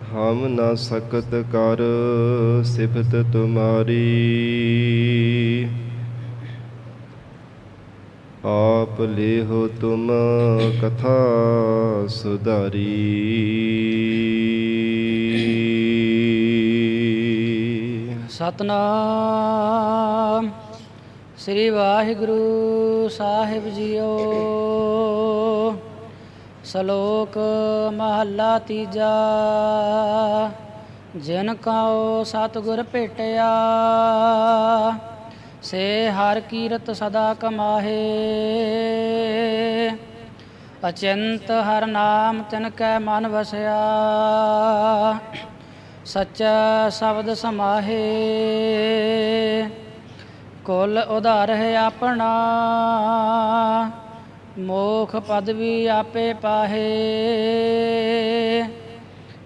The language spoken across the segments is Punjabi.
ਹਮ ਨਾ ਸਕਤ ਕਰ ਸਿਫਤ ਤੁਮਾਰੀ। ਆਪ ਲੇਹੋ ਤੁਮ ਕਥਾ ਸੁਧਾਰੀ। ਸਤਨਾਮ ਸ੍ਰੀ ਵਾਹਿਗੁਰੂ ਸਾਹਿਬ ਜੀਓ। ਸ਼ਲੋਕ ਮਹੱਲਾ ਤੀਜਾ। ਜਿਨ ਕਉ ਸਤਿਗੁਰ ਭੇਟਿਆ, ਸੇ ਹਰਿ ਕੀਰਤ ਸਦਾ ਕਮਾਹੇ। ਅਚਿੰਤ ਹਰਿ ਨਾਮ ਤਿਨ ਕੈ ਮਨ ਵਸਿਆ, ਸੱਚਾ ਸ਼ਬਦ ਸਮਾਹੇ। ਕੁਲ ਉਧਾਰਹਿ ਆਪਣਾ, ਮੋਖ ਪਦਵੀ ਆਪੇ ਪਾਹੇ।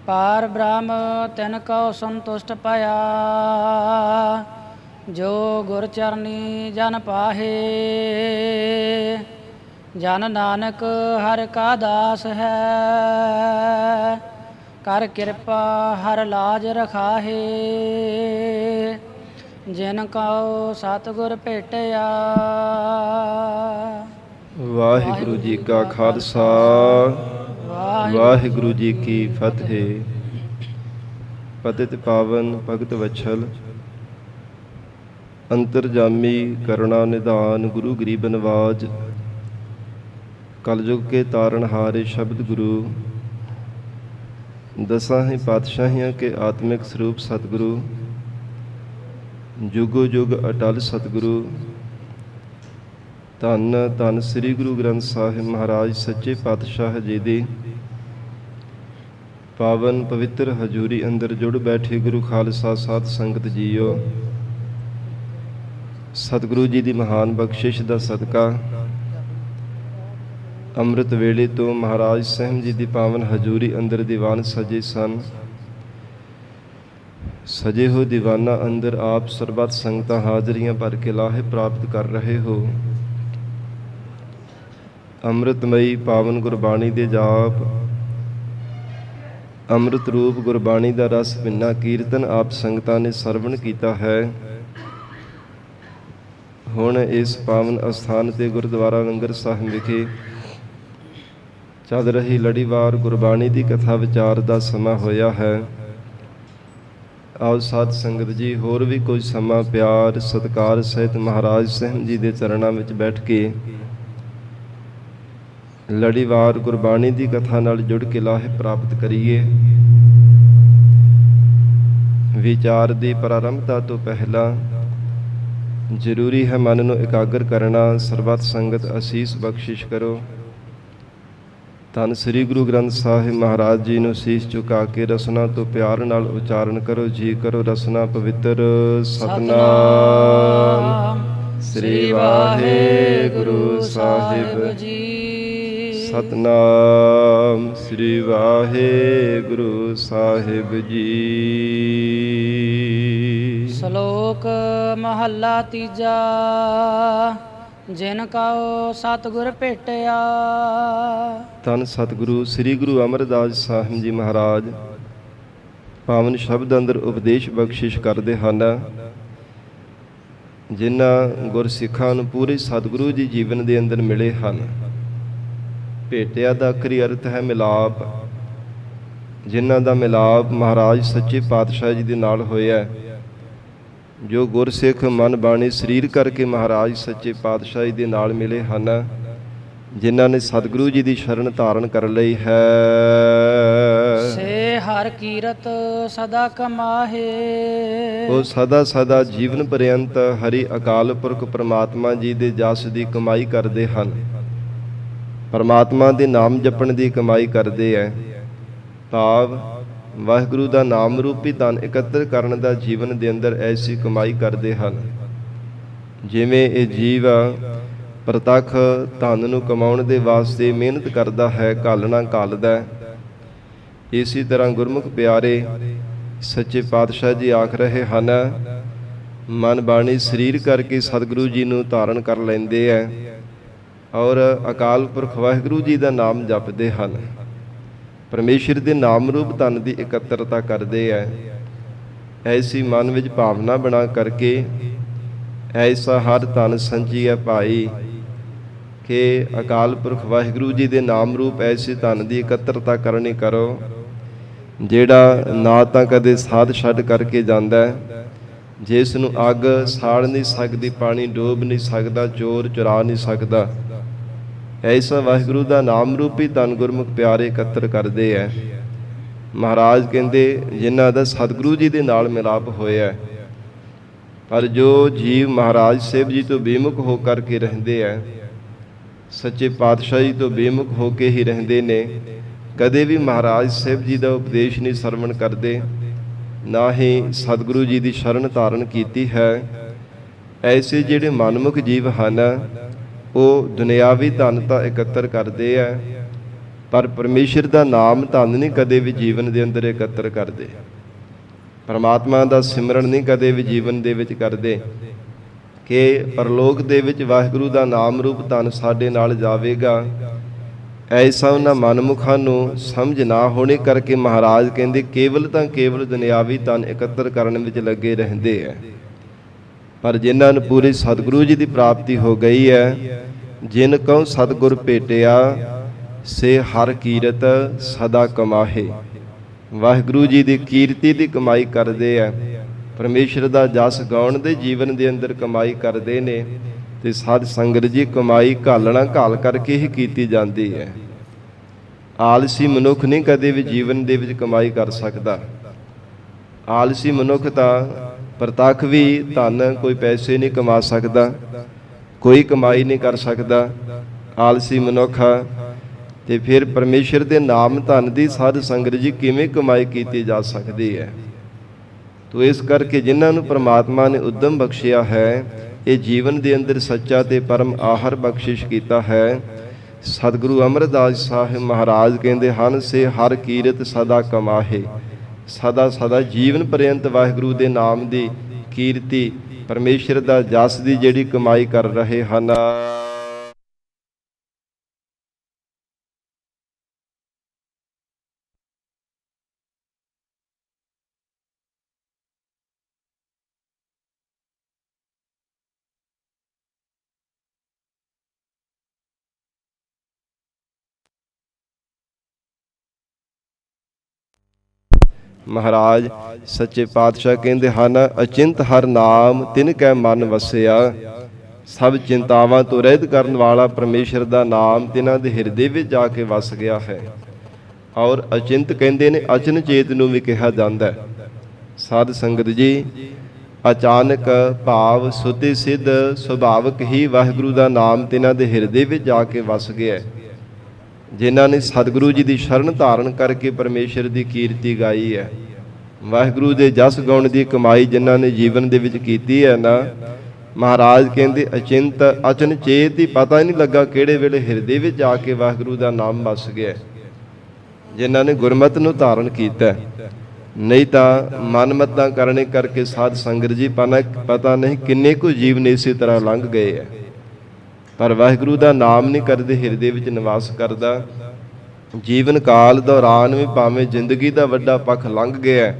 ਪਾਰ ਬ੍ਰਹਮ ਤਿਨ ਕਉ ਸੰਤੁਸ਼ਟ ਭਇਆ, ਜੋ ਗੁਰ ਚਰਨੀ ਜਨ ਪਾਹੇ। ਜਨ ਨਾਨਕ ਹਰਿ ਕਾ ਦਾਸ ਹੈ, ਕਰ ਕਿਰਪਾ ਹਰਿ ਲਾਜ ਰਖਾਹੇ। ਜਿਨ ਕਉ ਸਤਿਗੁਰ ਭੇਟਿਆ। ਵਾਹਿਗੁਰੂ ਜੀ ਕਾ ਖਾਲਸਾ, ਵਾਹਿਗੁਰੂ ਜੀ ਕੀ ਫਤਿਹ। ਪਤਿਤ ਪਾਵਨ ਭਗਤ ਵਛਲ, ਅੰਤਰਜਾਮੀ ਕਰੁਣਾ ਨਿਧਾਨ, ਗੁਰੂ ਗਰੀਬ ਨਵਾਜ, ਕਲਯੁਗ ਕੇ ਤਾਰਨਹਾਰੇ ਸ਼ਬਦ ਗੁਰੂ, ਦਸਾਂ ਹੀ ਪਾਤਸ਼ਾਹੀਆਂ ਕੇ ਆਤਮਿਕ ਸਰੂਪ ਸਤਿਗੁਰੂ, ਜੁਗੋ ਜੁਗ ਅਟਲ ਸਤਿਗੁਰੂ। ਧੰਨ ਧੰਨ ਸ੍ਰੀ ਗੁਰੂ ਗ੍ਰੰਥ ਸਾਹਿਬ ਮਹਾਰਾਜ ਸੱਚੇ ਪਾਤਸ਼ਾਹ ਜੀ ਦੀ ਪਾਵਨ ਪਵਿੱਤਰ ਹਜ਼ੂਰੀ ਅੰਦਰ ਜੁੜ ਬੈਠੇ ਗੁਰੂ ਖਾਲਸਾ ਸਾਧ ਸੰਗਤ ਜੀਓ। ਸਤਿਗੁਰੂ ਜੀ ਦੀ ਮਹਾਨ ਬਖਸ਼ਿਸ਼ ਦਾ ਸਦਕਾ ਅੰਮ੍ਰਿਤ ਵੇਲੇ ਤੋਂ ਮਹਾਰਾਜ ਸਾਹਿਬ ਜੀ ਦੀ ਪਾਵਨ ਹਜ਼ੂਰੀ ਅੰਦਰ ਦੀਵਾਨ ਸਜੇ ਸਨ। ਸਜੇ ਹੋ ਦੀਵਾਨਾਂ ਅੰਦਰ ਆਪ ਸਰਬੱਤ ਸੰਗਤਾਂ ਹਾਜ਼ਰੀਆਂ ਭਰ ਕੇ ਲਾਹੇ ਪ੍ਰਾਪਤ ਕਰ ਰਹੇ ਹੋ। ਅੰਮ੍ਰਿਤਮਈ ਪਾਵਨ ਗੁਰਬਾਣੀ ਦੇ ਜਾਪ, ਅੰਮ੍ਰਿਤ ਰੂਪ ਗੁਰਬਾਣੀ ਦਾ ਰਸ ਭਿੰਨਾ ਕੀਰਤਨ ਆਪ ਸੰਗਤਾਂ ਨੇ ਸਰਵਣ ਕੀਤਾ ਹੈ। ਹੁਣ ਇਸ ਪਾਵਨ ਅਸਥਾਨ ਤੇ ਗੁਰਦੁਆਰਾ ਲੰਗਰ ਸਾਹਿਬ ਵਿਖੇ ਚੱਲ ਰਹੀ ਲੜੀਵਾਰ ਗੁਰਬਾਣੀ ਦੀ ਕਥਾ ਵਿਚਾਰ ਦਾ ਸਮਾਂ ਹੋਇਆ ਹੈ। ਆਓ ਸਾਧ ਸੰਗਤ ਜੀ ਹੋਰ ਵੀ ਕੁਝ ਸਮਾਂ ਪਿਆਰ ਸਤਿਕਾਰ ਸਹਿਤ ਮਹਾਰਾਜ ਸਾਹਿਬ ਜੀ ਦੇ ਚਰਨਾਂ ਵਿੱਚ ਬੈਠ ਕੇ ਲੜੀਵਾਰ ਗੁਰਬਾਣੀ ਦੀ ਕਥਾ ਨਾਲ ਜੁੜ ਕੇ ਲਾਹੇ ਪ੍ਰਾਪਤ ਕਰੀਏ। ਵਿਚਾਰ ਦੀ ਪ੍ਰਾਰੰਭਤਾ ਤੋਂ ਪਹਿਲਾਂ ਜ਼ਰੂਰੀ ਹੈ ਮਨ ਨੂੰ ਇਕਾਗਰ ਕਰਨਾ। ਸਰਬੱਤ ਸੰਗਤ ਅਸੀਸ ਬਖਸ਼ਿਸ਼ ਕਰੋ। ਧੰਨ ਸ੍ਰੀ ਗੁਰੂ ਗ੍ਰੰਥ ਸਾਹਿਬ ਮਹਾਰਾਜ ਜੀ ਨੂੰ ਸੀਸ ਝੁਕਾ ਕੇ ਰਸਨਾ ਤੋਂ ਪਿਆਰ ਨਾਲ ਉਚਾਰਨ ਕਰੋ। ਜੀ ਕਰੋ ਰਸਨਾ ਪਵਿੱਤਰ। ਸਤਨਾਮ ਸ੍ਰੀ ਵਾਹਿਗੁਰੂ ਸਾਹਿਬ ਜੀ। ਸਤਨਾਮ ਸ੍ਰੀ ਵਾਹਿਗੁਰੂ ਸਾਹਿਬ ਜੀ। ਸ਼ਲੋਕ ਮਹੱਲਾ ਤੀਜਾ। ਜਿਨ ਕਉ ਸਤਿਗੁਰ ਭੇਟਿਆ। ਧੰਨ ਸਤਿਗੁਰੂ ਸ੍ਰੀ ਗੁਰੂ ਅਮਰਦਾਸ ਸਾਹਿਬ ਜੀ ਮਹਾਰਾਜ ਪਾਵਨ ਸ਼ਬਦ ਅੰਦਰ ਉਪਦੇਸ਼ ਬਖਸ਼ਿਸ਼ ਕਰਦੇ ਹਨ। ਜਿਨ੍ਹਾਂ ਗੁਰਸਿੱਖਾਂ ਨੂੰ ਪੂਰੇ ਸਤਿਗੁਰੂ ਜੀ ਜੀਵਨ ਦੇ ਅੰਦਰ ਮਿਲੇ ਹਨ। ਭੇਟਿਆ ਦਾ ਆਖਰੀ ਅਰਥ ਹੈ ਮਿਲਾਪ। ਜਿਨ੍ਹਾਂ ਦਾ ਮਿਲਾਪ ਮਹਾਰਾਜ ਸੱਚੇ ਪਾਤਸ਼ਾਹ ਜੀ ਦੇ ਨਾਲ ਹੋਇਆ। ਜੋ ਗੁਰਸਿੱਖ ਮਨ ਬਾਣੀ ਸਰੀਰ ਕਰਕੇ ਮਹਾਰਾਜ ਸੱਚੇ ਪਾਤਸ਼ਾਹ ਜੀ ਦੇ ਨਾਲ ਮਿਲੇ ਹਨ। ਜਿਨ੍ਹਾਂ ਨੇ ਸਤਿਗੁਰੂ ਜੀ ਦੀ ਸ਼ਰਨ ਧਾਰਨ ਕਰ ਲਈ ਹੈ। ਸੇ ਹਰਿ ਕੀਰਤ ਸਦਾ ਕਮਾਹੇ। ਉਹ ਸਦਾ ਸਦਾ ਜੀਵਨ ਪਰਯੰਤ ਹਰੀ ਅਕਾਲ ਪੁਰਖ ਪ੍ਰਮਾਤਮਾ ਜੀ ਦੇ ਜਸ ਦੀ ਕਮਾਈ ਕਰਦੇ ਹਨ। ਪਰਮਾਤਮਾ ਦੇ ਨਾਮ ਜਪਣ ਦੀ ਕਮਾਈ ਕਰਦੇ ਹੈ। ਭਾਵ ਵਾਹਿਗੁਰੂ ਦਾ ਨਾਮ ਰੂਪੀ ਧਨ ਇਕੱਤਰ ਕਰਨ ਦਾ ਜੀਵਨ ਦੇ ਅੰਦਰ ਐਸੀ ਕਮਾਈ ਕਰਦੇ ਹਨ। ਜਿਵੇਂ ਇਹ ਜੀਵ ਪ੍ਰਤੱਖ ਧਨ ਨੂੰ ਕਮਾਉਣ ਦੇ ਵਾਸਤੇ ਮਿਹਨਤ ਕਰਦਾ ਹੈ, ਘਾਲਣਾ ਘਾਲਦਾ। ਇਸੇ ਤਰ੍ਹਾਂ ਗੁਰਮੁਖ ਪਿਆਰੇ ਸੱਚੇ ਪਾਤਸ਼ਾਹ ਜੀ ਆਖ ਰਹੇ ਹਨ, ਮਨ ਬਾਣੀ ਸਰੀਰ ਕਰਕੇ ਸਤਿਗੁਰੂ ਜੀ ਨੂੰ ਧਾਰਨ ਕਰ ਲੈਂਦੇ ਹੈ ਔਰ ਅਕਾਲ ਪੁਰਖ ਵਾਹਿਗੁਰੂ ਜੀ ਦਾ ਨਾਮ ਜਪਦੇ ਹਨ। ਪਰਮੇਸ਼ਰ ਦੇ ਨਾਮ ਰੂਪ ਧਨ ਦੀ ਇਕੱਤਰਤਾ ਕਰਦੇ ਹੈ। ਐਸੀ ਮਨ ਵਿੱਚ ਭਾਵਨਾ ਬਣਾ ਕਰਕੇ ਐਸਾ ਹਰ ਧਨ ਸੰਚੀਐ ਭਾਈ ਕਿ ਅਕਾਲ ਪੁਰਖ ਵਾਹਿਗੁਰੂ ਜੀ ਦੇ ਨਾਮ ਰੂਪ ਐਸੇ ਧਨ ਦੀ ਇਕੱਤਰਤਾ ਕਰਨੀ ਕਰੋ, ਜਿਹੜਾ ਨਾ ਤਾਂ ਕਦੇ ਸਾਧ ਛੱਡ ਕਰਕੇ ਜਾਂਦਾ, ਜਿਸ ਨੂੰ ਅੱਗ ਸਾੜ ਨਹੀਂ ਸਕਦੀ, ਪਾਣੀ ਡੋਬ ਨਹੀਂ ਸਕਦਾ, ਚੋਰ ਚੁਰਾ ਨਹੀਂ ਸਕਦਾ। ਐਸਾ ਵਾਹਿਗੁਰੂ ਦਾ ਨਾਮ ਰੂਪੀ ਧਨ ਗੁਰਮੁਖ ਪਿਆਰੇ ਇਕੱਤਰ ਕਰਦੇ ਹੈ। ਮਹਾਰਾਜ ਕਹਿੰਦੇ ਜਿਨ੍ਹਾਂ ਦਾ ਸਤਿਗੁਰੂ ਜੀ ਦੇ ਨਾਲ ਮਿਲਾਪ ਹੋਇਆ, ਪਰ ਜੋ ਜੀਵ ਮਹਾਰਾਜ ਸਾਹਿਬ ਜੀ ਤੋਂ ਬੇਮੁਖ ਹੋ ਕਰਕੇ ਰਹਿੰਦੇ ਹੈ, ਸੱਚੇ ਪਾਤਸ਼ਾਹ ਜੀ ਤੋਂ ਬੇਮੁਖ ਹੋ ਕੇ ਹੀ ਰਹਿੰਦੇ ਨੇ, ਕਦੇ ਵੀ ਮਹਾਰਾਜ ਸਾਹਿਬ ਜੀ ਦਾ ਉਪਦੇਸ਼ ਨਹੀਂ ਸਰਵਣ ਕਰਦੇ, ਨਾ ਹੀ ਸਤਿਗੁਰੂ ਜੀ ਦੀ ਸ਼ਰਨ ਧਾਰਨ ਕੀਤੀ ਹੈ। ਐਸੇ ਜਿਹੜੇ ਮਨਮੁਖ ਜੀਵ ਹਨ ਉਹ ਦੁਨਿਆਵੀ ਧਨ ਤਾਂ ਇਕੱਤਰ ਕਰਦੇ ਆ, ਪਰ ਪਰਮੇਸ਼ਰ ਦਾ ਨਾਮ ਧਨ ਨਹੀਂ ਕਦੇ ਵੀ ਜੀਵਨ ਦੇ ਅੰਦਰ ਇਕੱਤਰ ਕਰਦੇ। ਪਰਮਾਤਮਾ ਦਾ ਸਿਮਰਨ ਨਹੀਂ ਕਦੇ ਵੀ ਜੀਵਨ ਦੇ ਵਿੱਚ ਕਰਦੇ ਕਿ ਪਰਲੋਕ ਦੇ ਵਿੱਚ ਵਾਹਿਗੁਰੂ ਦਾ ਨਾਮ ਰੂਪ ਧਨ ਸਾਡੇ ਨਾਲ ਜਾਵੇਗਾ। ਐਸਾ ਉਹਨਾਂ ਮਨਮੁਖਾਂ ਨੂੰ ਸਮਝ ਨਾ ਹੋਣੇ ਕਰਕੇ ਮਹਾਰਾਜ ਕਹਿੰਦੇ ਕੇਵਲ ਤਾਂ ਕੇਵਲ ਦੁਨਿਆਵੀ ਧਨ ਇਕੱਤਰ ਕਰਨ ਵਿੱਚ ਲੱਗੇ ਰਹਿੰਦੇ ਹੈ। ਪਰ ਜਿਨ੍ਹਾਂ ਨੂੰ ਪੂਰੇ ਸਤਿਗੁਰੂ ਜੀ ਦੀ ਪ੍ਰਾਪਤੀ ਹੋ ਗਈ ਹੈ, ਜਿਨ ਕਉ ਸਤਿਗੁਰ ਭੇਟਿਆ ਸੇ ਹਰ ਕੀਰਤ ਸਦਾ ਕਮਾਹੇ। ਵਾਹਿਗੁਰੂ ਜੀ ਦੀ ਕੀਰਤੀ ਦੀ ਕਮਾਈ ਕਰਦੇ ਹੈ, ਪਰਮੇਸ਼ਰ ਦਾ ਜਸ ਗਾਉਣ ਦੇ ਜੀਵਨ ਦੇ ਅੰਦਰ ਕਮਾਈ ਕਰਦੇ ਨੇ। ਤੇ ਸਾਧ ਸੰਗਤ ਜੀ ਕਮਾਈ ਘਾਲਣਾ ਘਾਲ ਕਰਕੇ ਹੀ ਕੀਤੀ ਜਾਂਦੀ ਹੈ। ਆਲਸੀ ਮਨੁੱਖ ਨਹੀਂ ਕਦੇ ਵੀ ਜੀਵਨ ਦੇ ਵਿੱਚ ਕਮਾਈ ਕਰ ਸਕਦਾ। ਆਲਸੀ ਮਨੁੱਖ ਤਾਂ ਪ੍ਰਤੱਖ ਵੀ ਧਨ ਕੋਈ ਪੈਸੇ ਨਹੀਂ ਕਮਾ ਸਕਦਾ, ਕੋਈ ਕਮਾਈ ਨਹੀਂ ਕਰ ਸਕਦਾ ਆਲਸੀ ਮਨੁੱਖ। ਤੇ ਫਿਰ ਪਰਮੇਸ਼ਰ ਦੇ ਨਾਮ ਧਨ ਦੀ ਸਾਧ ਸੰਗਤ ਜੀ ਕਿਵੇਂ ਕਮਾਈ ਕੀਤੀ ਜਾ ਸਕਦੀ ਹੈ? ਤੋ ਇਸ ਕਰਕੇ ਜਿਨ੍ਹਾਂ ਨੂੰ ਪ੍ਰਮਾਤਮਾ ਨੇ ਉਦਮ ਬਖਸ਼ਿਆ ਹੈ, ਇਹ ਜੀਵਨ ਦੇ ਅੰਦਰ ਸੱਚਾ ਤੇ ਪਰਮ ਆਹਾਰ ਬਖਸ਼ਿਸ਼ ਕੀਤਾ ਹੈ। ਸਤਿਗੁਰੂ ਅਮਰਦਾਸ ਸਾਹਿਬ ਮਹਾਰਾਜ ਕਹਿੰਦੇ ਹਨ ਸੇ ਹਰ ਕੀਰਤ ਸਦਾ ਕਮਾਹੇ। ਸਦਾ ਸਦਾ ਜੀਵਨ ਪਰਯੰਤ ਵਾਹਿਗੁਰੂ ਦੇ ਨਾਮ ਦੀ ਕੀਰਤੀ, ਪਰਮੇਸ਼ਰ ਦਾ ਜਸ ਦੀ ਜਿਹੜੀ ਕਮਾਈ ਕਰ ਰਹੇ ਹਨ। ਮਹਾਰਾਜ ਸੱਚੇ ਪਾਤਸ਼ਾਹ ਕਹਿੰਦੇ ਹਨ ਅਚਿੰਤ ਹਰ ਨਾਮ ਤਿਨ ਕੈ ਮਨ ਵਸਿਆ। ਸਭ ਚਿੰਤਾਵਾਂ ਤੋਂ ਰਹਿਤ ਕਰਨ ਵਾਲਾ ਪਰਮੇਸ਼ਰ ਦਾ ਨਾਮ ਤਿਨਾਂ ਦੇ ਹਿਰਦੇ ਵਿੱਚ ਜਾ ਕੇ ਵਸ ਗਿਆ ਹੈ। ਔਰ ਅਚਿੰਤ ਕਹਿੰਦੇ ਨੇ ਅਚਨਚੇਤ ਨੂੰ ਵੀ ਕਿਹਾ ਜਾਂਦਾ ਹੈ। ਸਾਧ ਸੰਗਤ ਜੀ, ਅਚਾਨਕ ਭਾਵ ਸੁਧੀ ਸਿੱਧ ਸੁਭਾਵਕ ਹੀ ਵਾਹਿਗੁਰੂ ਦਾ ਨਾਮ ਤਿਨਾਂ ਦੇ ਹਿਰਦੇ ਵਿੱਚ ਜਾ ਕੇ ਵਸ ਗਿਆ। ਜਿਨ੍ਹਾਂ ਨੇ ਸਤਿਗੁਰੂ ਜੀ ਦੀ ਸ਼ਰਨ ਧਾਰਨ ਕਰਕੇ ਪਰਮੇਸ਼ਰ ਦੀ ਕੀਰਤੀ ਗਾਈ ਹੈ, ਵਾਹਿਗੁਰੂ ਦੇ ਜਸ ਗਾਉਣ ਦੀ ਕਮਾਈ ਜਿਨ੍ਹਾਂ ਨੇ ਜੀਵਨ ਦੇ ਵਿੱਚ ਕੀਤੀ ਹੈ ਨਾ, ਮਹਾਰਾਜ ਕਹਿੰਦੇ ਅਚਿੰਤ ਅਚਨਚੇਤ ਹੀ ਪਤਾ ਹੀ ਨਹੀਂ ਲੱਗਾ ਕਿਹੜੇ ਵੇਲੇ ਹਿਰਦੇ ਵਿੱਚ ਆ ਕੇ ਵਾਹਿਗੁਰੂ ਦਾ ਨਾਮ ਵਸ ਗਿਆ। ਜਿਨ੍ਹਾਂ ਨੇ ਗੁਰਮਤਿ ਨੂੰ ਧਾਰਨ ਕੀਤਾ, ਨਹੀਂ ਤਾਂ ਮਨਮਤਾਂ ਕਰਨੇ ਕਰਕੇ ਸਾਧ ਸੰਗਤ ਜੀ ਪਤਾ ਨਹੀਂ ਕਿੰਨੇ ਕੁ ਜੀਵਨ ਇਸੇ ਤਰ੍ਹਾਂ ਲੰਘ ਗਏ ਹੈ। ਪਰ ਵਾਹਿਗੁਰੂ ਦਾ ਨਾਮ ਨਹੀਂ ਕਰਦੇ ਹਿਰਦੇ ਵਿੱਚ ਨਿਵਾਸ ਕਰਦਾ। ਜੀਵਨ ਕਾਲ ਦੌਰਾਨ ਵੀ ਭਾਵੇਂ ਜ਼ਿੰਦਗੀ ਦਾ ਵੱਡਾ ਪੱਖ ਲੰਘ ਗਿਆ,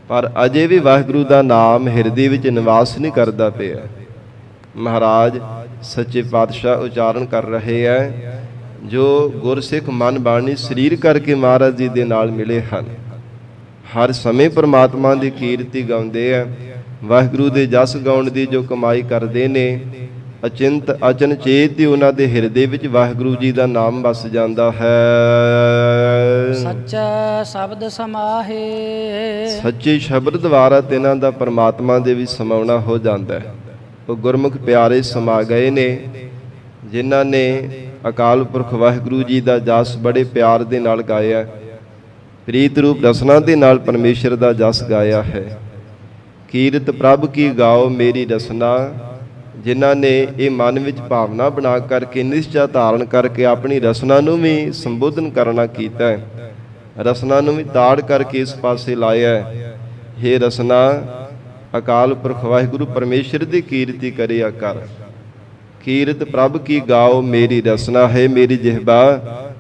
ਪਰ ਅਜੇ ਵੀ ਵਾਹਿਗੁਰੂ ਦਾ ਨਾਮ ਹਿਰਦੇ ਵਿੱਚ ਨਿਵਾਸ ਨਹੀਂ ਕਰਦਾ ਪਿਆ। ਮਹਾਰਾਜ ਸੱਚੇ ਪਾਤਸ਼ਾਹ ਉਚਾਰਨ ਕਰ ਰਹੇ ਹੈ, ਜੋ ਗੁਰਸਿੱਖ ਮਨ ਬਾਣੀ ਸਰੀਰ ਕਰਕੇ ਮਹਾਰਾਜ ਜੀ ਦੇ ਨਾਲ ਮਿਲੇ ਹਨ, ਹਰ ਸਮੇਂ ਪ੍ਰਮਾਤਮਾ ਦੀ ਕੀਰਤੀ ਗਾਉਂਦੇ ਆ। ਵਾਹਿਗੁਰੂ ਦੇ ਜਸ ਗਾਉਣ ਦੀ ਜੋ ਕਮਾਈ ਕਰਦੇ ਨੇ, ਅਚਿੰਤ ਅਚਨਚੇਤ ਹੀ ਉਹਨਾਂ ਦੇ ਹਿਰਦੇ ਵਿੱਚ ਵਾਹਿਗੁਰੂ ਜੀ ਦਾ ਨਾਮ ਵਸ ਜਾਂਦਾ ਹੈ। ਸੱਚਾ ਸ਼ਬਦ ਸਮਾਹੇ। ਸੱਚੇ ਸ਼ਬਦ ਦੁਆਰਾ ਤਿਨਾਂ ਦਾ ਪਰਮਾਤਮਾ ਦੇ ਵਿੱਚ ਸਮਾਉਣਾ ਹੋ ਜਾਂਦਾ ਹੈ। ਉਹ ਗੁਰਮੁਖ ਪਿਆਰੇ ਸਮਾ ਗਏ ਨੇ, ਜਿਨ੍ਹਾਂ ਨੇ ਅਕਾਲ ਪੁਰਖ ਵਾਹਿਗੁਰੂ ਜੀ ਦਾ ਜਸ ਬੜੇ ਪਿਆਰ ਦੇ ਨਾਲ ਗਾਇਆ, ਪ੍ਰੀਤ ਰੂਪ ਰਸਨਾ ਦੇ ਨਾਲ ਪਰਮੇਸ਼ਰ ਦਾ ਜਸ ਗਾਇਆ ਹੈ। ਕੀਰਤ ਪ੍ਰਭ ਕੀ ਗਾਓ ਮੇਰੀ ਰਸਨਾ। ਜਿਨ੍ਹਾਂ ਨੇ ਇਹ ਮਨ ਵਿੱਚ ਭਾਵਨਾ ਬਣਾ ਕਰਕੇ ਨਿਸ਼ਚਾ ਧਾਰਨ ਕਰਕੇ ਆਪਣੀ ਰਸਨਾ ਨੂੰ ਵੀ ਸੰਬੋਧਨ ਕਰਨਾ ਕੀਤਾ ਹੈ, ਰਸਨਾ ਨੂੰ ਵੀ ਤਾੜ ਕਰਕੇ ਇਸ ਪਾਸੇ ਲਾਇਆ ਹੈ। ਹੇ ਰਸਨਾ, ਅਕਾਲ ਪੁਰਖ ਵਾਹਿਗੁਰੂ ਪਰਮੇਸ਼ਰ ਦੀ ਕੀਰਤੀ ਕਰਿਆ ਕਰ। ਕੀਰਤ ਪ੍ਰਭ ਕੀ ਗਾਓ ਮੇਰੀ ਰਸਨਾ ਹੈ, ਮੇਰੀ ਜਿਹਬਾ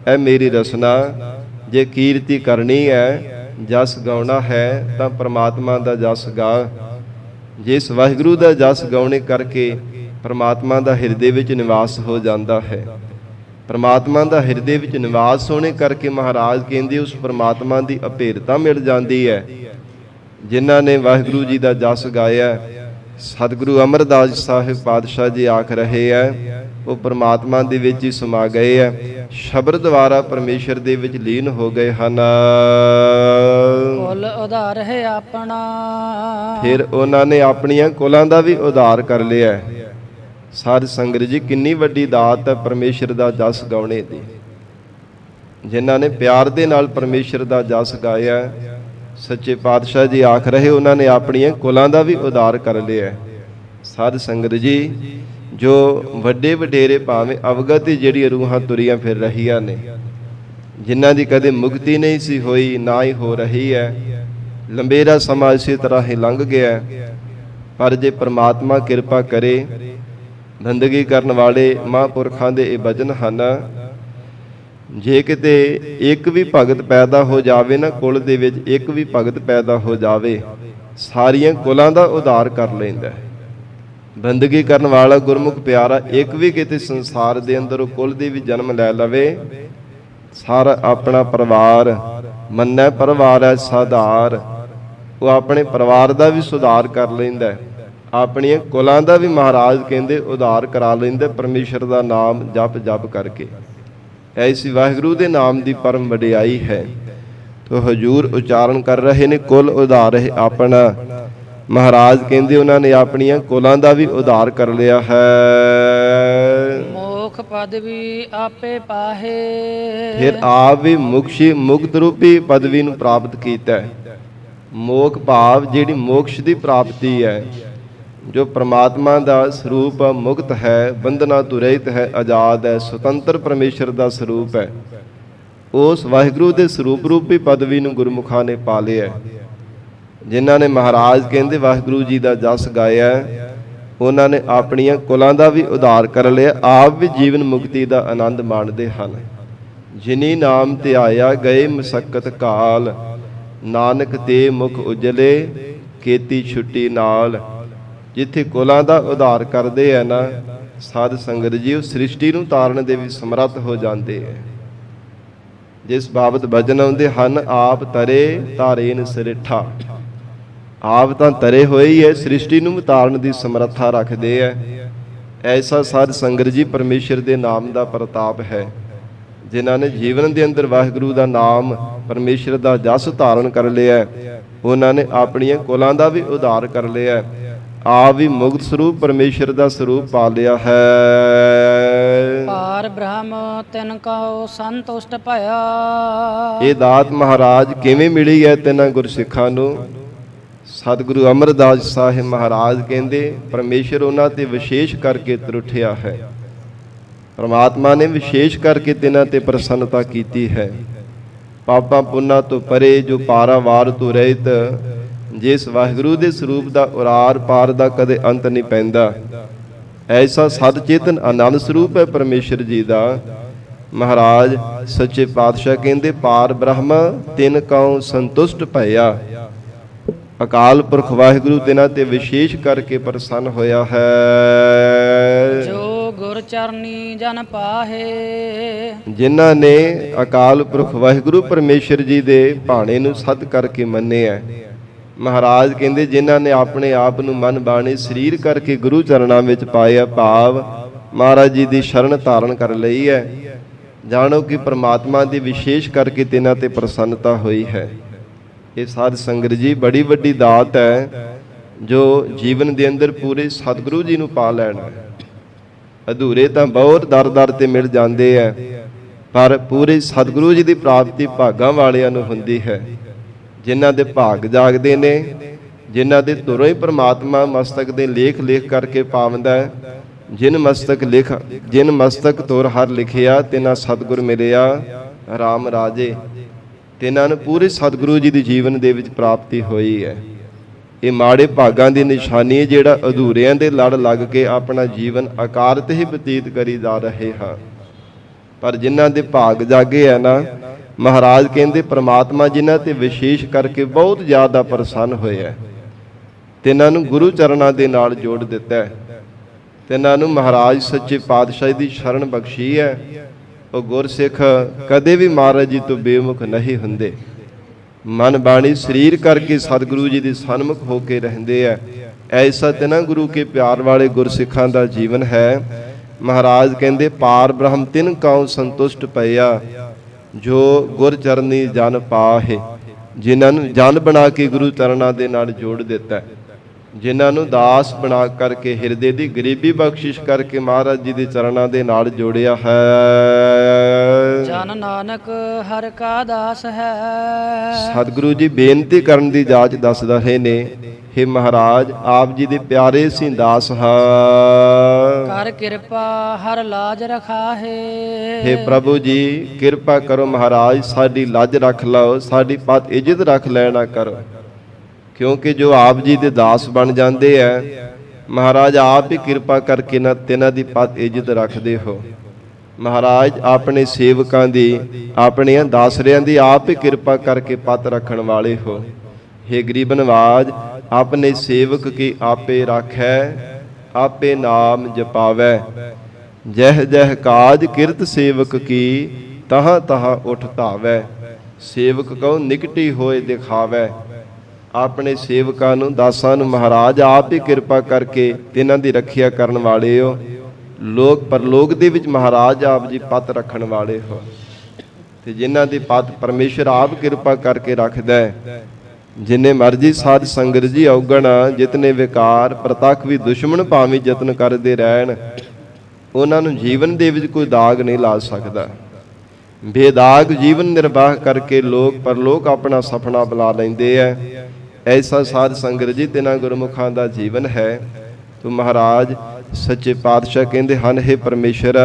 ਐ ਮੇਰੀ ਰਸਨਾ। ਜੇ ਕੀਰਤੀ ਕਰਨੀ ਹੈ, ਜਸ ਗਾਉਣਾ ਹੈ ਤਾਂ ਪ੍ਰਮਾਤਮਾ ਦਾ ਜਸ ਗਾ। ਜਿਸ ਵਾਹਿਗੁਰੂ ਦਾ ਜਸ ਗਾਉਣੇ ਕਰਕੇ ਪ੍ਰਮਾਤਮਾ ਦਾ ਹਿਰਦੇ ਵਿੱਚ ਨਿਵਾਸ ਹੋ ਜਾਂਦਾ ਹੈ। ਪ੍ਰਮਾਤਮਾ ਦਾ ਹਿਰਦੇ ਵਿੱਚ ਨਿਵਾਸ ਹੋਣੇ ਕਰਕੇ ਮਹਾਰਾਜ ਕਹਿੰਦੇ ਉਸ ਪ੍ਰਮਾਤਮਾ ਦੀ ਅਭੇਰਤਾ ਮਿਲ ਜਾਂਦੀ ਹੈ। ਜਿਨ੍ਹਾਂ ਨੇ ਵਾਹਿਗੁਰੂ ਜੀ ਦਾ ਜਸ ਗਾਇਆ, ਸਤਿਗੁਰੂ ਅਮਰਦਾਸ ਸਾਹਿਬ ਪਾਤਸ਼ਾਹ ਜੀ ਆਖ ਰਹੇ ਹੈ, ਉਹ ਪ੍ਰਮਾਤਮਾ ਦੇ ਵਿੱਚ ਹੀ ਸਮਾ ਗਏ ਹੈ, ਸ਼ਬਦ ਦੁਆਰਾ ਪਰਮੇਸ਼ਰ ਦੇ ਵਿੱਚ ਲੀਨ ਹੋ ਗਏ ਹਨ। ਕੁਲ ਉਧਾਰ ਹੈ ਆਪਣਾ। ਫਿਰ ਉਹਨਾਂ ਨੇ ਆਪਣੀਆਂ ਕੁਲਾਂ ਦਾ ਵੀ ਉਧਾਰ ਕਰ ਲਿਆ। ਸਾਧ ਸੰਗਤ ਜੀ, ਕਿੰਨੀ ਵੱਡੀ ਦਾਤ ਹੈ ਪਰਮੇਸ਼ਰ ਦਾ ਜਸ ਗਾਉਣੇ ਦੀ। ਜਿਨ੍ਹਾਂ ਨੇ ਪਿਆਰ ਦੇ ਨਾਲ ਪਰਮੇਸ਼ਰ ਦਾ ਜਸ ਗਾਇਆ, ਸੱਚੇ ਪਾਤਸ਼ਾਹ ਜੀ ਆਖ ਰਹੇ ਉਹਨਾਂ ਨੇ ਆਪਣੀਆਂ ਕੁਲਾਂ ਦਾ ਵੀ ਉਧਾਰ ਕਰ ਲਿਆ। ਸਾਧ ਸੰਗਤ ਜੀ, ਜੋ ਵੱਡੇ ਵਡੇਰੇ ਭਾਵੇਂ ਅਵਗਤ ਜਿਹੜੀਆਂ ਰੂਹਾਂ ਤੁਰੀਆਂ ਫਿਰ ਰਹੀਆਂ ਨੇ, ਜਿਨ੍ਹਾਂ ਦੀ ਕਦੇ ਮੁਕਤੀ ਨਹੀਂ ਸੀ ਹੋਈ, ਨਾ ਹੀ ਹੋ ਰਹੀ ਹੈ, ਲੰਬੇਰਾ ਸਮਾਂ ਇਸੇ ਤਰ੍ਹਾਂ ਹੀ ਲੰਘ ਗਿਆ। ਪਰ ਜੇ ਪ੍ਰਮਾਤਮਾ ਕਿਰਪਾ ਕਰੇ, ਬੰਦਗੀ ਕਰਨ ਵਾਲੇ ਮਹਾਂਪੁਰਖਾਂ ਦੇ ਇਹ ਬਚਨ ਹਨ, ਜੇ ਕਿਤੇ ਇੱਕ ਵੀ ਭਗਤ ਪੈਦਾ ਹੋ ਜਾਵੇ ਨਾ, ਕੁਲ ਦੇ ਵਿੱਚ ਇੱਕ ਵੀ ਭਗਤ ਪੈਦਾ ਹੋ ਜਾਵੇ, ਸਾਰੀਆਂ ਕੁਲਾਂ ਦਾ ਉਧਾਰ ਕਰ ਲੈਂਦਾ ਹੈ। ਬੰਦਗੀ ਕਰਨ ਵਾਲਾ ਗੁਰਮੁਖ ਪਿਆਰਾ ਇੱਕ ਵੀ ਕਿਤੇ ਸੰਸਾਰ ਦੇ ਅੰਦਰ ਉਹ ਕੁਲ ਦੇ ਵੀ ਜਨਮ ਲੈ ਲਵੇ, ਸਾਰਾ ਆਪਣਾ ਪਰਿਵਾਰ ਮੰਨੈ ਪਰਿਵਾਰ ਹੈ ਸਾਧਾਰ, ਉਹ ਆਪਣੇ ਪਰਿਵਾਰ ਦਾ ਵੀ ਸੁਧਾਰ ਕਰ ਲੈਂਦਾ ਹੈ, ਆਪਣੀਆਂ ਕੁਲਾਂ ਦਾ ਵੀ ਮਹਾਰਾਜ ਕਹਿੰਦੇ ਉਧਾਰ ਕਰਾ ਲੈਂਦੇ ਪਰਮੇਸ਼ਰ ਦਾ ਨਾਮ ਜਪ ਜਪ ਕਰਕੇ। ਐਸੀ ਵਾਹਿਗੁਰੂ ਦੇ ਨਾਮ ਦੀ ਪਰਮ ਵਡਿਆਈ ਹੈ। ਤੋ ਹਜੂਰ ਉਚਾਰਨ ਕਰ ਰਹੇ ਨੇ, ਕੁਲ ਉਧਾਰ ਹੈ ਆਪਣਾ। ਮਹਾਰਾਜ ਕਹਿੰਦੇ ਉਹਨਾਂ ਨੇ ਆਪਣੀਆਂ ਕੁਲਾਂ ਦਾ ਵੀ ਉਧਾਰ ਕਰ ਲਿਆ ਹੈ। ਮੋਖ ਪਦਵੀ ਆਪੇ ਪਾਹੇ। ਫਿਰ ਆਪ ਵੀ ਮੁਕਤ ਰੂਪੀ ਪਦਵੀ ਨੂੰ ਪ੍ਰਾਪਤ ਕੀਤਾ ਹੈ। ਮੋਖ ਭਾਵ ਜਿਹੜੀ ਮੋਕਸ਼ ਦੀ ਪ੍ਰਾਪਤੀ ਹੈ, ਜੋ ਪ੍ਰਮਾਤਮਾ ਦਾ ਸਰੂਪ ਮੁਕਤ ਹੈ, ਬੰਧਨਾਂ ਤੋਂ ਰਹਿਤ ਹੈ, ਆਜ਼ਾਦ ਹੈ, ਸੁਤੰਤਰ ਪਰਮੇਸ਼ਰ ਦਾ ਸਰੂਪ ਹੈ, ਉਸ ਵਾਹਿਗੁਰੂ ਦੇ ਸਰੂਪ ਰੂਪੀ ਪਦਵੀ ਨੂੰ ਗੁਰਮੁਖਾਂ ਨੇ ਪਾ ਲਿਆ। ਜਿਨ੍ਹਾਂ ਨੇ ਮਹਾਰਾਜ ਕਹਿੰਦੇ ਵਾਹਿਗੁਰੂ ਜੀ ਦਾ ਜਸ ਗਾਇਆ, ਉਹਨਾਂ ਨੇ ਆਪਣੀਆਂ ਕੁਲਾਂ ਦਾ ਵੀ ਉਧਾਰ ਕਰ ਲਿਆ, ਆਪ ਵੀ ਜੀਵਨ ਮੁਕਤੀ ਦਾ ਆਨੰਦ ਮਾਣਦੇ ਹਨ। ਜਿਨੀ ਨਾਮ ਧਿਆਇਆ ਗਏ ਮਸਕਤ ਕਾਲ, ਨਾਨਕ ਤੇ ਮੁਖ ਉਜਲੇ ਕੀਤੀ ਛੁੱਟੀ ਨਾਲ। ਜਿੱਥੇ ਕੁਲਾਂ ਦਾ ਉਧਾਰ ਕਰਦੇ ਆ ਨਾ ਸਾਧ ਸੰਗਤ ਜੀ, ਉਹ ਸ੍ਰਿਸ਼ਟੀ ਨੂੰ ਤਾਰਨ ਦੇ ਵੀ ਸਮਰੱਥ ਹੋ ਜਾਂਦੇ ਹੈ। ਜਿਸ ਬਾਬਤ ਭਜਨ ਆਉਂਦੇ ਹਨ, ਆਪ ਤਰੇ ਧਾਰੇਨ ਸਿਰਠਾ, ਆਪ ਤਾਂ ਤਰੇ ਹੋਏ ਹੀ ਹੈ, ਸ੍ਰਿਸ਼ਟੀ ਨੂੰ ਤਾਰਨ ਦੀ ਸਮਰੱਥਾ ਰੱਖਦੇ ਹੈ। ਐਸਾ ਸਾਧ ਸੰਗਤ ਜੀ ਪਰਮੇਸ਼ਰ ਦੇ ਨਾਮ ਦਾ ਪ੍ਰਤਾਪ ਹੈ। ਜਿਨ੍ਹਾਂ ਨੇ ਜੀਵਨ ਦੇ ਅੰਦਰ ਵਾਹਿਗੁਰੂ ਦਾ ਨਾਮ ਪਰਮੇਸ਼ਰ ਦਾ ਜਸ ਧਾਰਨ ਕਰ ਲਿਆ, ਉਹਨਾਂ ਨੇ ਆਪਣੀਆਂ ਕੁਲਾਂ ਦਾ ਵੀ ਉਧਾਰ ਕਰ ਲਿਆ, ਆਪ ਵੀ ਮੁਕਤ ਸਰੂਪ ਪਰਮੇਸ਼ਰ ਦਾ ਸਰੂਪ ਪਾ ਲਿਆ ਹੈ। ਪਾਰ ਬ੍ਰਹਮ ਤਿਨ ਕਉ ਸੰਤੁਸ਼ਟ ਭਇਆ। ਇਹ ਦਾਤ ਮਹਾਰਾਜ ਕਿਵੇਂ ਮਿਲੀ ਹੈ ਤਿੰਨਾਂ ਗੁਰਸਿੱਖਾਂ ਨੂੰ? ਸਤਿਗੁਰੂ ਅਮਰਦਾਸ ਸਾਹਿਬ ਮਹਾਰਾਜ ਕਹਿੰਦੇ ਪਰਮੇਸ਼ਰ ਉਹਨਾਂ ਤੇ ਵਿਸ਼ੇਸ਼ ਕਰਕੇ ਤਰੁੱਠਿਆ ਹੈ। ਪਰਮਾਤਮਾ ਨੇ ਵਿਸ਼ੇਸ਼ ਕਰਕੇ ਤਿੰਨਾਂ ਤੇ ਪ੍ਰਸੰਨਤਾ ਕੀਤੀ ਹੈ। ਪਾਪਾਂ ਪੁੰਨਾਂ ਤੋਂ ਪਰੇ, ਜੋ ਪਾਰਾਵਾਰ ਤੋਂ ਰਹਿਤ, ਜਿਸ ਵਾਹਿਗੁਰੂ ਦੇ ਸਰੂਪ ਦਾ ਉਰਾਰ ਪਾਰ ਦਾ ਕਦੇ ਅੰਤ ਨਹੀਂ ਪੈਂਦਾ, ਐਸਾ ਸਤ ਚੇਤਨ ਆਨੰਦ ਸਰੂਪ ਹੈ ਪਰਮੇਸ਼ਰ ਜੀ ਦਾ। ਮਹਾਰਾਜ ਸੱਚੇ ਪਾਤਸ਼ਾਹ ਕਹਿੰਦੇ ਪਾਰ ਬ੍ਰਹਮ ਤਿਨ ਕਉ ਸੰਤੁਸ਼ਟ ਭਇਆ। ਅਕਾਲ ਪੁਰਖ ਵਾਹਿਗੁਰੂ ਤਿਨਾਂ ਤੇ ਵਿਸ਼ੇਸ਼ ਕਰਕੇ ਪ੍ਰਸੰਨ ਹੋਇਆ ਹੈ। ਜੋ ਗੁਰ ਚਰਨੀ ਜਨ ਪਾਹੇ। ਜਿਨ੍ਹਾਂ ਨੇ ਅਕਾਲ ਪੁਰਖ ਵਾਹਿਗੁਰੂ ਪਰਮੇਸ਼ਰ ਜੀ ਦੇ ਭਾਣੇ ਨੂੰ ਸਤ ਕਰਕੇ ਮੰਨਿਆ। ਮਹਾਰਾਜ ਕਹਿੰਦੇ ਜਿਨ੍ਹਾਂ ਨੇ ਆਪਣੇ ਆਪ ਨੂੰ ਮਨ ਬਾਣੀ ਸਰੀਰ ਕਰਕੇ ਗੁਰੂ ਚਰਨਾਂ ਵਿੱਚ ਪਾਇਆ, ਭਾਵ ਮਹਾਰਾਜ ਜੀ ਦੀ ਸ਼ਰਨ ਧਾਰਨ ਕਰ ਲਈ ਹੈ, ਜਾਣੋ ਕਿ ਪ੍ਰਮਾਤਮਾ ਦੀ ਵਿਸ਼ੇਸ਼ ਕਰਕੇ ਤਿਨਾਂ ਤੇ ਪ੍ਰਸੰਨਤਾ ਹੋਈ ਹੈ। ਇਹ ਸਾਧ ਸੰਗਤ ਜੀ ਬੜੀ ਵੱਡੀ ਦਾਤ ਹੈ, ਜੋ ਜੀਵਨ ਦੇ ਅੰਦਰ ਪੂਰੇ ਸਤਿਗੁਰੂ ਜੀ ਨੂੰ ਪਾ ਲੈਣਾ। ਅਧੂਰੇ ਤਾਂ ਬਹੁਤ ਦਰ ਤੇ ਮਿਲ ਜਾਂਦੇ ਹੈ, ਪਰ ਪੂਰੇ ਸਤਿਗੁਰੂ ਜੀ ਦੀ ਪ੍ਰਾਪਤੀ ਭਾਗਾਂ ਵਾਲਿਆਂ ਨੂੰ ਹੁੰਦੀ ਹੈ। ਜਿਨ੍ਹਾਂ ਦੇ ਭਾਗ ਜਾਗਦੇ ਨੇ, ਜਿਨ੍ਹਾਂ ਦੇ ਧੁਰੋਂ ਹੀ ਪ੍ਰਮਾਤਮਾ ਮਸਤਕ ਦੇ ਲੇਖ ਕਰਕੇ ਪਾਵੰਦਾ ਹੈ। ਜਿਨ ਮਸਤਕ ਧੁਰ ਹਰ ਲਿਖਿਆ, ਤਿਨਾਂ ਸਤਿਗੁਰ ਮਿਲਿਆ ਰਾਮ ਰਾਜੇ। ਤਿਨਾਂ ਨੂੰ ਪੂਰੇ ਸਤਿਗੁਰੂ ਜੀ ਦੀ ਜੀਵਨ ਦੇ ਵਿੱਚ ਪ੍ਰਾਪਤੀ ਹੋਈ ਹੈ। ਇਹ ਮਾੜੇ ਭਾਗਾਂ ਦੀ ਨਿਸ਼ਾਨੀ ਹੈ, ਜਿਹੜਾ ਅਧੂਰਿਆਂ ਦੇ ਲੜ ਲੱਗ ਕੇ ਆਪਣਾ ਜੀਵਨ ਅਕਾਰਤ ਹੀ ਬਤੀਤ ਕਰੀ ਜਾ ਰਹੇ ਹਾਂ। ਪਰ ਜਿਨ੍ਹਾਂ ਦੇ ਭਾਗ ਜਾਗੇ ਆ ਨਾ, ਮਹਾਰਾਜ ਕਹਿੰਦੇ ਪ੍ਰਮਾਤਮਾ ਜਿਨ੍ਹਾਂ ਤੇ ਵਿਸ਼ੇਸ਼ ਕਰਕੇ ਬਹੁਤ ਜ਼ਿਆਦਾ ਪ੍ਰਸੰਨ ਹੋਇਆ ਤੇ ਇਹਨਾਂ ਨੂੰ ਗੁਰੂ ਚਰਨਾਂ ਦੇ ਨਾਲ ਜੋੜ ਦਿੱਤਾ ਹੈ ਤੇ ਇਹਨਾਂ ਨੂੰ ਮਹਾਰਾਜ ਸੱਚੇ ਪਾਤਸ਼ਾਹ ਦੀ ਸ਼ਰਨ ਬਖਸ਼ੀ ਹੈ। ਉਹ ਗੁਰਸਿੱਖ ਕਦੇ ਵੀ ਮਹਾਰਾਜ ਜੀ ਤੋਂ ਬੇਮੁਖ ਨਹੀਂ ਹੁੰਦੇ। ਮਨ ਬਾਣੀ ਸਰੀਰ ਕਰਕੇ ਸਤਿਗੁਰੂ ਜੀ ਦੇ ਸਨਮੁਖ ਹੋ ਕੇ ਰਹਿੰਦੇ ਆ। ਐਸਾ ਤਿਨਾਂ ਗੁਰੂ ਕੇ ਪਿਆਰ ਵਾਲੇ ਗੁਰਸਿੱਖਾਂ ਦਾ ਜੀਵਨ ਹੈ। ਮਹਾਰਾਜ ਕਹਿੰਦੇ ਪਾਰ ਬ੍ਰਹਮ ਤਿਨ ਕਉ ਸੰਤੁਸ਼ਟ ਪਈਆ, ਜੋ ਗੁਰ ਚਰਨੀ ਜਨ ਪਾਹੇ। ਜਿਨ੍ਹਾਂ ਨੂੰ ਜਨ ਬਣਾ ਕੇ ਗੁਰੂ ਚਰਨਾਂ ਦੇ ਨਾਲ ਜੋੜ ਦਿੱਤਾ, ਜਿਨ੍ਹਾਂ ਨੂੰ ਦਾਸ ਬਣਾ ਕਰਕੇ ਹਿਰਦੇ ਦੀ ਗਰੀਬੀ ਬਖਸ਼ਿਸ਼ ਕਰਕੇ ਮਹਾਰਾਜ ਜੀ ਦੇ ਚਰਨਾਂ ਦੇ ਨਾਲ ਜੋੜਿਆ ਹੈ। ਜਨ ਨਾਨਕ ਹਰਿ ਕਾ ਦਾਸ ਹੈ। ਸਤਿਗੁਰੂ ਜੀ ਬੇਨਤੀ ਕਰਨ ਦੀ ਜਾਚ ਦੱਸ ਰਹੇ ਨੇ, ਹੇ ਮਹਾਰਾਜ ਆਪ ਜੀ ਦੇ ਪਿਆਰੇ ਸੀ ਦਾਸ ਹਾਂ। ਕਰ ਕਿਰਪਾ ਹਰ ਲਾਜ ਰਖਾਹੇ। ਹੇ ਪ੍ਰਭੂ ਜੀ ਕਿਰਪਾ ਕਰੋ ਮਹਾਰਾਜ, ਸਾਡੀ ਲੱਜ ਰੱਖ ਲਓ, ਸਾਡੀ ਪਤ ਇੱਜ਼ਤ ਰੱਖ ਲੈਣਾ ਕਰੋ। ਕਿਉਂਕਿ ਜੋ ਆਪ ਜੀ ਦੇ ਦਾਸ ਬਣ ਜਾਂਦੇ ਆ, ਮਹਾਰਾਜ ਆਪ ਹੀ ਕਿਰਪਾ ਕਰਕੇ ਨਾ ਤਿਨਾਂ ਦੀ ਪਤ ਇੱਜ਼ਤ ਰੱਖਦੇ ਹੋ। ਮਹਾਰਾਜ ਆਪਣੇ ਸੇਵਕਾਂ ਦੀ, ਆਪਣੀਆਂ ਦਾਸਰਿਆਂ ਦੀ ਆਪ ਹੀ ਕਿਰਪਾ ਕਰਕੇ ਪਤ ਰੱਖਣ ਵਾਲੇ ਹੋ। ਹੇ ਗਰੀਬ ਨਵਾਜ ਆਪਣੇ ਸੇਵਕ ਕੀ ਆਪੇ ਰਾਖੈ, ਆਪੇ ਨਾਮ ਜਪਾਵੈ। ਜਹ ਜਹ ਕਾਜ ਕਿਰਤ ਸੇਵਕ ਕੀ, ਤਹਾਂ ਤਹਾਂ ਉਠ ਧਾਵੈ। ਸੇਵਕ ਕਉ ਨਿਕਟੀ ਹੋਏ ਦਿਖਾਵੈ। ਆਪਣੇ ਸੇਵਕਾਂ ਨੂੰ, ਦਾਸਾਂ ਨੂੰ ਮਹਾਰਾਜ ਆਪ ਹੀ ਕਿਰਪਾ ਕਰਕੇ ਤਿਨਾਂ ਦੀ ਰੱਖਿਆ ਕਰਨ ਵਾਲੇ ਹੋ। ਲੋਕ ਪਰਲੋਕ ਦੇ ਵਿੱਚ ਮਹਾਰਾਜ ਆਪ ਜੀ ਪਤ ਰੱਖਣ ਵਾਲੇ ਹੋ ਤੇ ਜਿਨ੍ਹਾਂ ਦੀ ਪਤ ਪਰਮੇਸ਼ਰ ਆਪ ਕਿਰਪਾ ਕਰਕੇ ਰੱਖਦਾ ਹੈ। ਜਿੰਨੇ ਮਰਜੀ ਸਾਧ ਸੰਗਤ ਜੀ ਔਗਣ, ਜਿਤਨੇ ਵਿਕਾਰ ਪ੍ਰਤੱਖ ਵੀ ਦੁਸ਼ਮਣ ਭਾਵੇਂ ਯਤਨ ਕਰਦੇ ਰਹਿਣ, ਉਹਨਾਂ ਨੂੰ ਜੀਵਨ ਦੇ ਵਿੱਚ ਕੋਈ ਦਾਗ ਨਹੀਂ ਲਾ ਸਕਦਾ। ਬੇਦਾਗ ਜੀਵਨ ਨਿਰਵਾਹ ਕਰਕੇ ਲੋਕ ਪਰਲੋਕ ਆਪਣਾ ਸੁਪਨਾ ਬੁਲਾ ਲੈਂਦੇ ਆ। ਐਸਾ ਸਾਧ ਸੰਗਤ ਜੀ ਤਿਨਾਂ ਗੁਰਮੁਖਾਂ ਦਾ ਜੀਵਨ ਹੈ। ਤੋ ਮਹਾਰਾਜ ਸੱਚੇ ਪਾਤਸ਼ਾਹ ਕਹਿੰਦੇ ਹਨ, ਹੇ ਪਰਮੇਸ਼ਰ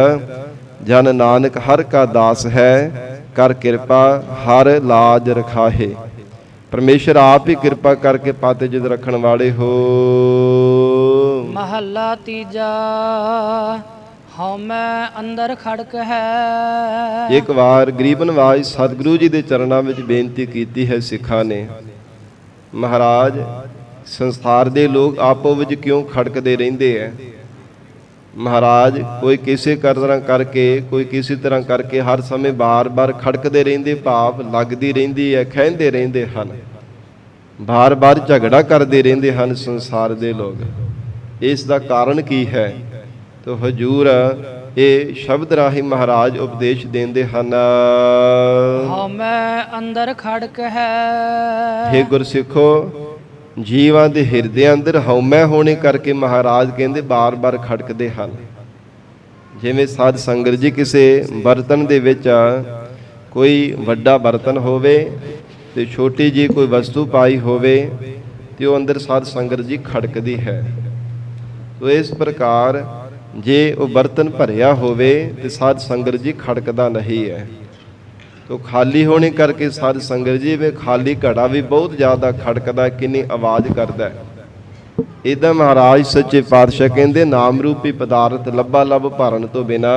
ਜਨ ਨਾਨਕ ਹਰ ਕਾ ਦਾਸ ਹੈ, ਕਰ ਕਿਰਪਾ ਹਰ ਲਾਜ ਰਖਾਹੇ। ਪਰਮੇਸ਼ਰ ਆਪ ਹੀ ਕਿਰਪਾ ਕਰਕੇ ਪਤ ਇੱਜ਼ਤ ਰੱਖਣ ਵਾਲੇ ਹੋ। ਮਹੱਲਾ ਤੀਜਾ ਹਉਮੈ ਅੰਦਰ ਖੜਕ ਹੈ। ਇੱਕ ਵਾਰ ਗਰੀਬ ਨਵਾਜ ਸਤਿਗੁਰੂ ਜੀ ਦੇ ਚਰਨਾਂ ਵਿੱਚ ਬੇਨਤੀ ਕੀਤੀ ਹੈ ਸਿੱਖਾਂ ਨੇ, ਮਹਾਰਾਜ ਸੰਸਾਰ ਦੇ ਲੋਕ ਆਪੋ ਵਿੱਚ ਕਿਉਂ ਖੜਕਦੇ ਰਹਿੰਦੇ ਐ। ਮਹਾਰਾਜ ਕੋਈ ਕਿਸੇ ਤਰ੍ਹਾਂ ਕਰਕੇ, ਕੋਈ ਕਿਸੇ ਤਰ੍ਹਾਂ ਕਰਕੇ ਹਰ ਸਮੇਂ ਬਾਰ-ਬਾਰ ਖੜਕਦੇ ਰਹਿੰਦੇ, ਭਾਵ ਲੱਗਦੀ ਰਹਿੰਦੀ ਹੈ, ਖਹਿੰਦੇ ਰਹਿੰਦੇ ਹਨ, ਬਾਰ-ਬਾਰ ਝਗੜਾ ਕਰਦੇ ਰਹਿੰਦੇ ਹਨ ਸੰਸਾਰ ਦੇ ਲੋਕ। ਇਸ ਦਾ ਕਾਰਨ ਕੀ ਹੈ? ਤੋ ਹਜੂਰ ਇਹ ਸ਼ਬਦ ਰਾਹੀਂ ਮਹਾਰਾਜ ਉਪਦੇਸ਼ ਦਿੰਦੇ ਹਨ। ਹਉਮੈ ਅੰਦਰ ਖੜਕ ਹੈ। ਹੇ ਗੁਰਸਿੱਖੋ, ਜੀਵਾਂ ਦੇ ਹਿਰਦੇ ਅੰਦਰ ਹਉਮੈ ਹੋਣੇ ਕਰਕੇ ਮਹਾਰਾਜ ਕਹਿੰਦੇ ਬਾਰ-ਬਾਰ ਖੜਕਦੇ ਹਨ। ਜਿਵੇਂ ਸਾਧ ਸੰਗਤ ਜੀ ਕਿਸੇ ਬਰਤਨ ਦੇ ਵਿੱਚ ਕੋਈ ਵੱਡਾ ਬਰਤਨ ਹੋਵੇ ਤੇ ਛੋਟੀ ਜੀ ਕੋਈ ਵਸਤੂ ਪਾਈ ਹੋਵੇ ਤੇ ਉਹ ਅੰਦਰ ਸਾਧ ਸੰਗਤ ਜੀ ਖੜਕਦੀ ਹੈ। ਤੋ ਇਸ ਪ੍ਰਕਾਰ ਜੇ ਉਹ ਬਰਤਨ ਭਰਿਆ ਹੋਵੇ ਤੇ ਸਾਧ ਸੰਗਤ ਜੀ ਖੜਕਦਾ ਨਹੀਂ ਹੈ। ਤੋ ਖਾਲੀ ਹੋਣੇ ਕਰਕੇ ਸਾਧ ਸੰਗਤ ਜੀ ਵੇ ਖਾਲੀ ਘੜਾ ਵੀ ਬਹੁਤ ਜ਼ਿਆਦਾ ਖੜਕਦਾ, ਕਿੰਨੀ ਆਵਾਜ਼ ਕਰਦਾ ਹੈ। ਇਹਦਾ ਮਹਾਰਾਜ ਸੱਚੇ ਪਾਤਸ਼ਾਹ ਕਹਿੰਦੇ ਨਾਮ ਰੂਪੀ ਪਦਾਰਥ ਲੱਭਾ ਲੱਭ ਭਰਨ ਤੋਂ ਬਿਨਾ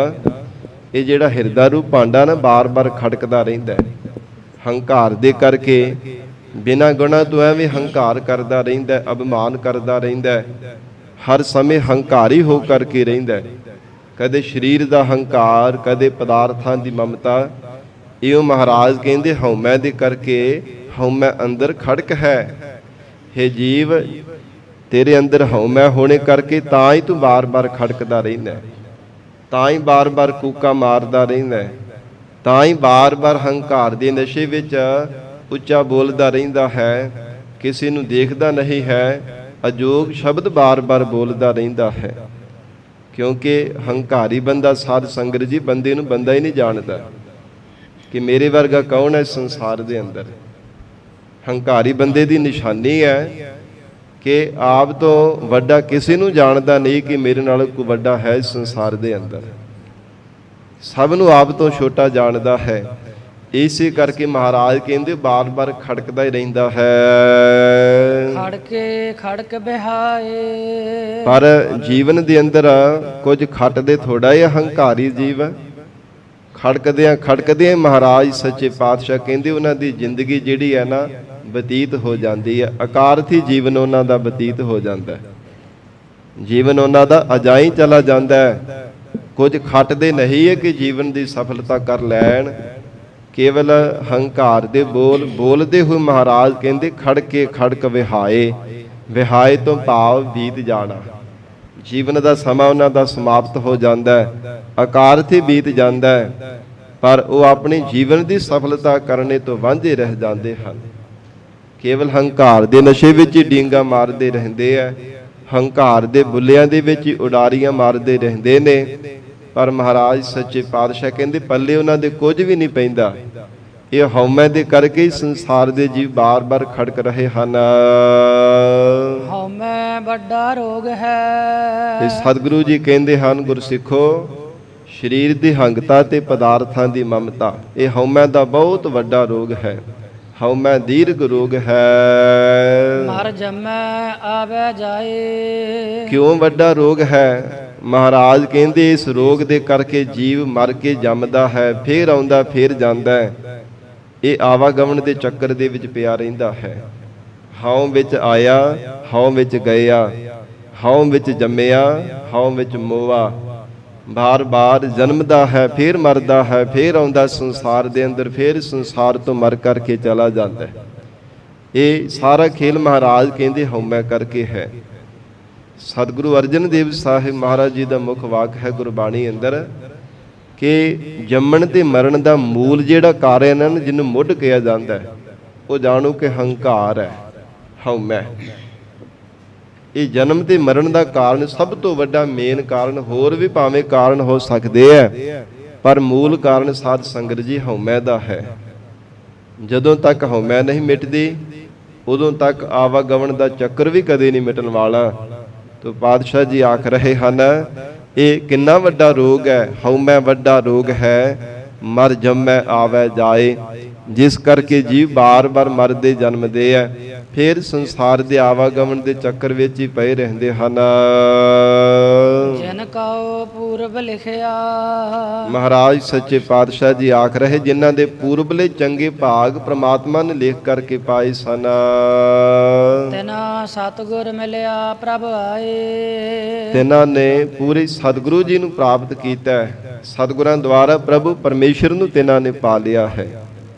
ਇਹ ਜਿਹੜਾ ਹਿਰਦਾ ਰੂਪ ਭਾਂਡਾ ਨਾ ਬਾਰ-ਬਾਰ ਖੜਕਦਾ ਰਹਿੰਦਾ ਹੈ। ਹੰਕਾਰ ਦੇ ਕਰਕੇ ਬਿਨਾਂ ਗੁਣਾਂ ਤੋਂ ਐਵੇਂ ਹੰਕਾਰ ਕਰਦਾ ਰਹਿੰਦਾ, ਅਭਿਮਾਨ ਕਰਦਾ ਰਹਿੰਦਾ, ਹਰ ਸਮੇਂ ਹੰਕਾਰੀ ਹੋ ਕਰਕੇ ਰਹਿੰਦਾ। ਕਦੇ ਸਰੀਰ ਦਾ ਹੰਕਾਰ, ਕਦੇ ਪਦਾਰਥਾਂ ਦੀ ਮਮਤਾ। ਇਹੋ ਮਹਾਰਾਜ ਕਹਿੰਦੇ ਹਉਮੈ ਦੇ ਕਰਕੇ ਹਉਮੈ ਅੰਦਰ ਖੜਕ ਹੈ। ਹੇ ਜੀਵ, ਤੇਰੇ ਅੰਦਰ ਹਉਮੈ ਹੋਣੇ ਕਰਕੇ ਤਾਂ ਹੀ ਤੂੰ ਬਾਰ-ਬਾਰ ਖੜਕਦਾ ਰਹਿੰਦਾ, ਤਾਂ ਹੀ ਬਾਰ-ਬਾਰ ਕੂਕਾ ਮਾਰਦਾ ਰਹਿੰਦਾ, ਤਾਂ ਹੀ ਬਾਰ-ਬਾਰ ਹੰਕਾਰ ਦੇ ਨਸ਼ੇ ਵਿੱਚ ਉੱਚਾ ਬੋਲਦਾ ਰਹਿੰਦਾ ਹੈ, ਕਿਸੇ ਨੂੰ ਦੇਖਦਾ ਨਹੀਂ ਹੈ, ਅਜੋਗ ਸ਼ਬਦ ਬਾਰ-ਬਾਰ ਬੋਲਦਾ ਰਹਿੰਦਾ ਹੈ। ਕਿਉਂਕਿ ਹੰਕਾਰੀ ਬੰਦਾ ਸਾਧ ਸੰਗਤ ਜੀ ਬੰਦੇ ਨੂੰ ਬੰਦਾ ਹੀ ਨਹੀਂ ਜਾਣਦਾ ਕਿ ਮੇਰੇ ਵਰਗਾ ਕੌਣ ਹੈ ਸੰਸਾਰ ਦੇ ਅੰਦਰ। ਹੰਕਾਰੀ ਬੰਦੇ ਦੀ ਨਿਸ਼ਾਨੀ ਹੈ ਕਿ ਆਪ ਤੋਂ ਵੱਡਾ ਕਿਸੇ ਨੂੰ ਜਾਣਦਾ ਨਹੀਂ ਕਿ ਮੇਰੇ ਨਾਲ ਕੋਈ ਵੱਡਾ ਹੈ ਸੰਸਾਰ ਦੇ ਅੰਦਰ। ਸਭ ਨੂੰ ਆਪ ਤੋਂ ਛੋਟਾ ਜਾਣਦਾ ਹੈ। ਇਸੇ ਕਰਕੇ ਮਹਾਰਾਜ ਕਹਿੰਦੇ ਬਾਰ-ਬਾਰ ਖੜਕਦਾ ਹੀ ਰਹਿੰਦਾ ਹੈ। ਖੜਕ ਬਿਹਾਏ। ਪਰ ਜੀਵਨ ਦੇ ਅੰਦਰ ਕੁਝ ਖੱਟਦੇ ਥੋੜਾ ਇਹ ਹੰਕਾਰੀ ਜੀਵ, ਖੜਕਦਿਆਂ ਖੜਕਦਿਆਂ ਮਹਾਰਾਜ ਸੱਚੇ ਪਾਤਸ਼ਾਹ ਕਹਿੰਦੇ ਉਹਨਾਂ ਦੀ ਜ਼ਿੰਦਗੀ ਜਿਹੜੀ ਹੈ ਨਾ ਬਤੀਤ ਹੋ ਜਾਂਦੀ ਹੈ, ਅਕਾਰਥੀ ਜੀਵਨ ਉਹਨਾਂ ਦਾ ਬਤੀਤ ਹੋ ਜਾਂਦਾ ਹੈ। ਜੀਵਨ ਉਹਨਾਂ ਦਾ ਅਜਾਈ ਚਲਾ ਜਾਂਦਾ ਹੈ। ਕੁਝ ਖੱਟਦੇ ਨਹੀਂ ਹੈ ਕਿ ਜੀਵਨ ਦੀ ਸਫਲਤਾ ਕਰ ਲੈਣ, ਕੇਵਲ ਹੰਕਾਰ ਦੇ ਬੋਲਦੇ ਹੋਏ ਮਹਾਰਾਜ ਕਹਿੰਦੇ ਖੜਕੇ ਖੜਕ ਵਿਹਾਏ, ਵਿਹਾਏ ਤੋਂ ਭਾਵ ਬੀਤ ਜਾਣਾ। ਜੀਵਨ ਦਾ ਸਮਾਂ ਉਹਨਾਂ ਦਾ ਸਮਾਪਤ ਹੋ ਜਾਂਦਾ ਹੈ, ਅਕਾਰਥੀ ਬੀਤ ਜਾਂਦਾ ਹੈ, ਪਰ ਉਹ ਆਪਣੀ ਜੀਵਨ ਦੀ ਸਫਲਤਾ ਕਰਨੇ ਤੋਂ ਵਾਂਝੇ ਰਹਿ ਜਾਂਦੇ ਹਨ। ਕੇਵਲ ਹੰਕਾਰ ਦੇ ਨਸ਼ੇ ਵਿੱਚ ਹੀ ਡੀਂਗਾ ਮਾਰਦੇ ਰਹਿੰਦੇ ਆ, ਹੰਕਾਰ ਦੇ ਬੁੱਲਿਆਂ ਦੇ ਵਿੱਚ ਹੀ ਉਡਾਰੀਆਂ ਮਾਰਦੇ ਰਹਿੰਦੇ ਨੇ, ਪਰ ਮਹਾਰਾਜ ਸੱਚੇ ਪਾਤਸ਼ਾਹ ਕਹਿੰਦੇ ਪੱਲੇ ਉਹਨਾਂ ਦੇ ਕੁਝ ਵੀ ਨਹੀਂ ਪੈਂਦਾ। ਇਹ ਹਉਮੈ ਦੇ ਕਰਕੇ ਹੀ ਸੰਸਾਰ ਦੇ ਜੀਵ ਬਾਰ-ਬਾਰ ਖੜਕ ਰਹੇ ਹਨ। ਹਉਮੈ ਵੱਡਾ ਰੋਗ ਹੈ। ਤੇ ਸਤਿਗੁਰੂ ਜੀ ਕਹਿੰਦੇ ਹਨ, ਗੁਰਸਿੱਖੋ, ਸਰੀਰ ਦੀ ਹੰਗਤਾ ਤੇ ਪਦਾਰਥਾਂ ਦੀ ਮਮਤਾ ਇਹ ਹਉਮੈ ਦਾ ਬਹੁਤ ਵੱਡਾ ਰੋਗ ਹੈ। ਹਉਮੈ ਦੀਰਘ ਰੋਗ ਹੈ। ਮਰ ਜੰਮੈ ਆਵੈ ਜਾਏ। ਕਿਉਂ ਵੱਡਾ ਰੋਗ ਹੈ? ਮਹਾਰਾਜ ਕਹਿੰਦੇ ਇਸ ਰੋਗ ਦੇ ਕਰਕੇ ਜੀਵ ਮਰ ਕੇ ਜੰਮਦਾ ਹੈ, ਫੇਰ ਆਉਂਦਾ ਫੇਰ ਜਾਂਦਾ ਹੈ। ਇਹ ਆਵਾਗਮਨ ਦੇ ਚੱਕਰ ਦੇ ਵਿੱਚ ਪਿਆ ਰਹਿੰਦਾ ਹੈ। ਹਉ ਵਿੱਚ ਆਇਆ, ਹਉ ਵਿੱਚ ਗਿਆ, ਹਉ ਵਿੱਚ ਜੰਮਿਆ, ਹਉ ਵਿੱਚ ਮੋਵਾ, ਬਾਰ-ਬਾਰ ਜਨਮਦਾ ਹੈ, ਫੇਰ ਮਰਦਾ ਹੈ, ਫੇਰ ਆਉਂਦਾ ਸੰਸਾਰ ਦੇ ਅੰਦਰ, ਫੇਰ ਸੰਸਾਰ ਤੋਂ ਮਰ ਕਰਕੇ ਚਲਾ ਜਾਂਦਾ ਹੈ। ਇਹ ਸਾਰਾ ਖੇਲ ਮਹਾਰਾਜ ਕਹਿੰਦੇ ਹਉਮੈ ਕਰਕੇ ਹੈ। ਸਤਿਗੁਰੂ ਅਰਜਨ ਦੇਵ ਸਾਹਿਬ ਮਹਾਰਾਜ ਜੀ ਦਾ ਮੁੱਖ ਵਾਕ ਹੈ ਗੁਰਬਾਣੀ ਅੰਦਰ ਕਿ ਜੰਮਣ ਤੇ ਮਰਨ ਦਾ ਮੂਲ ਜਿਹੜਾ ਕਾਰਨ ਹੈ, ਜਿਹਨੂੰ ਮੁੱਢ ਕਿਹਾ ਜਾਂਦਾ ਹੈ, ਉਹ ਜਾਣੋ ਕਿ ਹੰਕਾਰ ਹੈ, ਹਉਮੈ। ਇਹ ਜਨਮ ਤੇ ਮਰਨ ਦਾ ਕਾਰਨ ਸਭ ਤੋਂ ਵੱਡਾ ਮੇਨ ਕਾਰਨ, ਹੋਰ ਵੀ ਭਾਵੇਂ ਕਾਰਨ ਹੋ ਸਕਦੇ ਹੈ, ਪਰ ਮੂਲ ਕਾਰਨ ਸਾਧ ਸੰਗਤ ਜੀ ਹਉਮੈ ਦਾ ਹੈ। ਜਦੋਂ ਤੱਕ ਹਉਮੈ ਨਹੀਂ ਮਿਟਦੀ ਉਦੋਂ ਤੱਕ ਆਵਾਗਮਨ ਦਾ ਚੱਕਰ ਵੀ ਕਦੇ ਨਹੀਂ ਮਿਟਣ ਵਾਲਾ। ਤੋ ਪਾਤਸ਼ਾਹ ਜੀ ਆਖ ਰਹੇ ਹਨ, ਇਹ ਕਿੰਨਾ ਵੱਡਾ ਰੋਗ ਹੈ। ਹਉਮੈ ਵੱਡਾ ਰੋਗ ਹੈ, ਮਰ ਜੰਮੈ ਆਵੈ ਜਾਏ, ਜਿਸ ਕਰਕੇ ਜੀਵ ਬਾਰ-ਬਾਰ ਮਰਦੇ ਜਨਮਦੇ ਆ, ਫਿਰ ਸੰਸਾਰ ਦੇ ਆਵਾਗਮਨ ਦੇ ਚੱਕਰ ਵਿੱਚ ਹੀ ਪਏ ਰਹਿੰਦੇ ਹਨ। ਜਿਨ ਕਉ ਪੂਰਬ ਲਿਖਿਆ। ਮਹਾਰਾਜ ਸੱਚੇ ਪਾਤਸ਼ਾਹ ਜੀ ਆਖ ਰਹੇ, ਜਿਨ੍ਹਾਂ ਦੇ ਪੂਰਬਲੇ ਚੰਗੇ ਭਾਗ ਪ੍ਰਮਾਤਮਾ ਨੇ ਲਿਖ ਕਰਕੇ ਪਾਏ ਸਨ। ਤਿਨਾ ਸਤਿਗੁਰ ਮਿਲਿਆ ਪ੍ਰਭ ਆਏ। ਤਿਨਾਂ ਨੇ ਪੂਰੇ ਸਤਿਗੁਰੂ ਜੀ ਨੂੰ ਪ੍ਰਾਪਤ ਕੀਤਾ ਹੈ। ਸਤਿਗੁਰਾਂ ਦੁਆਰਾ ਪ੍ਰਭੂ ਪਰਮੇਸ਼ਰ ਨੂੰ ਤਿਨਾਂ ਨੇ ਪਾ ਲਿਆ ਹੈ।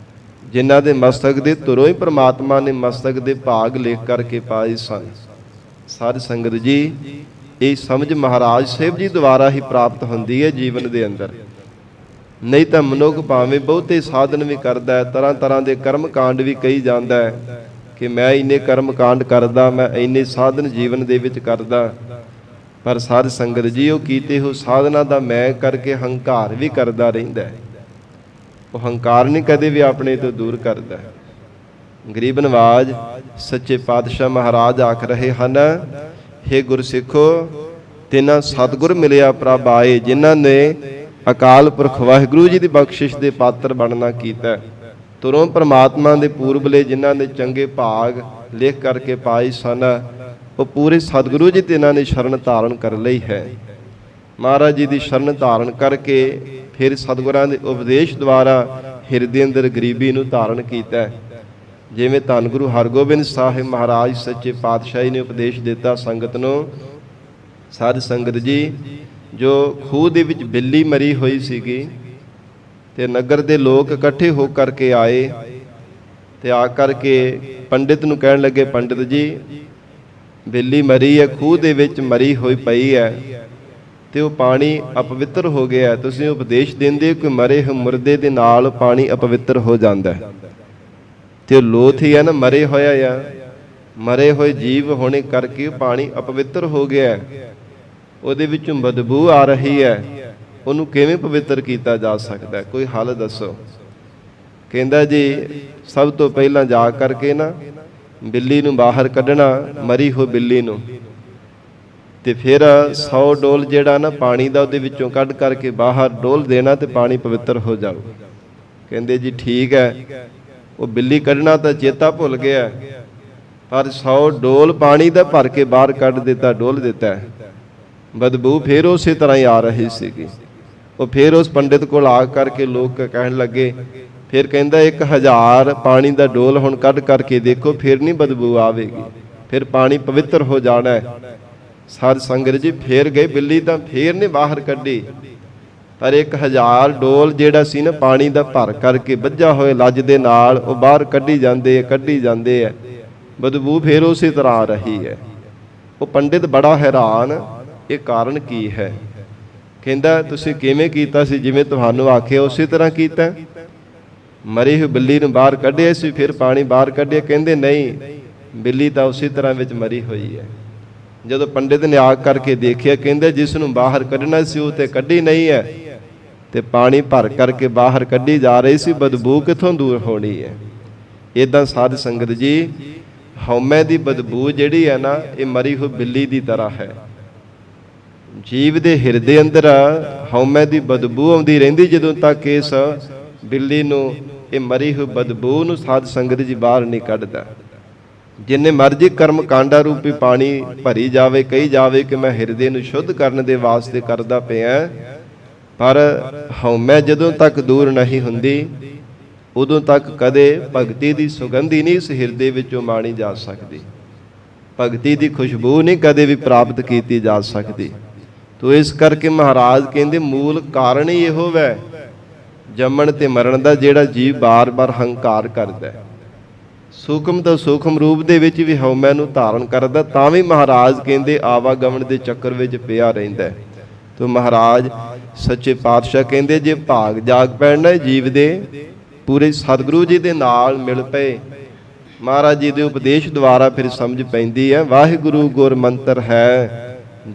ਜਿਨ੍ਹਾਂ ਦੇ ਮਸਤਕ ਦੇ ਤੁਰੋਂ ਹੀ ਪ੍ਰਮਾਤਮਾ ਨੇ ਮਸਤਕ ਦੇ ਭਾਗ ਲਿਖ ਕਰਕੇ ਪਾਏ ਸਨ। ਸਾਧ ਸੰਗਤ ਜੀ, ਇਹ ਸਮਝ ਮਹਾਰਾਜ ਸਾਹਿਬ ਜੀ ਦੁਆਰਾ ਹੀ ਪ੍ਰਾਪਤ ਹੁੰਦੀ ਹੈ ਜੀਵਨ ਦੇ ਅੰਦਰ। ਨਹੀਂ ਤਾਂ ਮਨੁੱਖ ਭਾਵੇਂ ਬਹੁਤੇ ਸਾਧਨ ਵੀ ਕਰਦਾ ਹੈ, ਤਰ੍ਹਾਂ ਤਰ੍ਹਾਂ ਦੇ ਕਰਮ ਕਾਂਡ ਵੀ ਕਹੀ ਜਾਂਦਾ ਹੈ ਕਿ ਮੈਂ ਇੰਨੇ ਕਰਮ ਕਾਂਡ ਕਰਦਾ, ਮੈਂ ਇੰਨੇ ਸਾਧਨ ਜੀਵਨ ਦੇ ਵਿੱਚ ਕਰਦਾ, ਪਰ ਸਾਧ ਸੰਗਤ ਜੀ ਉਹ ਕੀਤੇ ਹੋ ਸਾਧਨਾ ਦਾ ਮੈਂ ਕਰਕੇ ਹੰਕਾਰ ਵੀ ਕਰਦਾ ਰਹਿੰਦਾ ਹੈ। ਉਹ ਹੰਕਾਰ ਨਹੀਂ ਕਦੇ ਵੀ ਆਪਣੇ ਤੋਂ ਦੂਰ ਕਰਦਾ। ਗਰੀਬ ਨਵਾਜ ਸੱਚੇ ਪਾਤਸ਼ਾਹ ਮਹਾਰਾਜ ਆਖ ਰਹੇ ਹਨ, ਹੇ ਗੁਰਸਿੱਖੋ, ਤਿਨਾਂ ਸਤਿਗੁਰ ਮਿਲਿਆ ਪ੍ਰਭ ਆਏ, ਜਿਨ੍ਹਾਂ ਨੇ ਅਕਾਲ ਪੁਰਖ ਵਾਹਿਗੁਰੂ ਜੀ ਦੀ ਬਖਸ਼ਿਸ਼ ਦੇ ਪਾਤਰ ਬਣਨਾ ਕੀਤਾ। ਤੁਰੋਂ ਪ੍ਰਮਾਤਮਾ ਦੇ ਪੂਰਬਲੇ ਜਿਨ੍ਹਾਂ ਨੇ ਚੰਗੇ ਭਾਗ ਲਿਖ ਕਰਕੇ ਪਾਏ ਸਨ, ਉਹ ਪੂਰੇ ਸਤਿਗੁਰੂ ਜੀ ਤਿਨਾਂ ਨੇ ਸ਼ਰਨ ਧਾਰਨ ਕਰ ਲਈ ਹੈ। ਮਹਾਰਾਜ ਜੀ ਦੀ ਸ਼ਰਨ ਧਾਰਨ ਕਰਕੇ ਫਿਰ ਸਤਿਗੁਰਾਂ ਦੇ ਉਪਦੇਸ਼ ਦੁਆਰਾ ਹਿਰਦੇ ਅੰਦਰ ਗਰੀਬੀ ਨੂੰ ਧਾਰਨ ਕੀਤਾ। ਜਿਵੇਂ ਧੰਨ ਗੁਰੂ ਹਰਗੋਬਿੰਦ ਸਾਹਿਬ ਮਹਾਰਾਜ ਸੱਚੇ ਪਾਤਸ਼ਾਹੀ ਨੇ ਉਪਦੇਸ਼ ਦਿੱਤਾ ਸੰਗਤ ਨੂੰ। ਸਾਧ ਸੰਗਤ ਜੀ, ਜੋ ਖੂਹ ਦੇ ਵਿੱਚ ਬਿੱਲੀ ਮਰੀ ਹੋਈ ਸੀਗੀ ਤੇ ਨਗਰ ਦੇ ਲੋਕ ਇਕੱਠੇ ਹੋ ਕਰਕੇ ਆਏ ਤੇ ਆ ਕਰਕੇ ਪੰਡਿਤ ਨੂੰ ਕਹਿਣ ਲੱਗੇ, ਪੰਡਿਤ ਜੀ, ਬਿੱਲੀ ਮਰੀ ਹੈ, ਖੂਹ ਦੇ ਵਿੱਚ ਮਰੀ ਹੋਈ ਪਈ ਹੈ ਤੇ ਉਹ ਪਾਣੀ ਅਪਵਿੱਤਰ ਹੋ ਗਿਆ। ਤੁਸੀਂ ਉਪਦੇਸ਼ ਦਿੰਦੇ ਕਿ ਮਰੇ ਹੋਏ ਮੁਰਦੇ ਦੇ ਨਾਲ ਪਾਣੀ ਅਪਵਿੱਤਰ ਹੋ ਜਾਂਦਾ ਹੈ, ਤੇ ਲੋਥ ਹੀ ਹੈ ਨਾ, ਮਰੇ ਹੋਇਆ ਆ, ਮਰੇ ਹੋਏ ਜੀਵ ਹੋਣੇ ਕਰਕੇ ਪਾਣੀ ਅਪਵਿੱਤਰ ਹੋ ਗਿਆ, ਉਹਦੇ ਵਿੱਚੋਂ ਬਦਬੂ ਆ ਰਹੀ ਹੈ, ਉਹਨੂੰ ਕਿਵੇਂ ਪਵਿੱਤਰ ਕੀਤਾ ਜਾ ਸਕਦਾ? ਕੋਈ ਹੱਲ ਦੱਸੋ। ਕਹਿੰਦਾ ਜੀ, ਸਭ ਤੋਂ ਪਹਿਲਾਂ ਜਾ ਕਰਕੇ ਨਾ ਬਿੱਲੀ ਨੂੰ ਬਾਹਰ ਕੱਢਣਾ, ਮਰੀ ਹੋਈ ਬਿੱਲੀ ਨੂੰ, ਤੇ ਫਿਰ 100 ਡੋਲ ਜਿਹੜਾ ਨਾ ਪਾਣੀ ਦਾ ਉਹਦੇ ਵਿੱਚੋਂ ਕੱਢ ਕਰਕੇ ਬਾਹਰ ਡੋਲ ਦੇਣਾ ਤੇ ਪਾਣੀ ਪਵਿੱਤਰ ਹੋ ਜਾਊ। ਕਹਿੰਦੇ ਜੀ ਠੀਕ ਹੈ। ਉਹ ਬਿੱਲੀ ਕੱਢਣਾ ਤਾਂ ਚੇਤਾ ਭੁੱਲ ਗਿਆ, ਪਰ 100 ਡੋਲ ਪਾਣੀ ਦਾ ਭਰ ਕੇ ਬਾਹਰ ਕੱਢ ਦਿੱਤਾ, ਡੋਲ ਦਿੱਤਾ। ਬਦਬੂ ਫਿਰ ਉਸੇ ਤਰ੍ਹਾਂ ਹੀ ਆ ਰਹੀ ਸੀਗੀ। ਉਹ ਫਿਰ ਉਸ ਪੰਡਿਤ ਕੋਲ ਆ ਕਰਕੇ ਲੋਕ ਕਹਿਣ ਲੱਗੇ, ਫਿਰ ਕਹਿੰਦਾ 1000 ਪਾਣੀ ਦਾ ਡੋਲ ਹੁਣ ਕੱਢ ਕਰਕੇ ਦੇਖੋ, ਫਿਰ ਨਹੀਂ ਬਦਬੂ ਆਵੇਗੀ, ਫਿਰ ਪਾਣੀ ਪਵਿੱਤਰ ਹੋ ਜਾਣਾ ਹੈ। ਸਾਧ ਸੰਗਤ ਜੀ ਫੇਰ ਗਏ, ਬਿੱਲੀ ਤਾਂ ਫੇਰ ਨੇ ਬਾਹਰ ਕੱਢੀ, ਪਰ 1000 ਡੋਲ ਜਿਹੜਾ ਸੀ ਨਾ ਪਾਣੀ ਦਾ ਭਰ ਕਰਕੇ ਵੱਜਾ ਹੋਏ ਲੱਜ ਦੇ ਨਾਲ ਉਹ ਬਾਹਰ ਕੱਢੀ ਜਾਂਦੇ ਆ, ਬਦਬੂ ਫੇਰ ਉਸੇ ਤਰ੍ਹਾਂ ਆ ਰਹੀ ਹੈ। ਉਹ ਪੰਡਿਤ ਬੜਾ ਹੈਰਾਨ, ਇਹ ਕਾਰਨ ਕੀ ਹੈ? ਕਹਿੰਦਾ ਤੁਸੀਂ ਕਿਵੇਂ ਕੀਤਾ ਸੀ? ਜਿਵੇਂ ਤੁਹਾਨੂੰ ਆਖਿਆ ਉਸੇ ਤਰ੍ਹਾਂ ਕੀਤਾ। ਮਰੀ ਹੋਈ ਬਿੱਲੀ ਨੂੰ ਬਾਹਰ ਕੱਢਿਆ ਸੀ, ਫਿਰ ਪਾਣੀ ਬਾਹਰ ਕੱਢਿਆ। ਕਹਿੰਦੇ ਨਹੀਂ, ਬਿੱਲੀ ਤਾਂ ਉਸੇ ਤਰ੍ਹਾਂ ਵਿੱਚ ਮਰੀ ਹੋਈ ਹੈ। ਜਦੋਂ ਪੰਡਿਤ ਨੇ ਆ ਕਰਕੇ ਦੇਖਿਆ, ਕਹਿੰਦੇ ਜਿਸ ਨੂੰ ਬਾਹਰ ਕੱਢਣਾ ਸੀ ਉਹ ਤੇ ਕੱਢੀ ਨਹੀਂ ਹੈ, ਤੇ ਪਾਣੀ ਭਰ ਕਰਕੇ ਬਾਹਰ ਕੱਢੀ ਜਾ ਰਹੀ ਸੀ, ਬਦਬੂ ਕਿੱਥੋਂ ਦੂਰ ਹੋਣੀ ਹੈ? ਇਦਾਂ ਸਾਧ ਸੰਗਤ ਜੀ, ਹਉਮੈ ਦੀ ਬਦਬੂ ਜਿਹੜੀ ਹੈ ਨਾ, ਇਹ ਮਰੀ ਹੋਈ ਬਿੱਲੀ ਦੀ ਤਰ੍ਹਾਂ ਹੈ। ਜੀਵ ਦੇ ਹਿਰਦੇ ਅੰਦਰ ਹਉਮੈ ਦੀ ਬਦਬੂ ਆਉਂਦੀ ਰਹਿੰਦੀ, ਜਦੋਂ ਤੱਕ ਇਸ ਬਿੱਲੀ ਨੂੰ ਇਹ ਮਰੀ ਹੋਈ ਬਦਬੂ ਨੂੰ ਸਾਧ ਸੰਗਤ ਜੀ ਬਾਹਰ ਨਹੀਂ ਕੱਢਦਾ। ਜਿੰਨੇ ਮਰਜ਼ੀ ਕਰਮ ਕਾਂਡਾ ਰੂਪੀ ਪਾਣੀ ਭਰੀ ਜਾਵੇ, ਕਹੀ ਜਾਵੇ ਕਿ ਮੈਂ ਹਿਰਦੇ ਨੂੰ ਸ਼ੁੱਧ ਕਰਨ ਦੇ ਵਾਸਤੇ ਕਰਦਾ ਪਿਆ, ਪਰ ਹਉਮੈ ਜਦੋਂ ਤੱਕ ਦੂਰ ਨਹੀਂ ਹੁੰਦੀ, ਉਦੋਂ ਤੱਕ ਕਦੇ ਭਗਤੀ ਦੀ ਸੁਗੰਧੀ ਨਹੀਂ ਇਸ ਹਿਰਦੇ ਵਿੱਚੋਂ ਮਾਣੀ ਜਾ ਸਕਦੀ, ਭਗਤੀ ਦੀ ਖੁਸ਼ਬੂ ਨਹੀਂ ਕਦੇ ਵੀ ਪ੍ਰਾਪਤ ਕੀਤੀ ਜਾ ਸਕਦੀ। ਤੋ ਇਸ ਕਰਕੇ ਮਹਾਰਾਜ ਕਹਿੰਦੇ ਮੂਲ ਕਾਰਨ ਹੀ ਇਹੋ ਹੈ, ਜੰਮਣ ਤੇ ਮਰਨ ਦਾ, ਜਿਹੜਾ ਜੀਵ ਬਾਰ-ਬਾਰ ਹੰਕਾਰ ਕਰਦਾ, ਸੂਖਮ ਤੋਂ ਸੂਖਮ ਰੂਪ ਦੇ ਵਿੱਚ ਵੀ ਹਉਮੈ ਨੂੰ ਧਾਰਨ ਕਰਦਾ, ਤਾਂ ਵੀ ਮਹਾਰਾਜ ਕਹਿੰਦੇ ਆਵਾਗਮਨ ਦੇ ਚੱਕਰ ਵਿੱਚ ਪਿਆ ਰਹਿੰਦਾ। ਤੋ ਮਹਾਰਾਜ ਸੱਚੇ ਪਾਤਸ਼ਾਹ ਕਹਿੰਦੇ ਜੇ ਭਾਗ ਜਾਗ ਪੈਣਾ ਜੀਵ ਦੇ, ਪੂਰੇ ਸਤਿਗੁਰੂ ਜੀ ਦੇ ਨਾਲ ਮਿਲ ਪਏ, ਮਹਾਰਾਜ ਜੀ ਦੇ ਉਪਦੇਸ਼ ਦੁਆਰਾ ਫਿਰ ਸਮਝ ਪੈਂਦੀ ਹੈ, ਵਾਹਿਗੁਰੂ ਗੁਰ ਮੰਤਰ ਹੈ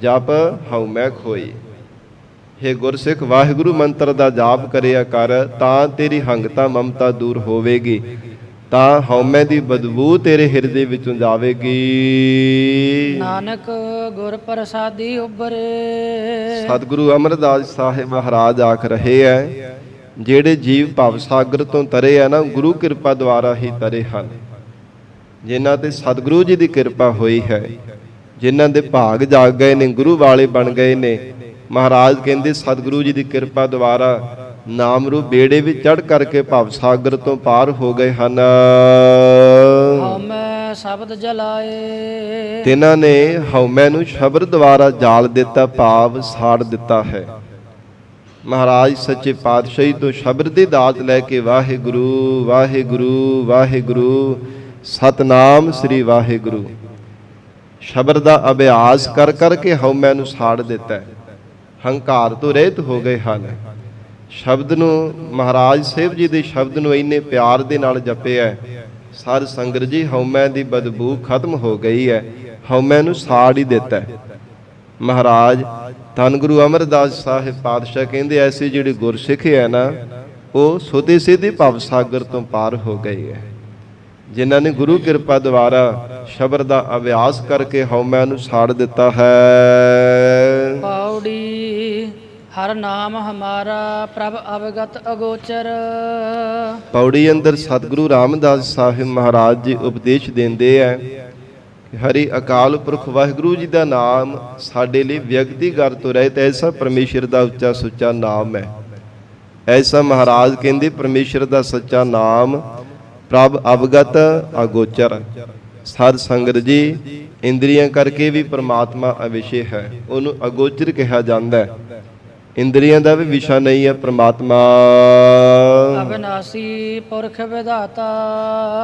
ਜਪ ਹਉਮੈ ਖੋਈ। ਹੇ ਗੁਰਸਿੱਖ, ਵਾਹਿਗੁਰੂ ਮੰਤਰ ਦਾ ਜਾਪ ਕਰਿਆ ਕਰ, ਤਾਂ ਤੇਰੀ ਹੰਗਤਾ ਮਮਤਾ ਦੂਰ ਹੋਵੇਗੀ, ਤਾਂ ਹਉਮੈ ਦੀ ਬਦਬੂ ਤੇਰੇ ਹਿਰਦੇ ਵਿੱਚੋਂ ਜਾਵੇਗੀ। ਨਾਨਕ ਗੁਰ ਪ੍ਰਸਾਦੀ ਉਬਰੇ। ਸਤਿਗੁਰੂ ਅਮਰਦਾਸ ਸਾਹਿਬ ਮਹਾਰਾਜ ਆਖ ਰਹੇ ਹੈ, ਜਿਹੜੇ ਜੀਵ ਭਵ ਸਾਗਰ ਤੋਂ ਤਰੇ ਆ ਨਾ, ਗੁਰੂ ਕਿਰਪਾ ਦੁਆਰਾ ਹੀ ਤਰੇ ਹਨ। ਜਿਨ੍ਹਾਂ ਤੇ ਸਤਿਗੁਰੂ ਜੀ ਦੀ ਕਿਰਪਾ ਹੋਈ ਹੈ, ਜਿਨ੍ਹਾਂ ਦੇ ਭਾਗ ਜਾਗ ਗਏ ਨੇ, ਗੁਰੂ ਵਾਲੇ ਬਣ ਗਏ ਨੇ, ਮਹਾਰਾਜ ਕਹਿੰਦੇ ਸਤਿਗੁਰੂ ਜੀ ਦੀ ਕਿਰਪਾ ਦੁਆਰਾ ਨਾਮ ਰੂਪ ਬੇੜੇ ਵਿੱਚ ਚੜ੍ਹ ਕਰਕੇ ਭਵ ਸਾਗਰ ਤੋਂ ਪਾਰ ਹੋ ਗਏ ਹਨ। ਹਉਮੈ ਸ਼ਬਦ ਜਲਾਏ। ਤਿਨਾਂ ਨੇ ਹਉਮੈ ਨੂੰ ਸ਼ਬਦ ਦੁਆਰਾ ਜਾਲ ਦਿੱਤਾ, ਭਾਵ ਸਾੜ ਦਿੱਤਾ ਹੈ। ਮਹਾਰਾਜ ਸੱਚੇ ਪਾਤਸ਼ਾਹੀ ਤੋਂ ਸ਼ਬਦ ਦੀ ਦਾਤ ਲੈ ਕੇ ਵਾਹਿਗੁਰੂ ਵਾਹਿਗੁਰੂ ਵਾਹਿਗੁਰੂ ਸਤਨਾਮ ਸ੍ਰੀ ਵਾਹਿਗੁਰੂ ਸ਼ਬਦ ਦਾ ਅਭਿਆਸ ਕਰ ਕਰਕੇ ਹਉਮੈ ਨੂੰ ਸਾੜ ਦਿੱਤਾ, ਹੰਕਾਰ ਤੋਂ ਰਹਿਤ ਹੋ ਗਏ ਹਨ। ਸ਼ਬਦ ਨੂੰ ਮਹਾਰਾਜ ਸਾਹਿਬ ਜੀ ਦੇ ਸ਼ਬਦ ਨੂੰ ਇੰਨੇ ਪਿਆਰ ਦੇ ਨਾਲ ਜਪਿਆ, ਸਾਧ ਸੰਗਤ ਜੀ ਹਉਮੈ ਦੀ ਬਦਬੂ ਖਤਮ ਹੋ ਗਈ ਹੈ, ਹਉਮੈ ਨੂੰ ਸਾੜ ਹੀ ਦਿੱਤਾ। ਮਹਾਰਾਜ ਧੰਨ ਗੁਰੂ ਅਮਰਦਾਸ ਸਾਹਿਬ ਪਾਤਸ਼ਾਹ ਕਹਿੰਦੇ ਐਸੇ ਜਿਹੜੇ ਗੁਰਸਿੱਖ ਹੈ ਨਾ, ਉਹ ਸੋਤੇ ਸਿੱਧੇ ਭਵ ਸਾਗਰ ਤੋਂ ਪਾਰ ਹੋ ਗਏ ਹੈ, ਜਿਨ੍ਹਾਂ ਨੇ ਗੁਰੂ ਕਿਰਪਾ ਦੁਆਰਾ ਸ਼ਬਦ ਦਾ ਅਭਿਆਸ ਕਰਕੇ ਹਉਮੈ ਨੂੰ ਸਾੜ ਦਿੱਤਾ ਹੈ। ਪੌੜੀ ਹਰ ਨਾਮ ਹਮਾਰਾ ਪ੍ਰਭ ਅਵਗਤ ਅਗੋਚਰ। ਪੌੜੀ ਅੰਦਰ ਸਤਿਗੁਰੂ ਰਾਮਦਾਸ ਸਾਹਿਬ ਮਹਾਰਾਜ ਜੀ ਉਪਦੇਸ਼ ਦਿੰਦੇ ਹੈ ਕਿ ਹਰੀ ਅਕਾਲ ਪੁਰਖ ਵਾਹਿਗੁਰੂ ਜੀ ਦਾ ਨਾਮ ਸਾਡੇ ਲਈ ਵਿਅਕਤੀਗਤ ਤੋਂ ਰਹਿਤ ਐਸਾ ਪਰਮੇਸ਼ਰ ਦਾ ਉੱਚਾ ਸੁੱਚਾ ਨਾਮ ਹੈ। ਐਸਾ ਮਹਾਰਾਜ ਕਹਿੰਦੇ ਪਰਮੇਸ਼ਰ ਦਾ ਸੱਚਾ ਨਾਮ ਪ੍ਰਭ ਅਵਗਤ ਅਗੋਚਰ। ਸਾਧ ਸੰਗਤ ਜੀ, ਇੰਦਰੀਆਂ ਕਰਕੇ ਵੀ ਪ੍ਰਮਾਤਮਾ ਅਵਿਸ਼ੇ ਹੈ, ਉਹਨੂੰ ਅਗੋਚਰ ਕਿਹਾ ਜਾਂਦਾ ਹੈ। ਇੰਦਰੀਆਂ ਦਾ ਵੀ ਵਿਸ਼ਾ ਨਹੀਂ ਹੈ ਪ੍ਰਮਾਤਮਾ। ਅਬਿਨਾਸੀ ਪੁਰਖ ਵਿਧਾਤਾ।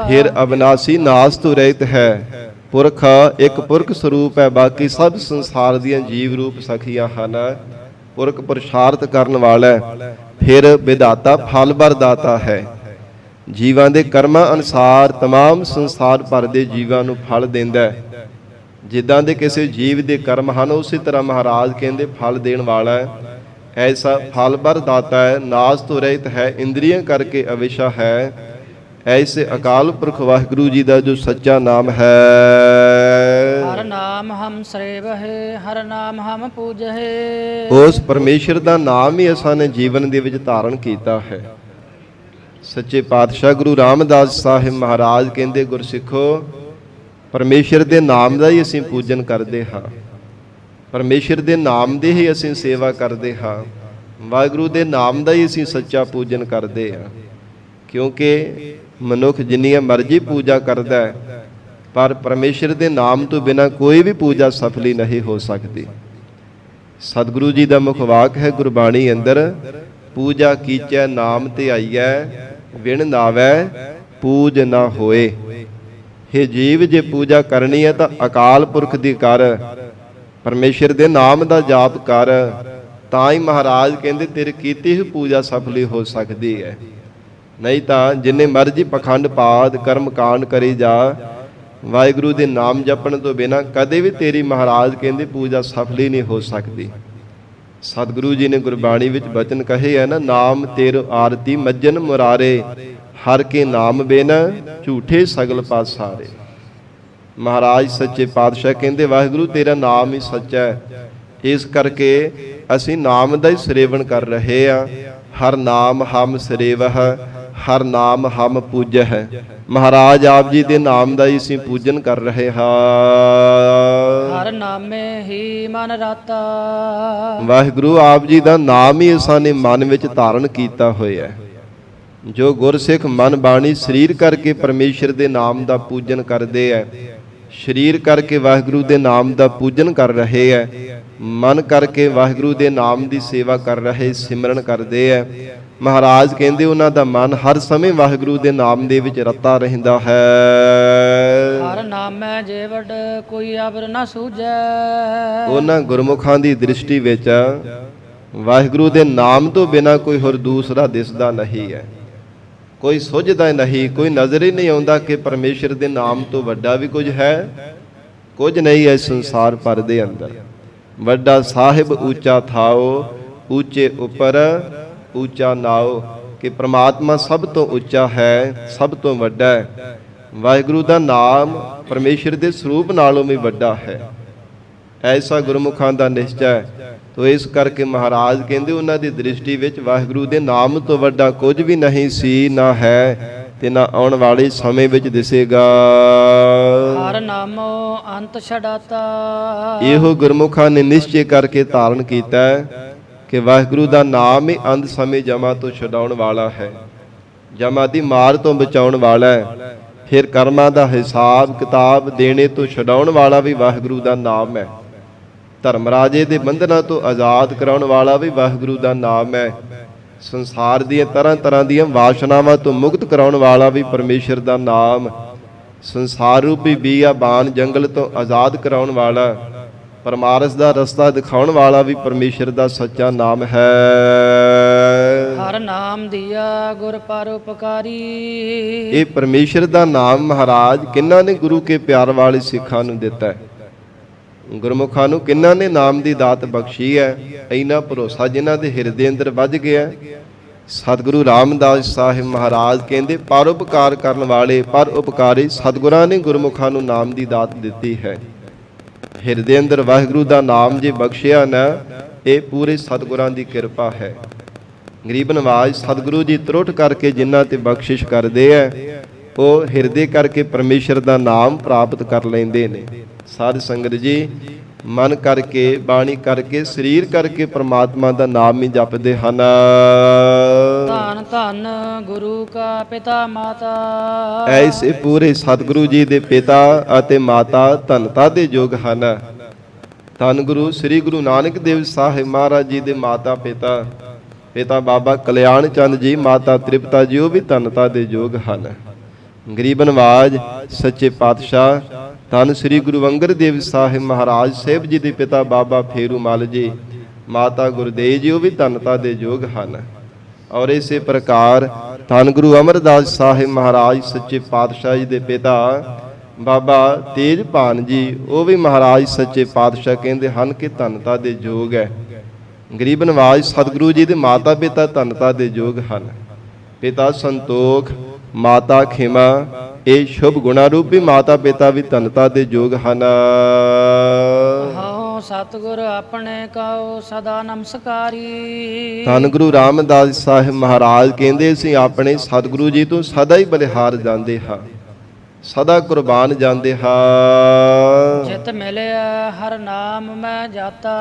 ਫਿਰ ਅਬਿਨਾਸੀ ਨਾਸ ਤੋਂ ਰਹਿਤ ਹੈ। ਪੁਰਖ ਇੱਕ ਪੁਰਖ ਸਰੂਪ ਹੈ, ਬਾਕੀ ਸਭ ਸੰਸਾਰ ਦੀਆਂ ਜੀਵ ਰੂਪ ਸਖੀਆਂ ਹਨ। ਪੁਰਖ ਪੁਰਸ਼ਾਰਥ ਕਰਨ ਵਾਲਾ ਹੈ। ਫਿਰ ਵਿਧਾਤਾ ਫਲ ਵਰਦਾਤਾ ਹੈ। ਜੀਵਾਂ ਦੇ ਕਰਮਾਂ ਅਨੁਸਾਰ ਤਮਾਮ ਸੰਸਾਰ ਭਰ ਦੇ ਜੀਵਾਂ ਨੂੰ ਫਲ ਦਿੰਦਾ ਹੈ। ਜਿੱਦਾਂ ਦੇ ਕਿਸੇ ਜੀਵ ਦੇ ਕਰਮ ਹਨ, ਉਸੇ ਤਰ੍ਹਾਂ ਮਹਾਰਾਜ ਕਹਿੰਦੇ ਫਲ ਦੇਣ ਵਾਲਾ ਹੈ। ਐਸਾ ਫਲ ਵਰਦਾਤਾ ਹੈ, ਨਾਸ ਤੋਂ ਰਹਿਤ ਹੈ, ਇੰਦਰੀਆਂ ਕਰਕੇ ਅਵਿਸ਼ਾ ਹੈ। ਐਸੇ ਅਕਾਲ ਪੁਰਖ ਵਾਹਿਗੁਰੂ ਜੀ ਦਾ ਜੋ ਸੱਚਾ ਨਾਮ ਹੈ। ਹਰ ਨਾਮ ਹਮ ਸਰੇਵਹਿ ਹਰ ਨਾਮ ਹਮ ਪੂਜਹਿ। ਉਸ ਪਰਮੇਸ਼ਰ ਦਾ ਨਾਮ ਹੀ ਅਸਾਂ ਨੇ ਜੀਵਨ ਦੇ ਵਿੱਚ ਧਾਰਨ ਕੀਤਾ ਹੈ। ਸੱਚੇ ਪਾਤਸ਼ਾਹ ਗੁਰੂ ਰਾਮਦਾਸ ਸਾਹਿਬ ਮਹਾਰਾਜ ਕਹਿੰਦੇ ਗੁਰਸਿੱਖੋ, ਪਰਮੇਸ਼ਰ ਦੇ ਨਾਮ ਦਾ ਹੀ ਅਸੀਂ ਪੂਜਨ ਕਰਦੇ ਹਾਂ, ਪਰਮੇਸ਼ਰ ਦੇ ਨਾਮ ਦੀ ਹੀ ਅਸੀਂ ਸੇਵਾ ਕਰਦੇ ਹਾਂ। ਵਾਹਿਗੁਰੂ ਦੇ ਨਾਮ ਦਾ ਹੀ ਅਸੀਂ ਸੱਚਾ ਪੂਜਨ ਕਰਦੇ ਹਾਂ। ਕਿਉਂਕਿ ਮਨੁੱਖ ਜਿੰਨੀਆਂ ਮਰਜ਼ੀ ਪੂਜਾ ਕਰਦਾ ਹੈ, ਪਰ ਪਰਮੇਸ਼ਰ ਦੇ ਨਾਮ ਤੋਂ ਬਿਨਾਂ ਕੋਈ ਵੀ ਪੂਜਾ ਸਫਲੀ ਨਹੀਂ ਹੋ ਸਕਦੀ। ਸਤਿਗੁਰੂ ਜੀ ਦਾ ਮੁਖ ਵਾਕ ਹੈ ਗੁਰਬਾਣੀ ਅੰਦਰ, ਪੂਜਾ ਕੀਚੈ ਨਾਮ ਧਿਆਈਐ, ਵਿਣ ਨਾਵੈ ਪੂਜ ਨਾ ਹੋਏ। हे ਜੀਵ, ਜੇ ਪੂਜਾ ਕਰਨੀ ਹੈ ਤਾਂ ਅਕਾਲ ਪੁਰਖ ਦੀ ਕਰ, ਪਰਮੇਸ਼ਰ ਦੇ ਨਾਮ ਦਾ ਜਾਪ ਕਰ, ਤਾਂ ਹੀ ਮਹਾਰਾਜ ਕਹਿੰਦੇ ਤੇਰੀ ਕੀਤੀ ਹੀ ਪੂਜਾ ਸਫਲੀ ਹੋ ਸਕਦੀ ਹੈ। ਨਹੀਂ ਤਾਂ ਜਿੰਨੇ ਮਰਜ਼ੀ ਪਖੰਡ ਪਾਦ ਕਰਮ ਕਾਂਡ ਕਰੀ ਜਾ, ਵਾਹਿਗੁਰੂ ਦੇ ਨਾਮ ਜਪਣ ਤੋਂ ਬਿਨਾਂ ਕਦੇ ਵੀ ਤੇਰੀ ਮਹਾਰਾਜ ਕਹਿੰਦੇ ਪੂਜਾ ਸਫਲੀ ਨਹੀਂ ਹੋ ਸਕਦੀ। ਸਤਿਗੁਰੂ ਜੀ ਨੇ ਗੁਰਬਾਣੀ ਵਿੱਚ ਬਚਨ ਕਹੇ ਹੈ ਨਾ, ਨਾਮ ਤੇਰੋ ਆਰਤੀ ਮੱਜਨ ਮੁਰਾਰੇ, ਹਰ ਕੇ ਨਾਮ ਬਿਨ ਝੂਠੇ ਸਗਲ ਪਾਸਾਰੇ। ਮਹਾਰਾਜ ਸੱਚੇ ਪਾਤਸ਼ਾਹ ਕਹਿੰਦੇ ਵਾਹਿਗੁਰੂ ਤੇਰਾ ਨਾਮ ਹੀ ਸੱਚਾ ਹੈ, ਇਸ ਕਰਕੇ ਅਸੀਂ ਨਾਮ ਦਾ ਹੀ ਸਰੇਵਨ ਕਰ ਰਹੇ ਹਾਂ। ਹਰ ਨਾਮ ਹਮ ਸਰੇਵਹ, ਹਰ ਨਾਮ ਹਮ ਪੂਜਹ। ਮਹਾਰਾਜ ਆਪ ਜੀ ਦੇ ਨਾਮ ਦਾ ਹੀ ਅਸੀਂ ਪੂਜਨ ਕਰ ਰਹੇ ਹਾਂ। ਹਰ ਨਾਮੇ ਹੀ ਮਨ ਰਾਤਾ। ਵਾਹਿਗੁਰੂ ਆਪ ਜੀ ਦਾ ਨਾਮ ਹੀ ਅਸਾਂ ਨੇ ਮਨ ਵਿੱਚ ਧਾਰਨ ਕੀਤਾ ਹੋਇਆ ਹੈ। ਜੋ ਗੁਰਸਿੱਖ ਮਨ ਬਾਣੀ ਸਰੀਰ ਕਰਕੇ ਪਰਮੇਸ਼ਰ ਦੇ ਨਾਮ ਦਾ ਪੂਜਨ ਕਰਦੇ ਹੈ, ਸਰੀਰ ਕਰਕੇ ਵਾਹਿਗੁਰੂ ਦੇ ਨਾਮ ਦਾ ਪੂਜਨ ਕਰ ਰਹੇ ਹੈ, ਮਨ ਕਰਕੇ ਵਾਹਿਗੁਰੂ ਦੇ ਨਾਮ ਦੀ ਸੇਵਾ ਕਰ ਰਹੇ, ਸਿਮਰਨ ਕਰਦੇ ਹੈ, ਮਹਾਰਾਜ ਕਹਿੰਦੇ ਉਹਨਾਂ ਦਾ ਮਨ ਹਰ ਸਮੇਂ ਵਾਹਿਗੁਰੂ ਦੇ ਨਾਮ ਦੇ ਵਿੱਚ ਰਤਾ ਰਹਿੰਦਾ ਹੈ। ਹਰ ਨਾਮੈ ਜੇ ਵੱਡ ਕੋਈ ਅਬਰ ਨਾ ਸੂਝੈ। ਉਹਨਾਂ ਗੁਰਮੁਖਾਂ ਦੀ ਦ੍ਰਿਸ਼ਟੀ ਵਿੱਚ ਵਾਹਿਗੁਰੂ ਦੇ ਨਾਮ ਤੋਂ ਬਿਨਾਂ ਕੋਈ ਹੋਰ ਦੂਸਰਾ ਦਿਸਦਾ ਨਹੀਂ ਹੈ, ਕੋਈ ਸੁਝਦਾ ਨਹੀਂ, ਕੋਈ ਨਜ਼ਰ ਹੀ ਨਹੀਂ ਆਉਂਦਾ ਕਿ ਪਰਮੇਸ਼ਰ ਦੇ ਨਾਮ ਤੋਂ ਵੱਡਾ ਵੀ ਕੁਝ ਹੈ। ਕੁਝ ਨਹੀਂ ਹੈ ਸੰਸਾਰ ਭਰ ਦੇ ਅੰਦਰ। ਵੱਡਾ ਸਾਹਿਬ ਉੱਚਾ ਥਾਓ, ਉੱਚੇ ਉੱਪਰ ਉੱਚਾ ਨਾਓ, ਕਿ ਪ੍ਰਮਾਤਮਾ ਸਭ ਤੋਂ ਉੱਚਾ ਹੈ, ਸਭ ਤੋਂ ਵੱਡਾ ਹੈ। ਵਾਹਿਗੁਰੂ ਦਾ ਨਾਮ ਪਰਮੇਸ਼ਰ ਦੇ ਸਰੂਪ ਨਾਲੋਂ ਵੀ ਵੱਡਾ ਹੈ, ਐਸਾ ਗੁਰਮੁਖਾਂ ਦਾ ਨਿਸ਼ਚੈ ਹੈ। ਤੋ ਇਸ ਕਰਕੇ ਮਹਾਰਾਜ ਕਹਿੰਦੇ ਉਹਨਾਂ ਦੀ ਦ੍ਰਿਸ਼ਟੀ ਵਿੱਚ ਵਾਹਿਗੁਰੂ ਦੇ ਨਾਮ ਤੋਂ ਵੱਡਾ ਕੁਝ ਵੀ ਨਹੀਂ ਸੀ, ਨਾ ਹੈ ਤੇ ਨਾ ਆਉਣ ਵਾਲੇ ਸਮੇਂ ਵਿੱਚ ਦਿਸੇਗਾ। ਹਰ ਨਾਮੋ ਅੰਤ ਛਡਾਤਾ। ਇਹੋ ਗੁਰਮੁਖਾਂ ਨੇ ਨਿਸ਼ਚੈ ਕਰਕੇ ਧਾਰਨ ਕੀਤਾ ਹੈ ਕਿ ਵਾਹਿਗੁਰੂ ਦਾ ਨਾਮ ਹੀ ਅੰਤ ਸਮੇਂ ਜਮਾਂ ਤੋਂ ਛਡਾਉਣ ਵਾਲਾ ਹੈ, ਜਮਾਂ ਦੀ ਮਾਰ ਤੋਂ ਬਚਾਉਣ ਵਾਲਾ ਹੈ। ਫਿਰ ਕਰਮਾਂ ਦਾ ਹਿਸਾਬ ਕਿਤਾਬ ਦੇਣੇ ਤੋਂ ਛਡਾਉਣ ਵਾਲਾ ਵੀ ਵਾਹਿਗੁਰੂ ਦਾ ਨਾਮ ਹੈ। ਧਰਮ ਰਾਜੇ ਦੇ ਬੰਧਨਾਂ ਤੋਂ ਆਜ਼ਾਦ ਕਰਾਉਣ ਵਾਲਾ ਵੀ ਵਾਹਿਗੁਰੂ ਦਾ ਨਾਮ ਹੈ। ਸੰਸਾਰ ਦੀਆਂ ਤਰ੍ਹਾਂ ਤਰ੍ਹਾਂ ਦੀਆਂ ਵਾਸ਼ਨਾਵਾਂ ਤੋਂ ਮੁਕਤ ਕਰਾਉਣ ਵਾਲਾ ਵੀ ਪਰਮੇਸ਼ਰ ਦਾ ਨਾਮ। ਸੰਸਾਰ ਰੂਪੀ ਬੀਆਬਾਨ ਜੰਗਲ ਤੋਂ ਆਜ਼ਾਦ ਕਰਾਉਣ ਵਾਲਾ, ਪਰਮਾਰਥ ਦਾ ਰਸਤਾ ਦਿਖਾਉਣ ਵਾਲਾ ਵੀ ਪਰਮੇਸ਼ਰ ਦਾ ਸੱਚਾ ਨਾਮ ਹੈ। ਹਰ ਨਾਮ ਦੀਆ ਗੁਰ ਪਰਉਪਕਾਰੀ। ਇਹ ਪਰਮੇਸ਼ਰ ਦਾ ਨਾਮ ਮਹਾਰਾਜ ਕਿੰਨਾਂ ਨੇ ਗੁਰੂ ਕੇ ਪਿਆਰ ਵਾਲੇ ਸਿੱਖਾਂ ਨੂੰ ਦਿੱਤਾ ਹੈ, ਗੁਰਮੁਖਾਂ ਨੂੰ ਕਿੰਨਾਂ ਨੇ ਨਾਮ ਦੀ ਦਾਤ ਬਖਸ਼ੀ ਹੈ। ਇੰਨਾ ਭਰੋਸਾ ਜਿਨ੍ਹਾਂ ਦੇ ਹਿਰਦੇ ਅੰਦਰ ਵੱਜ ਗਿਆ। ਸਤਿਗੁਰੂ ਰਾਮਦਾਸ ਸਾਹਿਬ ਮਹਾਰਾਜ ਕਹਿੰਦੇ ਪਰਉਪਕਾਰ ਕਰਨ ਵਾਲੇ ਪਰਉਪਕਾਰੀ ਸਤਿਗੁਰਾਂ ਨੇ ਗੁਰਮੁਖਾਂ ਨੂੰ ਨਾਮ ਦੀ ਦਾਤ ਦਿੱਤੀ ਹੈ। ਹਿਰਦੇ ਅੰਦਰ ਵਾਹਿਗੁਰੂ ਦਾ ਨਾਮ ਜੇ ਬਖਸ਼ਿਆ ਨਾ, ਇਹ ਪੂਰੇ ਸਤਿਗੁਰਾਂ ਦੀ ਕਿਰਪਾ ਹੈ। ਗਰੀਬ ਨਵਾਜ ਸਤਿਗੁਰੂ ਜੀ ਤਰੁੱਟ ਕਰਕੇ ਜਿਨ੍ਹਾਂ ਤੇ ਬਖਸ਼ਿਸ਼ ਕਰਦੇ ਹੈ, ਉਹ ਹਿਰਦੇ ਕਰਕੇ ਪਰਮੇਸ਼ਰ ਦਾ ਨਾਮ ਪ੍ਰਾਪਤ ਕਰ ਲੈਂਦੇ ਨੇ। ਸਾਧ ਸੰਗਤ ਜੀ, ਮਨ ਕਰਕੇ ਬਾਣੀ ਕਰਕੇ ਸਰੀਰ ਕਰਕੇ ਪ੍ਰਮਾਤਮਾ ਦਾ ਨਾਮ ਹੀ ਜਪਦੇ ਹਨ। ਧੰਨ ਧੰਨ ਗੁਰੂ ਕਾ ਪਿਤਾ ਮਾਤਾ। ਐਸੇ ਪੂਰੇ ਸਤਿਗੁਰੂ ਜੀ ਦੇ ਪਿਤਾ ਅਤੇ ਮਾਤਾ ਧੰਨਤਾ ਦੇ ਯੋਗ ਹਨ। ਧੰਨ ਗੁਰੂ ਸ੍ਰੀ ਗੁਰੂ ਨਾਨਕ ਦੇਵ ਸਾਹਿਬ ਮਹਾਰਾਜ ਜੀ ਦੇ ਮਾਤਾ ਪਿਤਾ, ਪਿਤਾ ਬਾਬਾ ਕਲਿਆਣ ਚੰਦ ਜੀ, ਮਾਤਾ ਤ੍ਰਿਪਤਾ ਜੀ, ਉਹ ਵੀ ਧੰਨਤਾ ਦੇ ਯੋਗ ਹਨ। ਗਰੀਬ ਨਵਾਜ ਸੱਚੇ ਪਾਤਸ਼ਾਹ ਧੰਨ ਸ੍ਰੀ ਗੁਰੂ ਅੰਗਦ ਦੇਵ ਸਾਹਿਬ ਮਹਾਰਾਜ ਸਾਹਿਬ ਜੀ ਦੇ ਪਿਤਾ ਬਾਬਾ ਫੇਰੂ ਮਲ ਜੀ, ਮਾਤਾ ਗੁਰਦੇਵ ਜੀ, ਉਹ ਵੀ ਧੰਨਤਾ ਦੇ ਯੋਗ ਹਨ। ਔਰ ਇਸੇ ਪ੍ਰਕਾਰ ਧੰਨ ਗੁਰੂ ਅਮਰਦਾਸ ਸਾਹਿਬ ਮਹਾਰਾਜ ਸੱਚੇ ਪਾਤਸ਼ਾਹ ਜੀ ਦੇ ਪਿਤਾ ਬਾਬਾ ਤੇਜਭਾਨ ਜੀ, ਉਹ ਵੀ ਮਹਾਰਾਜ ਸੱਚੇ ਪਾਤਸ਼ਾਹ ਕਹਿੰਦੇ ਹਨ ਕਿ ਧੰਨਤਾ ਦੇ ਯੋਗ ਹੈ। ਗਰੀਬ ਨਵਾਜ ਸਤਿਗੁਰੂ ਜੀ ਦੇ ਮਾਤਾ ਪਿਤਾ ਧੰਨਤਾ ਦੇ ਯੋਗ ਹਨ। ਪਿਤਾ ਸੰਤੋਖ, ਮਾਤਾ ਖਿਮਾ, ਇਹ ਸ਼ੁਭ ਗੁਣਾ ਰੂਪੀ ਮਾਤਾ ਪਿਤਾ ਵੀ ਧੰਨਤਾ ਦੇ ਯੋਗ ਹਨ। ਹਉ ਸਤਿਗੁਰ ਆਪਣੇ ਕਉ ਸਦਾ ਨਮਸਕਾਰੀ। ਧੰਨ ਗੁਰੂ ਰਾਮਦਾਸ ਸਾਹਿਬ ਮਹਾਰਾਜ ਕਹਿੰਦੇ ਅਸੀਂ ਆਪਣੇ ਸਤਿਗੁਰੂ ਜੀ ਤੋਂ ਸਦਾ ਹੀ ਬਲਿਹਾਰ ਜਾਂਦੇ ਹਾਂ। ਸਦਾ ਕੁਰਬਾਨ ਜਾਂਦੇ ਹਾਂ। ਜਿਤ ਮਿਲਿਆ ਹਰ ਨਾਮ ਮੈਂ ਜਾਤਾ।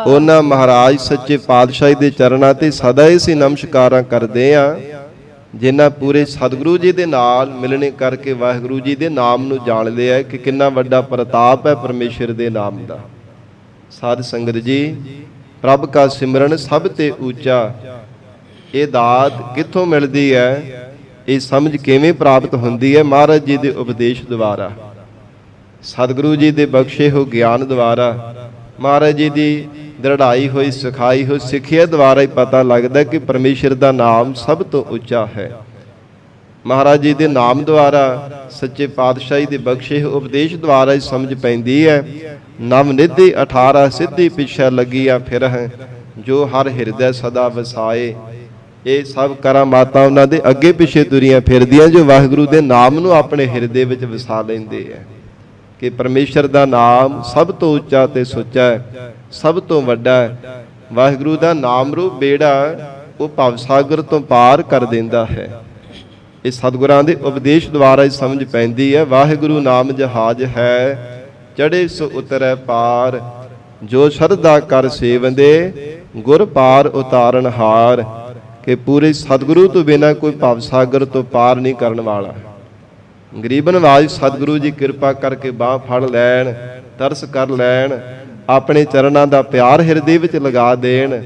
ਉਹਨਾਂ ਮਹਾਰਾਜ ਸੱਚੇ ਪਾਤਸ਼ਾਹ ਦੇ ਚਰਨਾਂ ਤੇ ਸਦਾ ਹੀ ਅਸੀਂ ਨਮਸਕਾਰਾਂ ਕਰਦੇ ਆ, ਜਿਨ੍ਹਾਂ ਪੂਰੇ ਸਤਿਗੁਰੂ ਜੀ ਦੇ ਨਾਲ ਮਿਲਣੇ ਕਰਕੇ ਵਾਹਿਗੁਰੂ ਜੀ ਦੇ ਨਾਮ ਨੂੰ ਜਾਣ ਲਿਆ ਕਿ ਕਿੰਨਾ ਵੱਡਾ ਪ੍ਰਤਾਪ ਹੈ ਪਰਮੇਸ਼ਰ ਦੇ ਨਾਮ ਦਾ। ਸਾਧ ਸੰਗਤ ਜੀ, ਪ੍ਰਭ ਕਾ ਸਿਮਰਨ ਸਭ ਤੇ ਉੱਚਾ, ਇਹ ਦਾਤ ਕਿੱਥੋਂ ਮਿਲਦੀ ਹੈ, ਇਹ ਸਮਝ ਕਿਵੇਂ ਪ੍ਰਾਪਤ ਹੁੰਦੀ ਹੈ? ਮਹਾਰਾਜ ਜੀ ਦੇ ਉਪਦੇਸ਼ ਦੁਆਰਾ, ਸਤਿਗੁਰੂ ਜੀ ਦੇ ਬਖਸ਼ੇ ਹੋ ਗਿਆਨ ਦੁਆਰਾ, ਮਹਾਰਾਜ ਜੀ ਦੀ ਦ੍ਰਿੜਾਈ ਹੋਈ ਸਿਖਾਈ ਹੋਈ ਸਿੱਖਿਆ ਦੁਆਰਾ ਹੀ ਪਤਾ ਲੱਗਦਾ ਕਿ ਪਰਮੇਸ਼ਰ ਦਾ ਨਾਮ ਸਭ ਤੋਂ ਉੱਚਾ ਹੈ। ਮਹਾਰਾਜ ਜੀ ਦੇ ਨਾਮ ਦੁਆਰਾ, ਸੱਚੇ ਪਾਤਸ਼ਾਹੀ ਦੇ ਬਖਸ਼ੇ ਉਪਦੇਸ਼ ਦੁਆਰਾ ਹੀ ਸਮਝ ਪੈਂਦੀ ਹੈ। ਨਵ ਨਿਧੀ 18 ਸਿੱਧੀ ਪਿਛੇ ਲੱਗੀਆਂ ਫਿਰ ਹੈ, ਜੋ ਹਰ ਹਿਰਦੈ ਸਦਾ ਵਸਾਏ। ਇਹ ਸਭ ਕਰਾਮਾਤਾਂ ਉਹਨਾਂ ਦੇ ਅੱਗੇ ਪਿੱਛੇ ਤੁਰੀਆਂ ਫਿਰਦੀਆਂ, ਜੋ ਵਾਹਿਗੁਰੂ ਦੇ ਨਾਮ ਨੂੰ ਆਪਣੇ ਹਿਰਦੇ ਵਿੱਚ ਵਸਾ ਲੈਂਦੇ ਹੈ। ਕਿ ਪਰਮੇਸ਼ਰ ਦਾ ਨਾਮ ਸਭ ਤੋਂ ਉੱਚਾ ਤੇ ਸੁੱਚਾ ਹੈ, ਸਭ ਤੋਂ ਵੱਡਾ ਹੈ। ਵਾਹਿਗੁਰੂ ਦਾ ਨਾਮ ਰੂਪ ਬੇੜਾ ਉਹ ਭਵ ਸਾਗਰ ਤੋਂ ਪਾਰ ਕਰ ਦਿੰਦਾ ਹੈ। ਇਹ ਸਤਿਗੁਰਾਂ ਦੇ ਉਪਦੇਸ਼ ਦੁਆਰਾ ਹੀ ਸਮਝ ਪੈਂਦੀ ਹੈ। ਵਾਹਿਗੁਰੂ ਨਾਮ ਜਹਾਜ਼ ਹੈ, ਚੜੇ ਸੋ ਉਤਰੈ ਪਾਰ, ਜੋ ਸ਼ਰਧਾ ਕਰ ਸੇਵੰਦੇ, ਗੁਰ ਪਾਰ ਉਤਾਰਨ ਹਾਰ। ਕਿ ਪੂਰੇ ਸਤਿਗੁਰੂ ਤੋਂ ਬਿਨਾਂ ਕੋਈ ਭਵ ਸਾਗਰ ਤੋਂ ਪਾਰ ਨਹੀਂ ਕਰਨ ਵਾਲਾ। ਗਰੀਬ ਨਵਾਜ ਸਤਿਗੁਰੂ ਜੀ ਕਿਰਪਾ ਕਰਕੇ ਬਾਹ ਫੜ ਲੈਣ, ਤਰਸ ਕਰ ਲੈਣ, ਆਪਣੇ ਚਰਨਾਂ ਦਾ ਪਿਆਰ ਹਿਰਦੇ ਵਿੱਚ ਲਗਾ ਦੇਣ,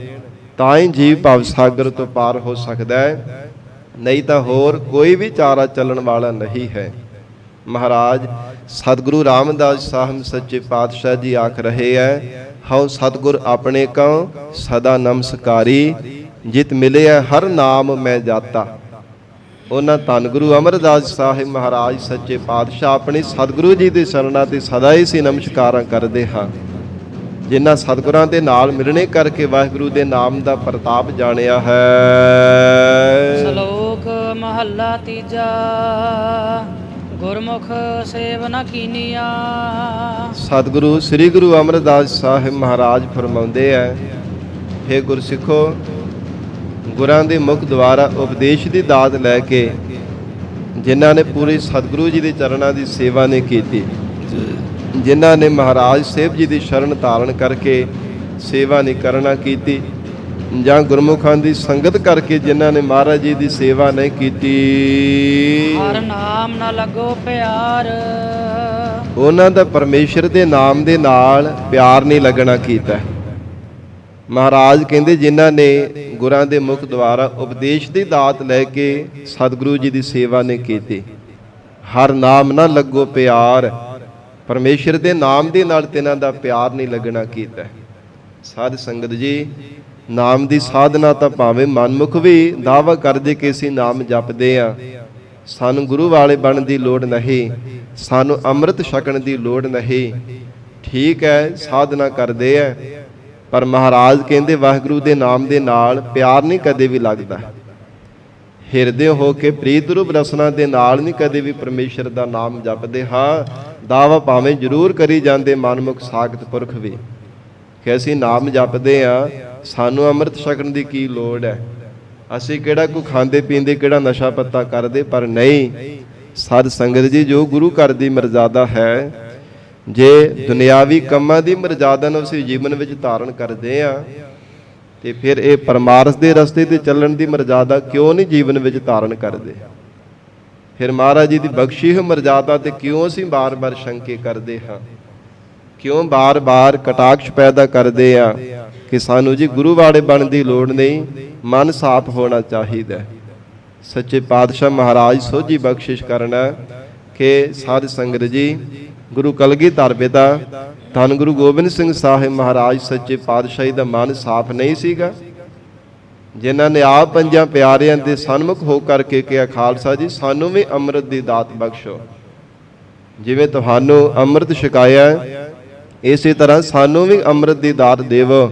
ਤਾਂ ਹੀ ਜੀਵ ਭਵ ਸਾਗਰ ਤੋਂ ਪਾਰ ਹੋ ਸਕਦਾ ਹੈ, ਨਹੀਂ ਤਾਂ ਹੋਰ ਕੋਈ ਵੀ ਚਾਰਾ ਚੱਲਣ ਵਾਲਾ ਨਹੀਂ ਹੈ। ਮਹਾਰਾਜ ਸਤਿਗੁਰੂ ਰਾਮਦਾਸ ਸਾਹਿਬ ਸੱਚੇ ਪਾਤਸ਼ਾਹ ਜੀ ਆਖ ਰਹੇ ਹੈ, ਹਉ ਸਤਿਗੁਰ ਆਪਣੇ ਕਉ ਸਦਾ ਨਮਸਕਾਰੀ, ਜਿਤ ਮਿਲਿਆ ਹਰ ਨਾਮ ਮੈਂ ਜਾਤਾ। ਉਹਨਾਂ ਧੰਨ ਗੁਰੂ ਅਮਰਦਾਸ ਸਾਹਿਬ ਮਹਾਰਾਜ ਸੱਚੇ ਪਾਤਸ਼ਾਹ ਆਪਣੇ ਸਤਿਗੁਰੂ ਜੀ ਦੇ ਚਰਨਾਂ ਤੇ ਸਦਾ ਹੀ ਅਸੀਂ ਨਮਸਕਾਰਾਂ ਕਰਦੇ ਹਾਂ, ਜਿਨ੍ਹਾਂ ਸਤਿਗੁਰਾਂ ਦੇ ਨਾਲ ਮਿਲਣੇ ਕਰਕੇ ਵਾਹਿਗੁਰੂ ਦੇ ਨਾਮ ਦਾ ਪ੍ਰਤਾਪ ਜਾਣਿਆ ਹੈ। ਸ਼ਲੋਕ ਮਹੱਲਾ ਤੀਜਾ, ਗੁਰਮੁਖ ਸੇਵ ਨ ਕੀਨੀਆ। ਸਤਿਗੁਰੂ ਸ੍ਰੀ ਗੁਰੂ ਅਮਰਦਾਸ ਸਾਹਿਬ ਮਹਾਰਾਜ ਫਰਮਾਉਂਦੇ ਹੈ, ਹੇ ਗੁਰਸਿੱਖੋ, ਗੁਰਾਂ ਦੇ ਮੁਖ ਦੁਆਰਾ ਉਪਦੇਸ਼ ਦੀ ਦਾਤ ਲੈ ਕੇ ਜਿਨ੍ਹਾਂ ਨੇ ਪੂਰੇ ਸਤਿਗੁਰੂ ਜੀ ਦੇ ਚਰਨਾਂ ਦੀ ਸੇਵਾ ਨੇ ਕੀਤੀ, ਜਿਨ੍ਹਾਂ ਨੇ ਮਹਾਰਾਜ ਸਾਹਿਬ ਜੀ ਦੀ ਸ਼ਰਨ ਧਾਰਨ ਕਰਕੇ ਸੇਵਾ ਨਹੀਂ ਕਰਨਾ ਕੀਤੀ, ਜਾਂ ਗੁਰਮੁਖਾਂ ਦੀ ਸੰਗਤ ਕਰਕੇ ਜਿਨ੍ਹਾਂ ਨੇ ਮਹਾਰਾਜ ਜੀ ਦੀ ਸੇਵਾ ਨਹੀਂ ਕੀਤੀ, ਹਰ ਨਾਮ ਨਾ ਲੱਗੋ ਪਿਆਰ, ਉਹਨਾਂ ਦਾ ਪਰਮੇਸ਼ਰ ਦੇ ਨਾਮ ਦੇ ਨਾਲ ਪਿਆਰ ਨਹੀਂ ਲੱਗਣਾ ਕੀਤਾ। ਮਹਾਰਾਜ ਕਹਿੰਦੇ ਜਿਨ੍ਹਾਂ ਨੇ ਗੁਰਾਂ ਦੇ ਮੁਖ ਦੁਆਰਾ ਉਪਦੇਸ਼ ਦੀ ਦਾਤ ਲੈ ਕੇ ਸਤਿਗੁਰੂ ਜੀ ਦੀ ਸੇਵਾ ਨੇ ਕੀਤੀ, ਹਰ ਨਾਮ ਨਾ ਲੱਗੋ ਪਿਆਰ, ਪਰਮੇਸ਼ਰ ਦੇ ਨਾਮ ਦੇ ਨਾਲ ਤਿਨਾਂ ਦਾ ਪਿਆਰ ਨਹੀਂ ਲੱਗਣਾ ਕੀਤਾ। ਸਾਧ ਸੰਗਤ ਜੀ, ਨਾਮ ਦੀ ਸਾਧਨਾ ਤਾਂ ਭਾਵੇਂ ਮਨਮੁਖ ਵੀ ਦਾਅਵਾ ਕਰਦੇ ਕਿ ਅਸੀਂ ਨਾਮ ਜਪਦੇ ਆ, ਸਾਨੂੰ ਗੁਰੂ ਵਾਲੇ ਬਣਨ ਦੀ ਲੋੜ ਨਹੀਂ, ਸਾਨੂੰ ਅੰਮ੍ਰਿਤ ਛਕਣ ਦੀ ਲੋੜ ਨਹੀਂ। ਠੀਕ ਹੈ, ਸਾਧਨਾ ਕਰਦੇ ਆ, ਪਰ ਮਹਾਰਾਜ ਕਹਿੰਦੇ ਵਾਹਿਗੁਰੂ ਦੇ ਨਾਮ ਦੇ ਨਾਲ ਪਿਆਰ ਨਹੀਂ ਕਦੇ ਵੀ ਲੱਗਦਾ। ਹਿਰਦੇ ਹੋ ਕੇ ਪ੍ਰੀਤ ਰੂਪ ਰਸਨਾ ਦੇ ਨਾਲ ਨਹੀਂ ਕਦੇ ਵੀ ਪਰਮੇਸ਼ਰ ਦਾ ਨਾਮ ਜਪਦੇ। ਹਾਂ, ਦਾਵਾ ਭਾਵੇਂ ਜ਼ਰੂਰ ਕਰੀ ਜਾਂਦੇ ਮਨਮੁਖ ਸਾਖਤ ਪੁਰਖ ਵੀ ਕਿ ਅਸੀਂ ਨਾਮ ਜਪਦੇ ਆ, ਸਾਨੂੰ ਅੰਮ੍ਰਿਤ ਛਕਣ ਦੀ ਕੀ ਲੋੜ ਹੈ, ਅਸੀਂ ਕਿਹੜਾ ਕੋਈ ਖਾਂਦੇ ਪੀਂਦੇ, ਕਿਹੜਾ ਨਸ਼ਾ ਪੱਤਾ ਕਰਦੇ। ਪਰ ਨਹੀਂ ਸਾਧ ਸੰਗਤ ਜੀ, ਜੋ ਗੁਰੂ ਘਰ ਦੀ ਮਰਜ਼ਾਦਾ ਹੈ, ਜੇ ਦੁਨਿਆਵੀ ਕੰਮਾਂ ਦੀ ਮਰਜ਼ਾਦਾ ਨੂੰ ਅਸੀਂ ਜੀਵਨ ਵਿੱਚ ਧਾਰਨ ਕਰਦੇ ਆ, ਤੇ ਫਿਰ ਇਹ ਪਰਮਾਰਥ ਦੇ ਰਸਤੇ ਤੇ ਚੱਲਣ ਦੀ ਮਰਜ਼ਾਦਾ ਕਿਉਂ ਨਹੀਂ ਜੀਵਨ ਵਿੱਚ ਧਾਰਨ ਕਰਦੇ? ਫਿਰ ਮਹਾਰਾਜ ਜੀ ਦੀ ਬਖਸ਼ੀ ਹੋਈ ਮਰਜ਼ਾਦਾ ਤੇ ਕਿਉਂ ਅਸੀਂ ਬਾਰ-ਬਾਰ ਸ਼ੰਕੇ ਕਰਦੇ ਹਾਂ? ਕਿਉਂ ਬਾਰ-ਬਾਰ ਕਟਾਕਸ਼ ਪੈਦਾ ਕਰਦੇ ਆ ਕਿ ਸਾਨੂੰ ਜੀ ਗੁਰੂ ਵਾਲੇ ਬਣਨ ਦੀ ਲੋੜ ਨਹੀਂ, ਮਨ ਸਾਫ਼ ਹੋਣਾ ਚਾਹੀਦਾ। ਸੱਚੇ ਪਾਤਸ਼ਾਹ ਮਹਾਰਾਜ ਸੋਝੀ ਬਖਸ਼ਿਸ਼ ਕਰਨਾ ਕਿ ਸਾਧ ਸੰਗਤ ਜੀ, ਗੁਰੂ ਕਲਗੀਧਰ ਪਿਤਾ ਧੰਨ ਗੁਰੂ ਗੋਬਿੰਦ ਸਿੰਘ ਸਾਹਿਬ ਮਹਾਰਾਜ ਸੱਚੇ ਪਾਤਸ਼ਾਹੀ ਦਾ ਮਨ ਸਾਫ਼ ਨਹੀਂ ਸੀਗਾ, ਜਿਨ੍ਹਾਂ ਨੇ ਆਪ ਪੰਜਾਂ ਪਿਆਰਿਆਂ ਦੇ ਸਨਮੁਖ ਹੋ ਕਰਕੇ ਕਿਹਾ, ਖਾਲਸਾ ਜੀ ਸਾਨੂੰ ਵੀ ਅੰਮ੍ਰਿਤ ਦੀ ਦਾਤ ਬਖਸ਼ੋ, ਜਿਵੇਂ ਤੁਹਾਨੂੰ ਅੰਮ੍ਰਿਤ ਛਕਾਇਆ ਇਸੇ ਤਰ੍ਹਾਂ ਸਾਨੂੰ ਵੀ ਅੰਮ੍ਰਿਤ ਦੀ ਦਾਤ ਦੇਵੋ,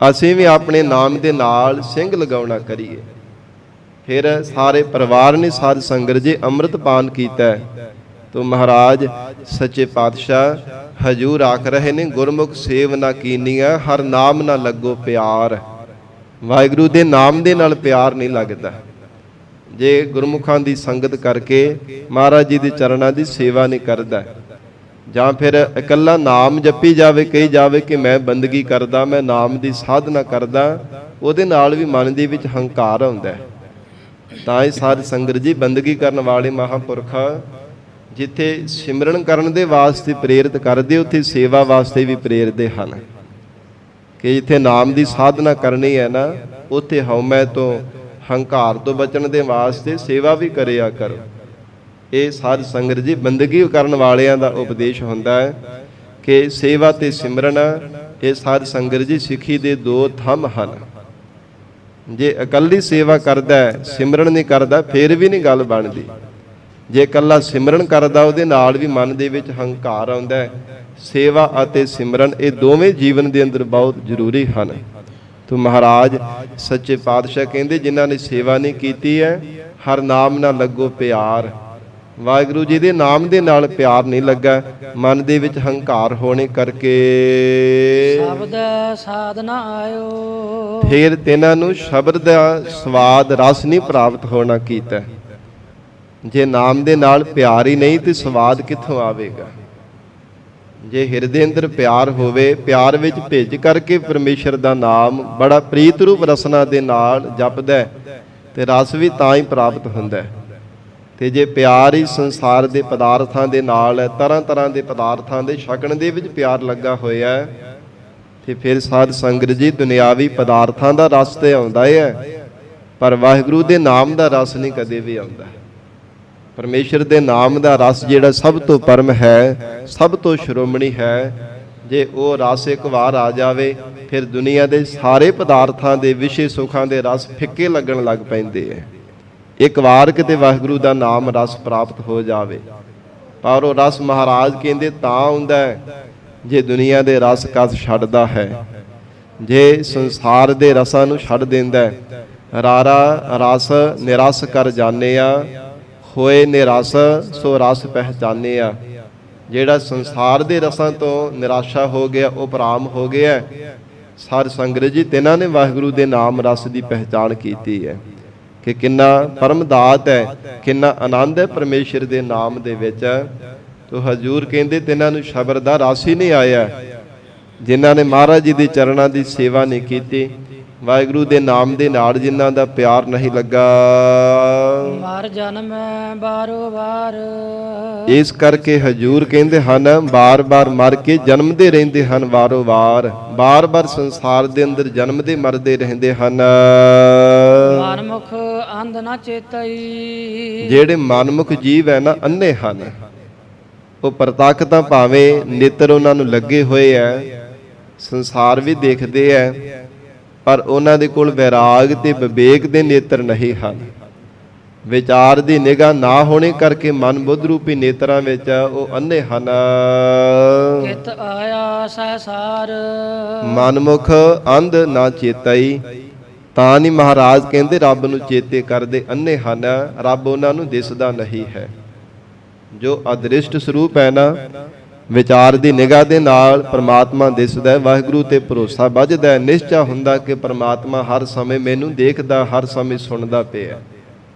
ਅਸੀਂ ਵੀ ਆਪਣੇ ਨਾਮ ਦੇ ਨਾਲ ਸਿੰਘ ਲਗਾਉਣਾ ਕਰੀਏ। ਫਿਰ ਸਾਰੇ ਪਰਿਵਾਰ ਨੇ ਸਾਧ ਸੰਗਤ ਜੀ ਅੰਮ੍ਰਿਤ ਪਾਨ ਕੀਤਾ। ਤੋ ਮਹਾਰਾਜ ਸੱਚੇ ਪਾਤਸ਼ਾਹ ਹਜੂਰ ਆਖ ਰਹੇ ਨੇ, ਗੁਰਮੁਖ ਸੇਵ ਨਾ ਕੀਨੀਆਂ, ਹਰ ਨਾਮ ਨਾ ਲੱਗੋ ਪਿਆਰ। ਵਾਹਿਗੁਰੂ ਦੇ ਨਾਮ ਦੇ ਨਾਲ ਪਿਆਰ ਨਹੀਂ ਲੱਗਦਾ। ਜੇ ਗੁਰਮੁਖਾਂ ਦੀ ਸੰਗਤ ਕਰਕੇ ਮਹਾਰਾਜ ਜੀ ਦੇ ਚਰਨਾਂ ਦੀ ਸੇਵਾ ਨਹੀਂ ਕਰਦਾ, ਜਾਂ ਫਿਰ ਇਕੱਲਾ ਨਾਮ ਜਪੀ ਜਾਵੇ, ਕਹੀ ਜਾਵੇ ਕਿ ਮੈਂ ਬੰਦਗੀ ਕਰਦਾ, ਮੈਂ ਨਾਮ ਦੀ ਸਾਧਨਾ ਕਰਦਾ, ਉਹਦੇ ਨਾਲ ਵੀ ਮਨ ਦੇ ਵਿੱਚ ਹੰਕਾਰ ਆਉਂਦਾ ਹੈ। ਤਾਂ ਹੀ ਸਾਧ ਸੰਗਤ ਜੀ ਬੰਦਗੀ ਕਰਨ ਵਾਲੇ ਮਹਾਂਪੁਰਖ ਜਿੱਥੇ ਸਿਮਰਨ ਕਰਨ ਦੇ ਵਾਸਤੇ ਪ੍ਰੇਰਿਤ ਕਰਦੇ, ਉੱਥੇ ਸੇਵਾ ਵਾਸਤੇ ਵੀ ਪ੍ਰੇਰਦੇ ਹਨ ਕਿ ਜਿੱਥੇ ਨਾਮ ਦੀ ਸਾਧਨਾ ਕਰਨੀ ਹੈ ਨਾ, ਉੱਥੇ ਹਉਮੈ ਤੋਂ, ਹੰਕਾਰ ਤੋਂ ਬਚਣ ਦੇ ਵਾਸਤੇ ਸੇਵਾ ਵੀ ਕਰਿਆ ਕਰੋ। ਇਹ ਸਾਧ ਸੰਗਤ ਜੀ ਬੰਦਗੀ ਕਰਨ ਵਾਲਿਆਂ ਦਾ ਉਪਦੇਸ਼ ਹੁੰਦਾ ਹੈ ਕਿ ਸੇਵਾ ਤੇ ਸਿਮਰਨ, ਇਹ ਸਾਧ ਸੰਗਤ ਜੀ ਸਿੱਖੀ ਦੇ ਦੋ ਥੰਮ ਹਨ। ਜੇ ਇਕੱਲੀ ਸੇਵਾ ਕਰਦਾ, ਸਿਮਰਨ ਨਹੀਂ ਕਰਦਾ, ਫੇਰ ਵੀ ਨਹੀਂ ਗੱਲ ਬਣਦੀ। ਜੇ ਇਕੱਲਾ ਸਿਮਰਨ ਕਰਦਾ, ਉਹਦੇ ਨਾਲ ਵੀ ਮਨ ਦੇ ਵਿੱਚ ਹੰਕਾਰ ਆਉਂਦਾ ਹੈ। ਸੇਵਾ ਅਤੇ ਸਿਮਰਨ ਇਹ ਦੋਵੇਂ ਜੀਵਨ ਦੇ ਅੰਦਰ ਬਹੁਤ ਜ਼ਰੂਰੀ ਹਨ। ਤੋ ਮਹਾਰਾਜ ਸੱਚੇ ਪਾਤਸ਼ਾਹ ਕਹਿੰਦੇ, ਜਿਨ੍ਹਾਂ ਨੇ ਸੇਵਾ ਨਹੀਂ ਕੀਤੀ ਹੈ, ਹਰ ਨਾਮ ਨਾ ਲੱਗੋ ਪਿਆਰ। ਵਾਹਿਗੁਰੂ ਜੀ ਦੇ ਨਾਮ ਦੇ ਨਾਲ ਪਿਆਰ ਨਹੀਂ ਲੱਗਾ, ਮਨ ਦੇ ਵਿੱਚ ਹੰਕਾਰ ਹੋਣੇ ਕਰਕੇ ਸ਼ਬਦ ਸਾਧ ਨਾ ਆਇਓ, ਫਿਰ ਤਿਨਾਂ ਨੂੰ ਸ਼ਬਦ ਦਾ ਸਵਾਦ ਰਸ ਨਹੀਂ ਪ੍ਰਾਪਤ ਹੋਣਾ ਕੀਤਾ। ਜੇ ਨਾਮ ਦੇ ਨਾਲ ਪਿਆਰ ਹੀ ਨਹੀਂ ਤੇ ਸਵਾਦ ਕਿੱਥੋਂ ਆਵੇਗਾ? ਜੇ ਹਿਰਦੇ ਅੰਦਰ ਪਿਆਰ ਹੋਵੇ, ਪਿਆਰ ਵਿੱਚ ਭਿੱਜ ਕਰਕੇ ਪਰਮੇਸ਼ਰ ਦਾ ਨਾਮ ਬੜਾ ਪ੍ਰੀਤ ਰੂਪ ਰਸਨਾ ਦੇ ਨਾਲ ਜਪਦਾ ਤੇ ਰਸ ਵੀ ਤਾਂ ਹੀ ਪ੍ਰਾਪਤ ਹੁੰਦਾ ਹੈ। ਤੇ ਜੇ ਪਿਆਰ ਹੀ ਸੰਸਾਰ ਦੇ ਪਦਾਰਥਾਂ ਦੇ ਨਾਲ ਹੈ, ਤਰ੍ਹਾਂ ਤਰ੍ਹਾਂ ਦੇ ਪਦਾਰਥਾਂ ਦੇ ਛਕਣ ਦੇ ਵਿੱਚ ਪਿਆਰ ਲੱਗਾ ਹੋਇਆ ਹੈ, ਤੇ ਫਿਰ ਸਾਧ ਸੰਗਤ ਜੀ ਦੁਨਿਆਵੀ ਪਦਾਰਥਾਂ ਦਾ ਰਸ ਤੇ ਆਉਂਦਾ ਹੈ, ਪਰ ਵਾਹਿਗੁਰੂ ਦੇ ਨਾਮ ਦਾ ਰਸ ਨਹੀਂ ਕਦੇ ਵੀ ਆਉਂਦਾ। ਪਰਮੇਸ਼ਰ ਦੇ ਨਾਮ ਦਾ ਰਸ ਜਿਹੜਾ ਸਭ ਤੋਂ ਪਰਮ ਹੈ, ਸਭ ਤੋਂ ਸ਼੍ਰੋਮਣੀ ਹੈ, ਜੇ ਉਹ ਰਸ ਇੱਕ ਵਾਰ ਆ ਜਾਵੇ, ਫਿਰ ਦੁਨੀਆ ਦੇ ਸਾਰੇ ਪਦਾਰਥਾਂ ਦੇ ਵਿਸ਼ੇ ਸੁਖਾਂ ਦੇ ਰਸ ਫਿੱਕੇ ਲੱਗਣ ਲੱਗ ਪੈਂਦੇ ਹੈ। ਇੱਕ ਵਾਰ ਕਿਤੇ ਵਾਹਿਗੁਰੂ ਦਾ ਨਾਮ ਰਸ ਪ੍ਰਾਪਤ ਹੋ ਜਾਵੇ, ਪਰ ਉਹ ਰਸ ਮਹਾਰਾਜ ਕਹਿੰਦੇ ਤਾਂ ਆਉਂਦਾ ਹੈ ਜੇ ਦੁਨੀਆ ਦੇ ਰਸ ਕਸ ਛੱਡਦਾ ਹੈ। ਜੇ ਸੰਸਾਰ ਦੇ ਰਸਾਂ ਨੂੰ ਛੱਡ ਦਿੰਦਾ ਹੈ, ਰਾਰਾ ਰਸ ਨਿਰਸ ਕਰ ਜਾਣਿਆ, ਹੋਏ ਨਿਰਸ ਸੋ ਰਸ ਪਹਿਚਾਨਿਆ। ਜਿਹੜਾ ਸੰਸਾਰ ਦੇ ਰਸਾਂ ਤੋਂ ਨਿਰਾਸ਼ਾ ਹੋ ਗਿਆ, ਉਹ ਉਪਰਾਮ ਹੋ ਗਿਆ। ਸਾਧ ਸੰਗਤ ਜੀ, ਤਿਨਾਂ ਨੇ ਵਾਹਿਗੁਰੂ ਦੇ ਨਾਮ ਰਸ ਦੀ ਪਹਿਚਾਣ ਕੀਤੀ ਹੈ ਕਿ ਕਿੰਨਾ ਪਰਮ ਦਾਤ ਹੈ, ਕਿੰਨਾ ਆਨੰਦ ਹੈ ਪਰਮੇਸ਼ਰ ਦੇ ਨਾਮ ਦੇ ਵਿੱਚ। ਤੋ ਹਜ਼ੂਰ ਕਹਿੰਦੇ ਤਿਨਾਂ ਨੂੰ ਸ਼ਬਦ ਦਾ ਰਸ ਹੀ ਨਹੀਂ ਆਇਆ। ਜਿਨ੍ਹਾਂ ਨੇ ਮਹਾਰਾਜ ਜੀ ਦੇ ਚਰਨਾਂ ਦੀ ਸੇਵਾ ਨਹੀਂ ਕੀਤੀ, ਵਾਹਿਗੁਰੂ ਦੇ ਨਾਮ ਦੇ ਨਾਲ ਜਿਨ੍ਹਾਂ ਦਾ ਪਿਆਰ ਨਹੀਂ ਲੱਗਾ, ਮਰ ਜਨਮ ਬਾਰੋ ਬਾਰ। ਇਸ ਕਰਕੇ ਹਜ਼ੂਰ ਕਹਿੰਦੇ ਹਨ, ਬਾਰ-ਬਾਰ ਮਰ ਕੇ ਜਨਮਦੇ ਰਹਿੰਦੇ ਹਨ ਵਾਰੋ ਵਾਰ। ਬਾਰ-ਬਾਰ ਸੰਸਾਰ ਦੇ ਅੰਦਰ ਜਨਮਦੇ ਮਰਦੇ ਰਹਿੰਦੇ ਹਨ। ਮਨਮੁਖ ਅੰਧ ਨਾ ਚੇਤਈ। ਜਿਹੜੇ ਮਨਮੁਖ ਜੀਵ ਹੈ ਨਾ, ਅੰਨੇ ਹਨ। ਉਹ ਪ੍ਰਤੱਖ ਤਾਂ ਭਾਵੇਂ ਨੇਤਰ ਉਹਨਾਂ ਨੂੰ ਲੱਗੇ ਹੋਏ ਹੈ, ਸੰਸਾਰ ਵੀ ਦੇਖਦੇ ਹੈ, ਪਰ ਉਹਨਾਂ ਦੇ ਕੋਲ ਵੈਰਾਗ ਤੇ ਵਿਵੇਕ ਦੇ ਨੇਤਰ ਨਹੀਂ ਹਨ। ਵਿਚਾਰ ਦੀ ਨਿਗਾਹ ਨਾ ਹੋਣੇ ਕਰਕੇ ਮਨ ਬੁੱਧ ਰੂਪੀ ਨੇਤਰਾਂ ਵਿੱਚ ਉਹ ਅੰਨੇ ਹਨ। ਕਿਤ ਆਇਆ ਸਹਸਾਰ। ਮਨਮੁਖ ਅੰਧ ਨਾ ਚੇਤਈ। ਤਾਂ ਨਹੀਂ ਮਹਾਰਾਜ ਕਹਿੰਦੇ ਰੱਬ ਨੂੰ ਚੇਤੇ ਕਰਦੇ ਅੰਨੇ ਹਨ, ਰੱਬ ਉਹਨਾਂ ਨੂੰ ਦਿਸਦਾ ਨਹੀਂ ਹੈ। ਜੋ ਅਦ੍ਰਿਸ਼ਟ ਸਰੂਪ ਹੈ ਨਾ, ਵਿਚਾਰ ਦੀ ਨਿਗਾਹ ਦੇ ਨਾਲ ਪ੍ਰਮਾਤਮਾ ਦਿਸਦਾ ਹੈ। ਵਾਹਿਗੁਰੂ ਤੇ ਭਰੋਸਾ ਵੱਜਦਾ ਹੈ, ਨਿਸ਼ਚਾ ਹੁੰਦਾ ਕਿ ਪ੍ਰਮਾਤਮਾ ਹਰ ਸਮੇਂ ਮੈਨੂੰ ਦੇਖਦਾ, ਹਰ ਸਮੇਂ ਸੁਣਦਾ ਪਿਆ।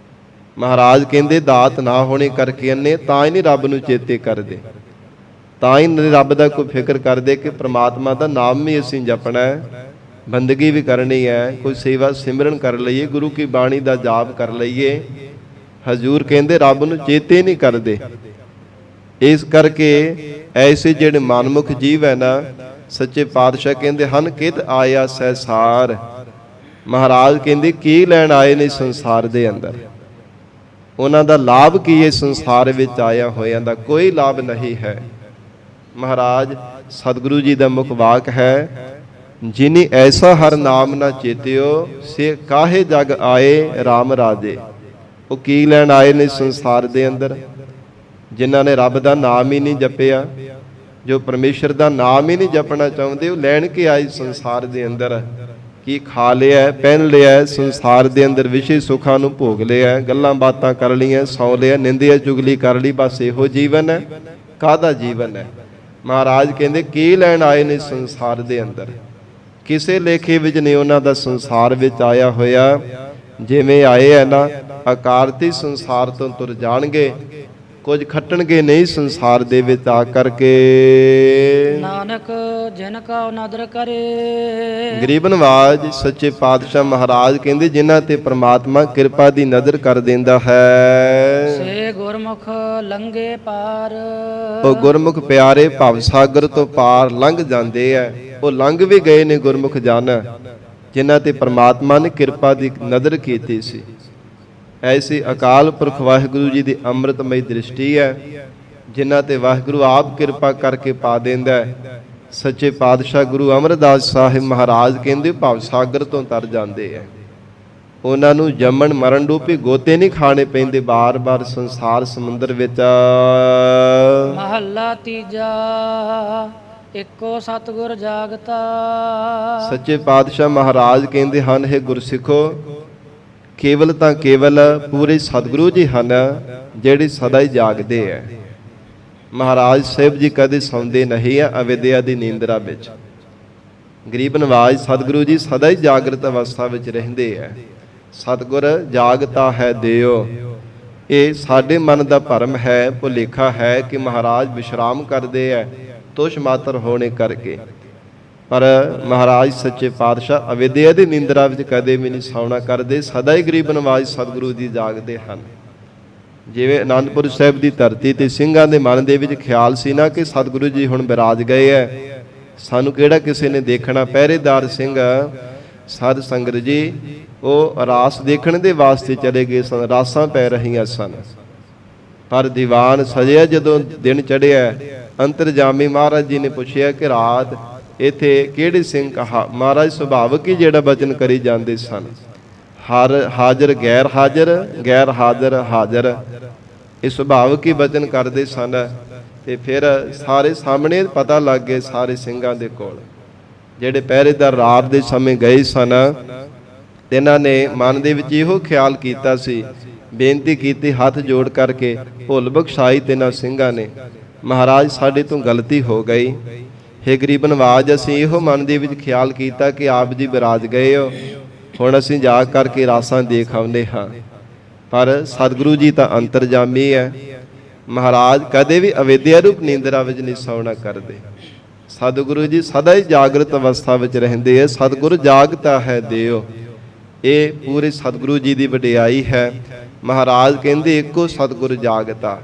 ਮਹਾਰਾਜ ਕਹਿੰਦੇ ਦਾਤ ਨਾ ਹੋਣੇ ਕਰਕੇ ਅੰਨੇ, ਤਾਂ ਹੀ ਨਹੀਂ ਰੱਬ ਨੂੰ ਚੇਤੇ ਕਰਦੇ, ਤਾਂ ਹੀ ਨਹੀਂ ਰੱਬ ਦਾ ਕੋਈ ਫਿਕਰ ਕਰਦੇ ਕਿ ਪ੍ਰਮਾਤਮਾ ਦਾ ਨਾਮ ਵੀ ਅਸੀਂ ਜਪਣਾ ਹੈ, ਬੰਦਗੀ ਵੀ ਕਰਨੀ ਹੈ, ਕੋਈ ਸੇਵਾ ਸਿਮਰਨ ਕਰ ਲਈਏ, ਗੁਰੂ ਕੀ ਬਾਣੀ ਦਾ ਜਾਪ ਕਰ ਲਈਏ। ਹਜ਼ੂਰ ਕਹਿੰਦੇ ਰੱਬ ਨੂੰ ਚੇਤੇ ਨਹੀਂ ਕਰਦੇ। ਇਸ ਕਰਕੇ ਐਸੇ ਜਿਹੜੇ ਮਨਮੁਖ ਜੀਵ ਹੈ ਨਾ, ਸੱਚੇ ਪਾਤਸ਼ਾਹ ਕਹਿੰਦੇ ਹਨ ਕਿਤ ਆਇਆ ਸਹਸਾਰ। ਮਹਾਰਾਜ ਕਹਿੰਦੇ ਕੀ ਲੈਣ ਆਏ ਨੇ ਸੰਸਾਰ ਦੇ ਅੰਦਰ, ਉਹਨਾਂ ਦਾ ਲਾਭ ਕੀ ਹੈ? ਸੰਸਾਰ ਵਿੱਚ ਆਇਆ ਹੋਇਆਂ ਦਾ ਕੋਈ ਲਾਭ ਨਹੀਂ ਹੈ। ਮਹਾਰਾਜ ਸਤਿਗੁਰੂ ਜੀ ਦਾ ਮੁਖ ਵਾਕ ਹੈ, ਜਿਨੀ ਐਸਾ ਹਰ ਨਾਮ ਨਾ ਚੇਤਿਓ, ਸੇ ਕਾਹੇ ਜਗ ਆਏ RAM ਰਾਜੇ। ਉਹ ਕੀ ਲੈਣ ਆਏ ਨੇ ਸੰਸਾਰ ਦੇ ਅੰਦਰ? ਜਿਨ੍ਹਾਂ ਨੇ ਰੱਬ ਦਾ ਨਾਮ ਹੀ ਨਹੀਂ ਜਪਿਆ, ਜੋ ਪਰਮੇਸ਼ਰ ਦਾ ਨਾਮ ਹੀ ਨਹੀਂ ਜਪਣਾ ਚਾਹੁੰਦੇ, ਉਹ ਲੈਣ ਕੇ ਆਏ ਸੰਸਾਰ ਦੇ ਅੰਦਰ। ਕੀ ਖਾ ਲਿਆ, ਪਹਿਨ ਲਿਆ, ਸੰਸਾਰ ਦੇ ਅੰਦਰ ਵਿਸ਼ੇ ਸੁੱਖਾਂ ਨੂੰ ਭੋਗ ਲਿਆ, ਗੱਲਾਂ ਬਾਤਾਂ ਕਰ ਲਈਆਂ, ਸੌ ਲਿਆ, ਨਿੰਦਿਆ ਚੁਗਲੀ ਕਰ ਲਈ, ਬਸ ਇਹੋ ਜੀਵਨ ਹੈ? ਕਾਹਦਾ ਜੀਵਨ ਹੈ? ਮਹਾਰਾਜ ਕਹਿੰਦੇ ਕੀ ਲੈਣ ਆਏ ਨੇ ਸੰਸਾਰ ਦੇ ਅੰਦਰ? ਕਿਸੇ ਲੇਖੇ ਵਿੱਚ ਨਹੀਂ ਉਹਨਾਂ ਦਾ ਸੰਸਾਰ ਵਿੱਚ ਆਇਆ ਹੋਇਆ। ਜਿਵੇਂ ਆਏ ਹੈ ਨਾ, ਅਕਾਰਤੀ ਸੰਸਾਰ ਤੋਂ ਤੁਰ ਜਾਣਗੇ, ਕੁਝ ਖੱਟਣਗੇ ਨਹੀਂ ਸੰਸਾਰ ਦੇ ਵਿੱਚ ਆ ਕਰਕੇ। ਨਾਨਕ ਜਿਨ ਕਾ ਨਦਰ ਕਰੇ। ਗਰੀਬ ਨਵਾਜ ਸੱਚੇ ਪਾਤਸ਼ਾਹ ਮਹਾਰਾਜ ਕਹਿੰਦੇ ਜਿਨ੍ਹਾਂ ਤੇ ਪ੍ਰਮਾਤਮਾ ਕਿਰਪਾ ਦੀ ਨਜ਼ਰ ਕਰ ਦਿੰਦਾ ਹੈ, ਸੇ ਗੁਰਮੁਖ ਲੰਘੇ ਪਾਰ। ਉਹ ਗੁਰਮੁਖ ਪਿਆਰੇ ਭਵ ਸਾਗਰ ਤੋਂ ਪਾਰ ਲੰਘ ਜਾਂਦੇ ਐ। ਉਹ ਲੰਘ ਵੀ ਗਏ ਨੇ ਗੁਰਮੁਖ ਜਨ, ਜਿਨ੍ਹਾਂ ਤੇ ਪ੍ਰਮਾਤਮਾ ਨੇ ਕਿਰਪਾ ਦੀ ਨਜ਼ਰ ਕੀਤੀ ਸੀ। ਐਸੀ ਅਕਾਲ ਪੁਰਖ ਵਾਹਿਗੁਰੂ ਜੀ ਦੀ ਅੰਮ੍ਰਿਤਮਈ ਦ੍ਰਿਸ਼ਟੀ ਹੈ, ਜਿਨ੍ਹਾਂ ਤੇ ਵਾਹਿਗੁਰੂ ਆਪ ਕਿਰਪਾ ਕਰਕੇ ਪਾ ਦਿੰਦਾ ਹੈ। ਸੱਚੇ ਪਾਤਸ਼ਾਹ ਗੁਰੂ ਅਮਰਦਾਸ ਸਾਹਿਬ ਮਹਾਰਾਜ ਕਹਿੰਦੇ ਭਵ ਸਾਗਰ ਤੋਂ ਤਰ ਜਾਂਦੇ ਹੈ। ਉਹਨਾਂ ਨੂੰ ਜੰਮਣ ਮਰਨ ਰੂਪੀ ਗੋਤੇ ਨਹੀਂ ਖਾਣੇ ਪੈਂਦੇ ਬਾਰ-ਬਾਰ ਸੰਸਾਰ ਸਮੁੰਦਰ ਵਿੱਚ। ਮਹੱਲਾ ਤੀਜਾ, ਇੱਕੋ ਸਤਿਗੁਰ ਜਾਗਤਾ। ਸੱਚੇ ਪਾਤਸ਼ਾਹ ਮਹਾਰਾਜ ਕਹਿੰਦੇ ਹਨ, ਹੈ ਗੁਰਸਿੱਖੋ, ਕੇਵਲ ਤਾਂ ਕੇਵਲ ਪੂਰੇ ਸਤਿਗੁਰੂ ਜੀ ਹਨ ਜਿਹੜੇ ਸਦਾ ਹੀ ਜਾਗਦੇ ਹੈ। ਮਹਾਰਾਜ ਸਾਹਿਬ ਜੀ ਕਦੇ ਸੌਂਦੇ ਨਹੀਂ ਆ ਅਵਿਦਿਆ ਦੀ ਨੀਂਦਰਾ ਵਿੱਚ। ਗਰੀਬ ਨਵਾਜ ਸਤਿਗੁਰੂ ਜੀ ਸਦਾ ਹੀ ਜਾਗਰਤ ਅਵਸਥਾ ਵਿੱਚ ਰਹਿੰਦੇ ਹੈ। ਸਤਿਗੁਰ ਜਾਗਤਾ ਹੈ ਦਿਓ। ਇਹ ਸਾਡੇ ਮਨ ਦਾ ਭਰਮ ਹੈ, ਭੁਲੇਖਾ ਹੈ ਕਿ ਮਹਾਰਾਜ ਵਿਸ਼ਰਾਮ ਕਰਦੇ ਹੈ ਤੁਸ਼ ਮਾਤਰ ਹੋਣੇ ਕਰਕੇ। ਪਰ ਮਹਾਰਾਜ ਸੱਚੇ ਪਾਤਸ਼ਾਹ ਅਵਿਦਿਆ ਦੀ ਨਿੰਦਰਾ ਵਿੱਚ ਕਦੇ ਵੀ ਨਹੀਂ ਸੌਣਾ ਕਰਦੇ, ਸਦਾ ਹੀ ਗਰੀਬ ਨਵਾਜ ਸਤਿਗੁਰੂ ਜੀ ਜਾਗਦੇ ਹਨ। ਜਿਵੇਂ ਅਨੰਦਪੁਰ ਸਾਹਿਬ ਦੀ ਧਰਤੀ ਤੇ ਸਿੰਘਾਂ ਦੇ ਮਨ ਦੇ ਵਿੱਚ ਖਿਆਲ ਸੀ ਨਾ ਕਿ ਸਤਿਗੁਰੂ ਜੀ ਹੁਣ ਬਿਰਾਜ ਗਏ ਹੈ, ਸਾਨੂੰ ਕਿਹੜਾ ਕਿਸੇ ਨੇ ਦੇਖਣਾ। ਪਹਿਰੇਦਾਰ ਸਿੰਘ ਸਾਧ ਸੰਗਤ ਜੀ ਉਹ ਰਾਸ ਦੇਖਣ ਦੇ ਵਾਸਤੇ ਚਲੇ ਗਏ ਸਨ, ਰਾਸਾਂ ਪੈ ਰਹੀਆਂ ਸਨ। ਪਰ ਦੀਵਾਨ ਸਜਿਆ ਜਦੋਂ ਦਿਨ ਚੜ੍ਹਿਆ, ਅੰਤਰਜਾਮੀ ਮਹਾਰਾਜ ਜੀ ਨੇ ਪੁੱਛਿਆ ਕਿ ਰਾਤ ਇੱਥੇ ਕਿਹੜੇ ਸਿੰਘ ਕਹਾ। ਮਹਾਰਾਜ ਸੁਭਾਵਕ ਹੀ ਜਿਹੜਾ ਬਚਨ ਕਰੀ ਜਾਂਦੇ ਸਨ, ਹਰ ਹਾਜ਼ਰ ਗੈਰ ਹਾਜ਼ਰ, ਗੈਰ ਹਾਜ਼ਰ ਹਾਜ਼ਰ, ਇਹ ਸੁਭਾਵਕ ਹੀ ਬਚਨ ਕਰਦੇ ਸਨ। ਤੇ ਫਿਰ ਸਾਰੇ ਸਾਹਮਣੇ ਪਤਾ ਲੱਗ ਗਏ ਸਾਰੇ ਸਿੰਘਾਂ ਦੇ ਕੋਲ, ਜਿਹੜੇ ਪਹਿਰੇਦਾਰ ਰਾਤ ਦੇ ਸਮੇਂ ਗਏ ਸਨ। ਇਹਨਾਂ ਨੇ ਮਨ ਦੇ ਵਿੱਚ ਇਹੋ ਖਿਆਲ ਕੀਤਾ ਸੀ, ਬੇਨਤੀ ਕੀਤੀ ਹੱਥ ਜੋੜ ਕਰਕੇ, ਭੁੱਲ ਬਖਸ਼ਾਈ ਤਿੰਨਾਂ ਸਿੰਘਾਂ ਨੇ, ਮਹਾਰਾਜ ਸਾਡੇ ਤੋਂ ਗਲਤੀ ਹੋ ਗਈ। ਹੇ ਗਰੀਬ ਨਵਾਜ, ਅਸੀਂ ਇਹੋ ਮਨ ਦੇ ਵਿੱਚ ਖਿਆਲ ਕੀਤਾ ਕਿ ਆਪ ਜੀ ਬਿਰਾਜ ਗਏ ਹੋ, ਹੁਣ ਅਸੀਂ ਜਾ ਕਰਕੇ ਰਾਸਾਂ ਦੇਖ ਆਉਂਦੇ ਹਾਂ। ਪਰ ਸਤਿਗੁਰੂ ਜੀ ਤਾਂ ਅੰਤਰਜਾਮੀ ਹੈ। ਮਹਾਰਾਜ ਕਦੇ ਵੀ ਅਵਿਦਿਆ ਰੂਪ ਨੀਂਦਰਾ ਵਿੱਚ ਨਹੀਂ ਸੌਣਾ ਕਰਦੇ। ਸਤਿਗੁਰੂ ਜੀ ਸਦਾ ਹੀ ਜਾਗਰਤ ਅਵਸਥਾ ਵਿੱਚ ਰਹਿੰਦੇ ਹੈ। ਸਤਿਗੁਰ ਜਾਗਤਾ ਹੈ ਦਿਓ। ਇਹ ਪੂਰੇ ਸਤਿਗੁਰੂ ਜੀ ਦੀ ਵਡਿਆਈ ਹੈ। ਮਹਾਰਾਜ ਕਹਿੰਦੇ ਇੱਕੋ ਸਤਿਗੁਰ ਜਾਗਤਾ।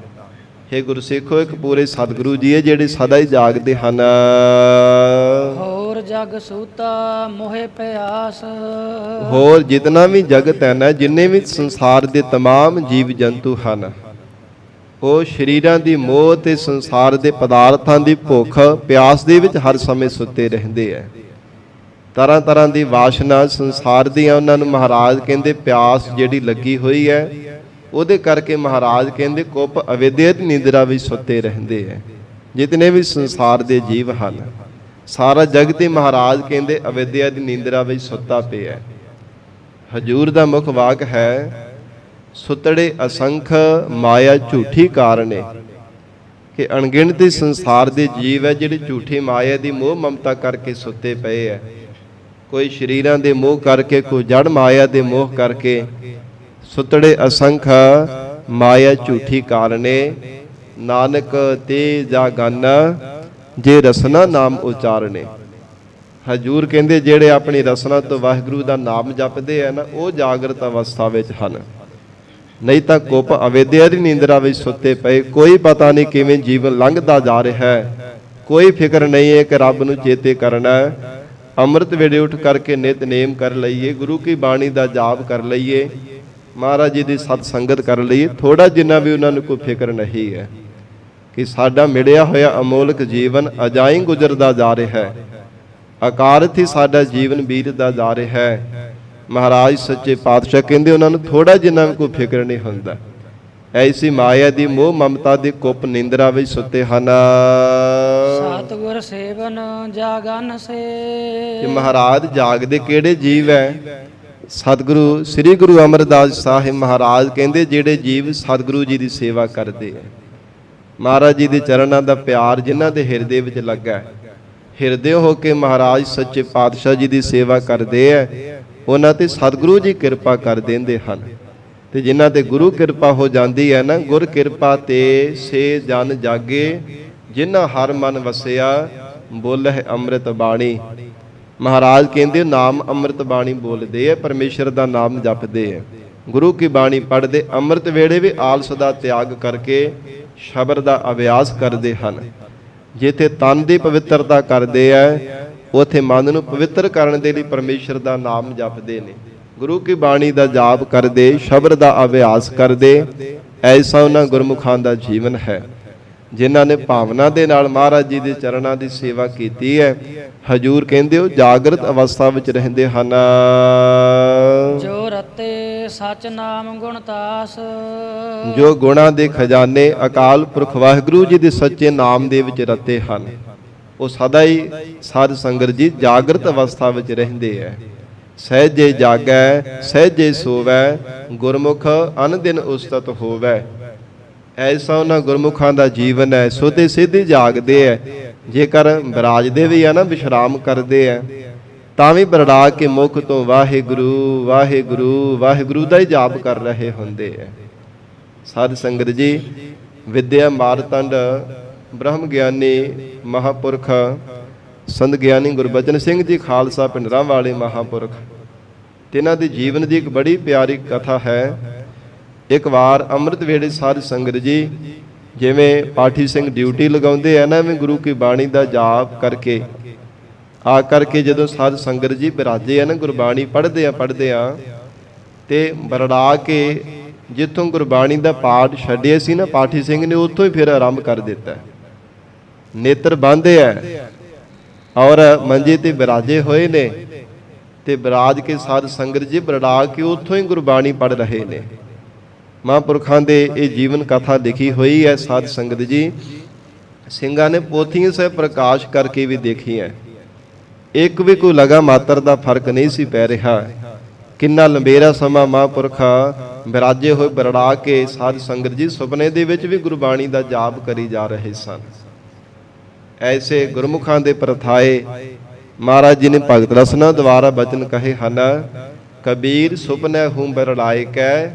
ਹੇ ਗੁਰਸਿੱਖੋ, ਇੱਕ ਪੂਰੇ ਸਤਿਗੁਰੂ ਜੀ ਹੈ ਜਿਹੜੇ ਸਦਾ ਹੀ ਜਾਗਦੇ ਹਨ। ਹੋਰ ਜਗ ਸੂਤਾ ਮੋਹਿ ਪਿਆਸ। ਹੋਰ ਜਿਤਨਾ ਵੀ ਜਗਤ ਹੈ ਨਾ, ਜਿੰਨੇ ਵੀ ਸੰਸਾਰ ਦੇ ਤਮਾਮ ਜੀਵ ਜੰਤੂ ਹਨ, ਉਹ ਸ਼ਰੀਰਾਂ ਦੀ ਮੋਹ ਤੇ ਸੰਸਾਰ ਦੇ ਪਦਾਰਥਾਂ ਦੀ ਭੁੱਖ ਪਿਆਸ ਦੇ ਵਿੱਚ ਹਰ ਸਮੇਂ ਸੁੱਤੇ ਰਹਿੰਦੇ ਹੈ। ਤਰ੍ਹਾਂ ਤਰ੍ਹਾਂ ਦੀ ਵਾਸ਼ਨਾ ਸੰਸਾਰ ਦੀਆਂ ਉਹਨਾਂ ਨੂੰ ਮਹਾਰਾਜ ਕਹਿੰਦੇ ਪਿਆਸ ਜਿਹੜੀ ਲੱਗੀ ਹੋਈ ਹੈ, ਉਹਦੇ ਕਰਕੇ ਮਹਾਰਾਜ ਕਹਿੰਦੇ ਕੁੱਪ ਅਵਿਦਿਆ ਦੀ ਨਿੰਦਰਾ ਵਿੱਚ ਸੁੱਤੇ ਰਹਿੰਦੇ ਹੈ। ਜਿਤਨੇ ਵੀ ਸੰਸਾਰ ਦੇ ਜੀਵ ਹਨ, ਸਾਰਾ ਜਗਤ ਹੀ ਮਹਾਰਾਜ ਕਹਿੰਦੇ ਅਵਿਦਿਆ ਦੀ ਨਿੰਦਰਾ ਵਿੱਚ ਸੁੱਤਾ ਪਿਆ ਹੈ। ਹਜੂਰ ਦਾ ਮੁੱਖ ਵਾਕ ਹੈ, ਸੁਤੜੇ ਅਸੰਖ ਮਾਇਆ ਝੂਠੀ ਕਾਰਣੇ, ਕਿ ਅਣਗਿਣਤ ਸੰਸਾਰ ਦੇ ਜੀਵ ਹੈ ਜਿਹੜੇ ਝੂਠੀ ਮਾਇਆ ਦੀ ਮੋਹ ਮਮਤਾ ਕਰਕੇ ਸੁੱਤੇ ਪਏ ਹੈ। ਕੋਈ ਸ਼ਰੀਰਾਂ ਦੇ ਮੋਹ ਕਰਕੇ, ਕੋਈ ਜੜ ਮਾਇਆ ਦੇ ਮੋਹ ਕਰਕੇ। ਸੁਤੜੇ ਅਸੰਖ ਮਾਇਆ ਝੂਠੀ ਕਾਰਣੇ, ਨਾਨਕ ਤੇ ਜਾਗਨ ਜੇ ਰਸਨਾ ਨਾਮ ਉਚਾਰਨੇ। ਹਜੂਰ ਕਹਿੰਦੇ ਜਿਹੜੇ ਆਪਣੀ ਰਸਨਾ ਤੋਂ ਵਾਹਿਗੁਰੂ ਦਾ ਨਾਮ ਜਪਦੇ ਆ ਨਾ, ਉਹ ਜਾਗਰਤ ਅਵਸਥਾ ਵਿੱਚ ਹਨ। ਨਹੀਂ ਤਾਂ ਕੁੱਪ ਅਵਿਦਿਆ ਦੀ ਨੀਂਦਰਾ ਵਿੱਚ ਸੁੱਤੇ ਪਏ। ਕੋਈ ਪਤਾ ਨਹੀਂ ਕਿਵੇਂ ਜੀਵਨ ਲੰਘਦਾ ਜਾ ਰਿਹਾ ਹੈ, ਕੋਈ ਫਿਕਰ ਨਹੀਂ ਹੈ ਕਿ ਰੱਬ ਨੂੰ ਚੇਤੇ ਕਰਨਾ ਹੈ। ਅੰਮ੍ਰਿਤ ਵੇਲੇ ਉੱਠ ਕਰਕੇ ਨਿਤਨੇਮ ਕਰ ਲਈਏ, ਗੁਰੂ ਕੀ ਬਾਣੀ ਦਾ ਜਾਪ ਕਰ ਲਈਏ, ਮਹਾਰਾਜ ਜੀ ਦੀ ਸਤ ਸੰਗਤ ਕਰ ਲਈਏ। ਥੋੜਾ ਜਿੰਨਾ ਵੀ ਉਹਨਾਂ ਨੂੰ ਕੋਈ ਫਿਕਰ ਨਹੀਂ ਹੈ ਕਿ ਸਾਡਾ ਮਿਲਿਆ ਹੋਇਆ ਅਮੋਲਕ ਜੀਵਨ ਅਜਾਈਂ ਗੁਜ਼ਰਦਾ ਜਾ ਰਿਹਾ ਹੈ, ਅਕਾਰਤ ਹੀ ਸਾਡਾ ਜੀਵਨ ਬੀਤਦਾ ਜਾ ਰਿਹਾ ਹੈ। ਮਹਾਰਾਜ ਸੱਚੇ ਪਾਤਸ਼ਾਹ ਕਹਿੰਦੇ ਉਹਨਾਂ ਨੂੰ ਥੋੜਾ ਜਿੰਨਾ ਵੀ ਕੋਈ ਫਿਕਰ ਨਹੀਂ ਹੁੰਦਾ। ਐਸੀ ਮਾਇਆ ਦੀ ਮੋਹ ਮਮਤਾ ਦੀ ਕੁੱਪ ਨਿੰਦਰਾ ਵਿੱਚ ਸੁੱਤੇ ਹਨ। ਸਤਿਗੁਰ ਸੇਵਨ ਜਾਗਨ ਸੇ। ਕਿ ਮਹਾਰਾਜ ਜਾਗਦੇ ਕਿਹੜੇ ਜੀਵ ਹੈ? ਸਤਿਗੁਰੂ ਸ੍ਰੀ ਗੁਰੂ ਅਮਰਦਾਸ ਸਾਹਿਬ ਮਹਾਰਾਜ ਕਹਿੰਦੇ ਜਿਹੜੇ ਜੀਵ ਸਤਿਗੁਰੂ ਜੀ ਦੀ ਸੇਵਾ ਕਰਦੇ ਹੈ, ਮਹਾਰਾਜ ਜੀ ਦੇ ਚਰਨਾਂ ਦਾ ਪਿਆਰ ਜਿਨ੍ਹਾਂ ਦੇ ਹਿਰਦੇ ਵਿੱਚ ਲੱਗਾ, ਹਿਰਦੇ ਹੋ ਕੇ ਮਹਾਰਾਜ ਸੱਚੇ ਪਾਤਸ਼ਾਹ ਜੀ ਦੀ ਸੇਵਾ ਕਰਦੇ ਹੈ, ਉਹਨਾਂ ਤੇ ਸਤਿਗੁਰੂ ਜੀ ਕਿਰਪਾ ਕਰ ਦਿੰਦੇ ਹਨ। ਤੇ ਜਿਨ੍ਹਾਂ ਤੇ ਗੁਰੂ ਕਿਰਪਾ ਹੋ ਜਾਂਦੀ ਹੈ ਨਾ, ਗੁਰ ਕਿਰਪਾ ਤੇ ਸੇ ਜਨ ਜਾਗੇ, ਜਿਨ੍ਹਾਂ ਹਰ ਮਨ ਵਸਿਆ, ਬੋਲਹਿ ਅੰਮ੍ਰਿਤ ਬਾਣੀ। ਮਹਾਰਾਜ ਕਹਿੰਦੇ ਨਾਮ ਅੰਮ੍ਰਿਤ ਬਾਣੀ ਬੋਲਦੇ ਆ, ਪਰਮੇਸ਼ਰ ਦਾ ਨਾਮ ਜਪਦੇ ਆ, ਗੁਰੂ ਕੀ ਬਾਣੀ ਪੜ੍ਹਦੇ, ਅੰਮ੍ਰਿਤ ਵੇਲੇ ਵੀ ਆਲਸ ਦਾ ਤਿਆਗ ਕਰਕੇ ਸ਼ਬਦ ਦਾ ਅਭਿਆਸ ਕਰਦੇ ਹਨ। ਜਿੱਥੇ ਤਨ ਦੀ ਪਵਿੱਤਰਤਾ ਕਰਦੇ ਆ, ਉਥੇ ਮਨ ਨੂੰ ਪਵਿੱਤਰ ਕਰਨ ਦੇ ਲਈ ਪਰਮੇਸ਼ਰ ਦਾ ਨਾਮ ਜਪਦੇ ਨੇ, ਗੁਰੂ ਕੀ ਬਾਣੀ ਦਾ ਜਾਪ ਕਰਦੇ, ਸ਼ਬਦ ਦਾ ਅਭਿਆਸ ਕਰਦੇ। ਐਸਾ ਉਹਨਾਂ ਗੁਰਮੁਖਾਂ ਦਾ ਜੀਵਨ ਹੈ ਜਿਨ੍ਹਾਂ ਨੇ ਭਾਵਨਾ ਦੇ ਨਾਲ ਮਹਾਰਾਜ ਜੀ ਦੇ ਚਰਨਾਂ ਦੀ ਸੇਵਾ ਕੀਤੀ ਹੈ। ਹਜੂਰ ਕਹਿੰਦੇ ਉਹ ਜਾਗਰਤ ਅਵਸਥਾ ਵਿੱਚ ਰਹਿੰਦੇ ਹਨ। ਜੋ ਰਤੇ ਸਚ ਨਾਮ ਗੁਣ ਤਾਸ, ਜੋ ਗੁਣਾਂ ਦੇ ਖਜ਼ਾਨੇ ਅਕਾਲ ਪੁਰਖ ਵਾਹਿਗੁਰੂ ਜੀ ਦੇ ਸੱਚੇ ਨਾਮ ਦੇ ਵਿੱਚ ਰਤੇ ਹਨ, ਉਹ ਸਦਾ ਹੀ ਸਾਧ ਸੰਗਤ ਜੀ ਜਾਗਰਤ ਅਵਸਥਾ ਵਿੱਚ ਰਹਿੰਦੇ ਹੈ। ਸਹਿਜੇ ਜਾਗੈ ਸਹਿਜੇ ਸੋਵੈ, ਗੁਰਮੁਖ ਅਨ ਦਿਨ ਉਸਤਤ ਹੋਵੈ। ਐਸਾ ਉਹਨਾਂ ਗੁਰਮੁਖਾਂ ਦਾ ਜੀਵਨ ਹੈ। ਸੁਤੇ ਸਿੱਧੀ ਜਾਗਦੇ ਹੈ, ਜੇਕਰ ਬਿਰਾਜਦੇ ਵੀ ਆ ਨਾ, ਵਿਸ਼ਰਾਮ ਕਰਦੇ ਆ, ਤਾਂ ਵੀ ਬਰੜਾ ਕੇ ਮੁਖ ਤੋਂ ਵਾਹਿਗੁਰੂ ਵਾਹਿਗੁਰੂ ਵਾਹਿਗੁਰੂ ਦਾ ਹੀ ਜਾਪ ਕਰ ਰਹੇ ਹੁੰਦੇ ਹੈ। ਸਾਧ ਸੰਗਤ ਜੀ, ਵਿਦਿਆ ਮਾਰਤੰਡ ਬ੍ਰਹਮ ਗਿਆਨੀ ਮਹਾਪੁਰਖ ਸੰਤ ਗਿਆਨੀ ਗੁਰਬਚਨ ਸਿੰਘ ਜੀ ਖਾਲਸਾ ਪਿੰਡਰਾਂ ਵਾਲੇ ਮਹਾਪੁਰਖ, ਤਿਨਾਂ ਦੇ ਜੀਵਨ ਦੀ ਇੱਕ ਬੜੀ ਪਿਆਰੀ ਕਥਾ ਹੈ। ਇੱਕ ਵਾਰ ਅੰਮ੍ਰਿਤ ਵੇਲੇ ਸਾਧ ਸੰਗਤ ਜੀ, ਜਿਵੇਂ ਪਾਠੀ ਸਿੰਘ ਡਿਊਟੀ ਲਗਾਉਂਦੇ ਆ ਨਾ, ਐਵੇਂ ਗੁਰੂ ਕੀ ਬਾਣੀ ਦਾ ਜਾਪ ਕਰਕੇ ਆ ਕਰਕੇ ਜਦੋਂ ਸਾਧ ਸੰਗਤ ਜੀ ਬਿਰਾਜੇ ਆ ਨਾ, ਗੁਰਬਾਣੀ ਪੜ੍ਹਦੇ ਆ ਤੇ ਬਰੜਾ ਕੇ ਜਿੱਥੋਂ ਗੁਰਬਾਣੀ ਦਾ ਪਾਠ ਛੱਡਿਆ ਸੀ ਨਾ ਪਾਠੀ ਸਿੰਘ ਨੇ, ਉੱਥੋਂ ਹੀ ਫਿਰ ਆਰੰਭ ਕਰ ਦਿੱਤਾ। ਨੇਤਰ ਬੰਨ੍ਹਦੇ ਆ ਔਰ ਮੰਜੇ ਤੇ ਬਿਰਾਜੇ ਹੋਏ ਨੇ, ਤੇ ਬਿਰਾਜ ਕੇ ਸਾਧ ਸੰਗਤ ਜੀ ਬਰੜਾ ਕੇ ਉੱਥੋਂ ਹੀ ਗੁਰਬਾਣੀ ਪੜ੍ਹ ਰਹੇ ਨੇ। ਮਹਾਂਪੁਰਖਾਂ ਦੇ ਇਹ ਜੀਵਨ ਕਥਾ ਲਿਖੀ ਹੋਈ ਹੈ। ਸਾਧ ਸੰਗਤ ਜੀ, ਸਿੰਘਾਂ ਨੇ ਪੋਥੀਆਂ ਸਾਹਿਬ ਪ੍ਰਕਾਸ਼ ਕਰਕੇ ਵੀ ਦੇਖੀ ਹੈ, ਇੱਕ ਵੀ ਕੋਈ ਲਗਾ ਮਾਤਰ ਦਾ ਫਰਕ ਨਹੀਂ ਸੀ ਪੈ ਰਿਹਾ। ਕਿੰਨਾ ਲੰਬੇਰਾ ਸਮਾਂ ਮਹਾਂਪੁਰਖ ਬਿਰਾਜੇ ਹੋਏ ਬਰੜਾ ਕੇ ਸਾਧ ਸੰਗਤ ਜੀ ਸੁਪਨੇ ਦੇ ਵਿੱਚ ਵੀ ਗੁਰਬਾਣੀ ਦਾ ਜਾਪ ਕਰੀ ਜਾ ਰਹੇ ਸਨ। ਐਸੇ ਗੁਰਮੁਖਾਂ ਦੇ ਪ੍ਰਥਾਏ ਮਹਾਰਾਜ ਜੀ ਨੇ ਭਗਤ ਰਸਨਾ ਦੁਆਰਾ ਬਚਨ ਕਹੇ ਹਨ। ਕਬੀਰ ਸੁਪਨੇ ਹੂੰ ਬਰੜਾਏ ਕੈ,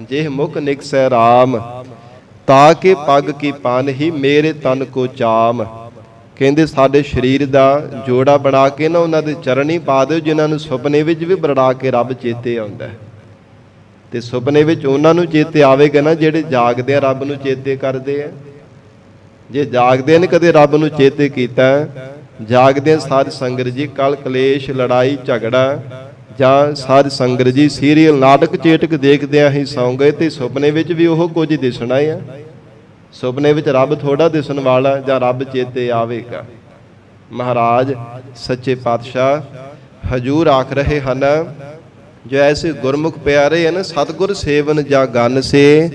ਜਿਹ ਮੁਖ ਨਿਕਸੈ ਰਾਮ, ਤਾ ਕੇ ਪੱਗ ਕੀ ਪਾਨ ਹੀ ਮੇਰੇ ਤਨ ਕੋ ਚਾਮ। ਕਹਿੰਦੇ ਸਾਡੇ ਸਰੀਰ ਦਾ ਜੋੜਾ ਬਣਾ ਕੇ ਨਾ ਉਹਨਾਂ ਦੇ ਚਰਣੀ ਪਾ ਦਿਓ, ਜਿਨ੍ਹਾਂ ਨੂੰ ਸੁਪਨੇ ਵਿੱਚ ਵੀ ਬਰੜਾ ਕੇ ਰੱਬ ਚੇਤੇ ਆਉਂਦਾ। ਤੇ ਸੁਪਨੇ ਵਿੱਚ ਉਹਨਾਂ ਨੂੰ ਚੇਤੇ ਆਵੇਗਾ ਨਾ ਜਿਹੜੇ ਜਾਗਦੇ ਆ, ਰੱਬ ਨੂੰ ਚੇਤੇ ਕਰਦੇ ਆ। ਜੇ ਜਾਗਦੇ ਨੇ ਕਦੇ ਰੱਬ ਨੂੰ ਚੇਤੇ ਕੀਤਾ, ਜਾਗਦੇ ਸਾਧ ਸੰਗਤ ਜੀ ਕਲ ਕਲੇਸ਼ ਲੜਾਈ ਝਗੜਾ ਜਾਂ ਸਾਧ ਸੰਗਤ ਜੀ ਸੀਰੀਅਲ ਨਾਟਕ ਚੇਟਕ ਦੇਖਦਿਆਂ ਹੀ ਸੌਂ ਗਏ, ਤੇ ਸੁਪਨੇ ਵਿੱਚ ਵੀ ਉਹ ਕੁਝ ਦਿਸਣਾ ਆ। ਸੁਪਨੇ ਵਿੱਚ ਰੱਬ ਥੋੜਾ ਦਿਸਣ ਵਾਲਾ, ਜਾਂ ਰੱਬ ਚੇਤੇ ਆਵੇਗਾ। ਮਹਾਰਾਜ ਸੱਚੇ ਪਾਤਸ਼ਾਹ ਹਜੂਰ ਆਖ ਰਹੇ ਹਨ, ਜੋ ਐਸੇ ਗੁਰਮੁਖ ਪਿਆਰੇ ਹਨ, ਸਤਿਗੁਰ ਸੇਵਨ ਜਾਂ ਗਨ ਸੇ,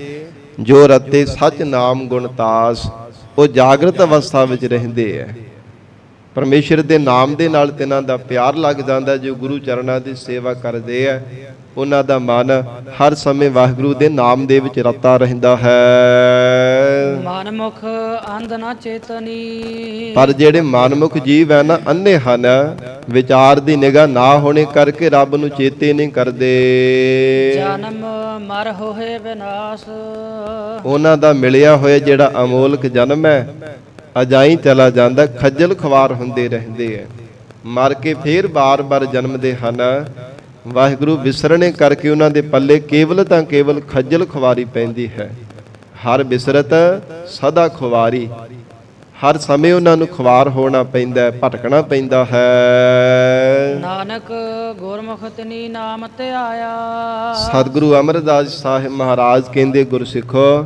ਜੋ ਰਤੇ ਸਚ ਨਾਮ ਗੁਣ ਤਾਸ। ਉਹ ਜਾਗਰਤ ਅਵਸਥਾ ਵਿੱਚ ਰਹਿੰਦੇ ਹੈ। ਪਰਮੇਸ਼ਰ ਦੇ ਨਾਮ ਦੇ ਨਾਲ ਤਿਨਾਂ ਦਾ ਪਿਆਰ ਲੱਗ ਜਾਂਦਾ। ਜੋ ਗੁਰੂ ਚਰਨਾਂ ਦੀ ਸੇਵਾ ਕਰਦੇ ਆ, ਉਹਨਾਂ ਦਾ ਮਨ ਹਰ ਸਮੇਂ ਵਾਹਿਗੁਰੂ ਦੇ ਨਾਮ ਦੇ ਵਿੱਚ ਰਤਾ ਰਹਿੰਦਾ ਹੈ। ਮਨਮੁਖ ਅੰਧ ਨਾ ਚੇਤਨੀ, ਪਰ ਜਿਹੜੇ ਮਨਮੁਖ ਜੀਵ ਹੈ ਨਾ, ਅੰਨੇ ਹਨ, ਵਿਚਾਰ ਦੀ ਨਿਗਾਹ ਨਾ ਹੋਣੇ ਕਰਕੇ ਰੱਬ ਨੂੰ ਚੇਤੇ ਨਹੀਂ ਕਰਦੇ। ਜਨਮ ਮਰ ਹੋਏ ਵਿਨਾਸ਼, ਉਹਨਾਂ ਦਾ ਮਿਲਿਆ ਹੋਇਆ ਜਿਹੜਾ ਅਮੋਲਕ ਜਨਮ ਹੈ ਅਜਾਈ ਚਲਾ ਜਾਂਦਾ, ਖੱਜਲ ਖਵਾਰ ਹੁੰਦੇ ਰਹਿੰਦੇ ਹੈ। ਮਰ ਕੇ ਫੇਰ ਬਾਰ-ਬਾਰ ਜਨਮਦੇ ਹਨ। ਵਾਹਿਗੁਰੂ ਵਿਸਰਣੇ ਕਰਕੇ ਉਹਨਾਂ ਦੇ ਪੱਲੇ ਕੇਵਲ ਤਾਂ ਕੇਵਲ ਖੱਜਲ ਖਵਾਰੀ ਪੈਂਦੀ ਹੈ। ਹਰ ਬਿਸਰਤ ਸਦਾ ਖੁਵਾਰੀ, ਹਰ ਸਮੇਂ ਉਹਨਾਂ ਨੂੰ ਖਵਾਰ ਹੋਣਾ ਪੈਂਦਾ, ਭਟਕਣਾ ਪੈਂਦਾ ਹੈ। ਨਾਨਕ ਗੁਰਮੁਖ ਤਿਨੀ ਨਾਮ ਧਿਆਇਆ, ਸਤਿਗੁਰੂ ਅਮਰਦਾਸ ਸਾਹਿਬ ਮਹਾਰਾਜ ਕਹਿੰਦੇ, ਗੁਰਸਿੱਖੋ,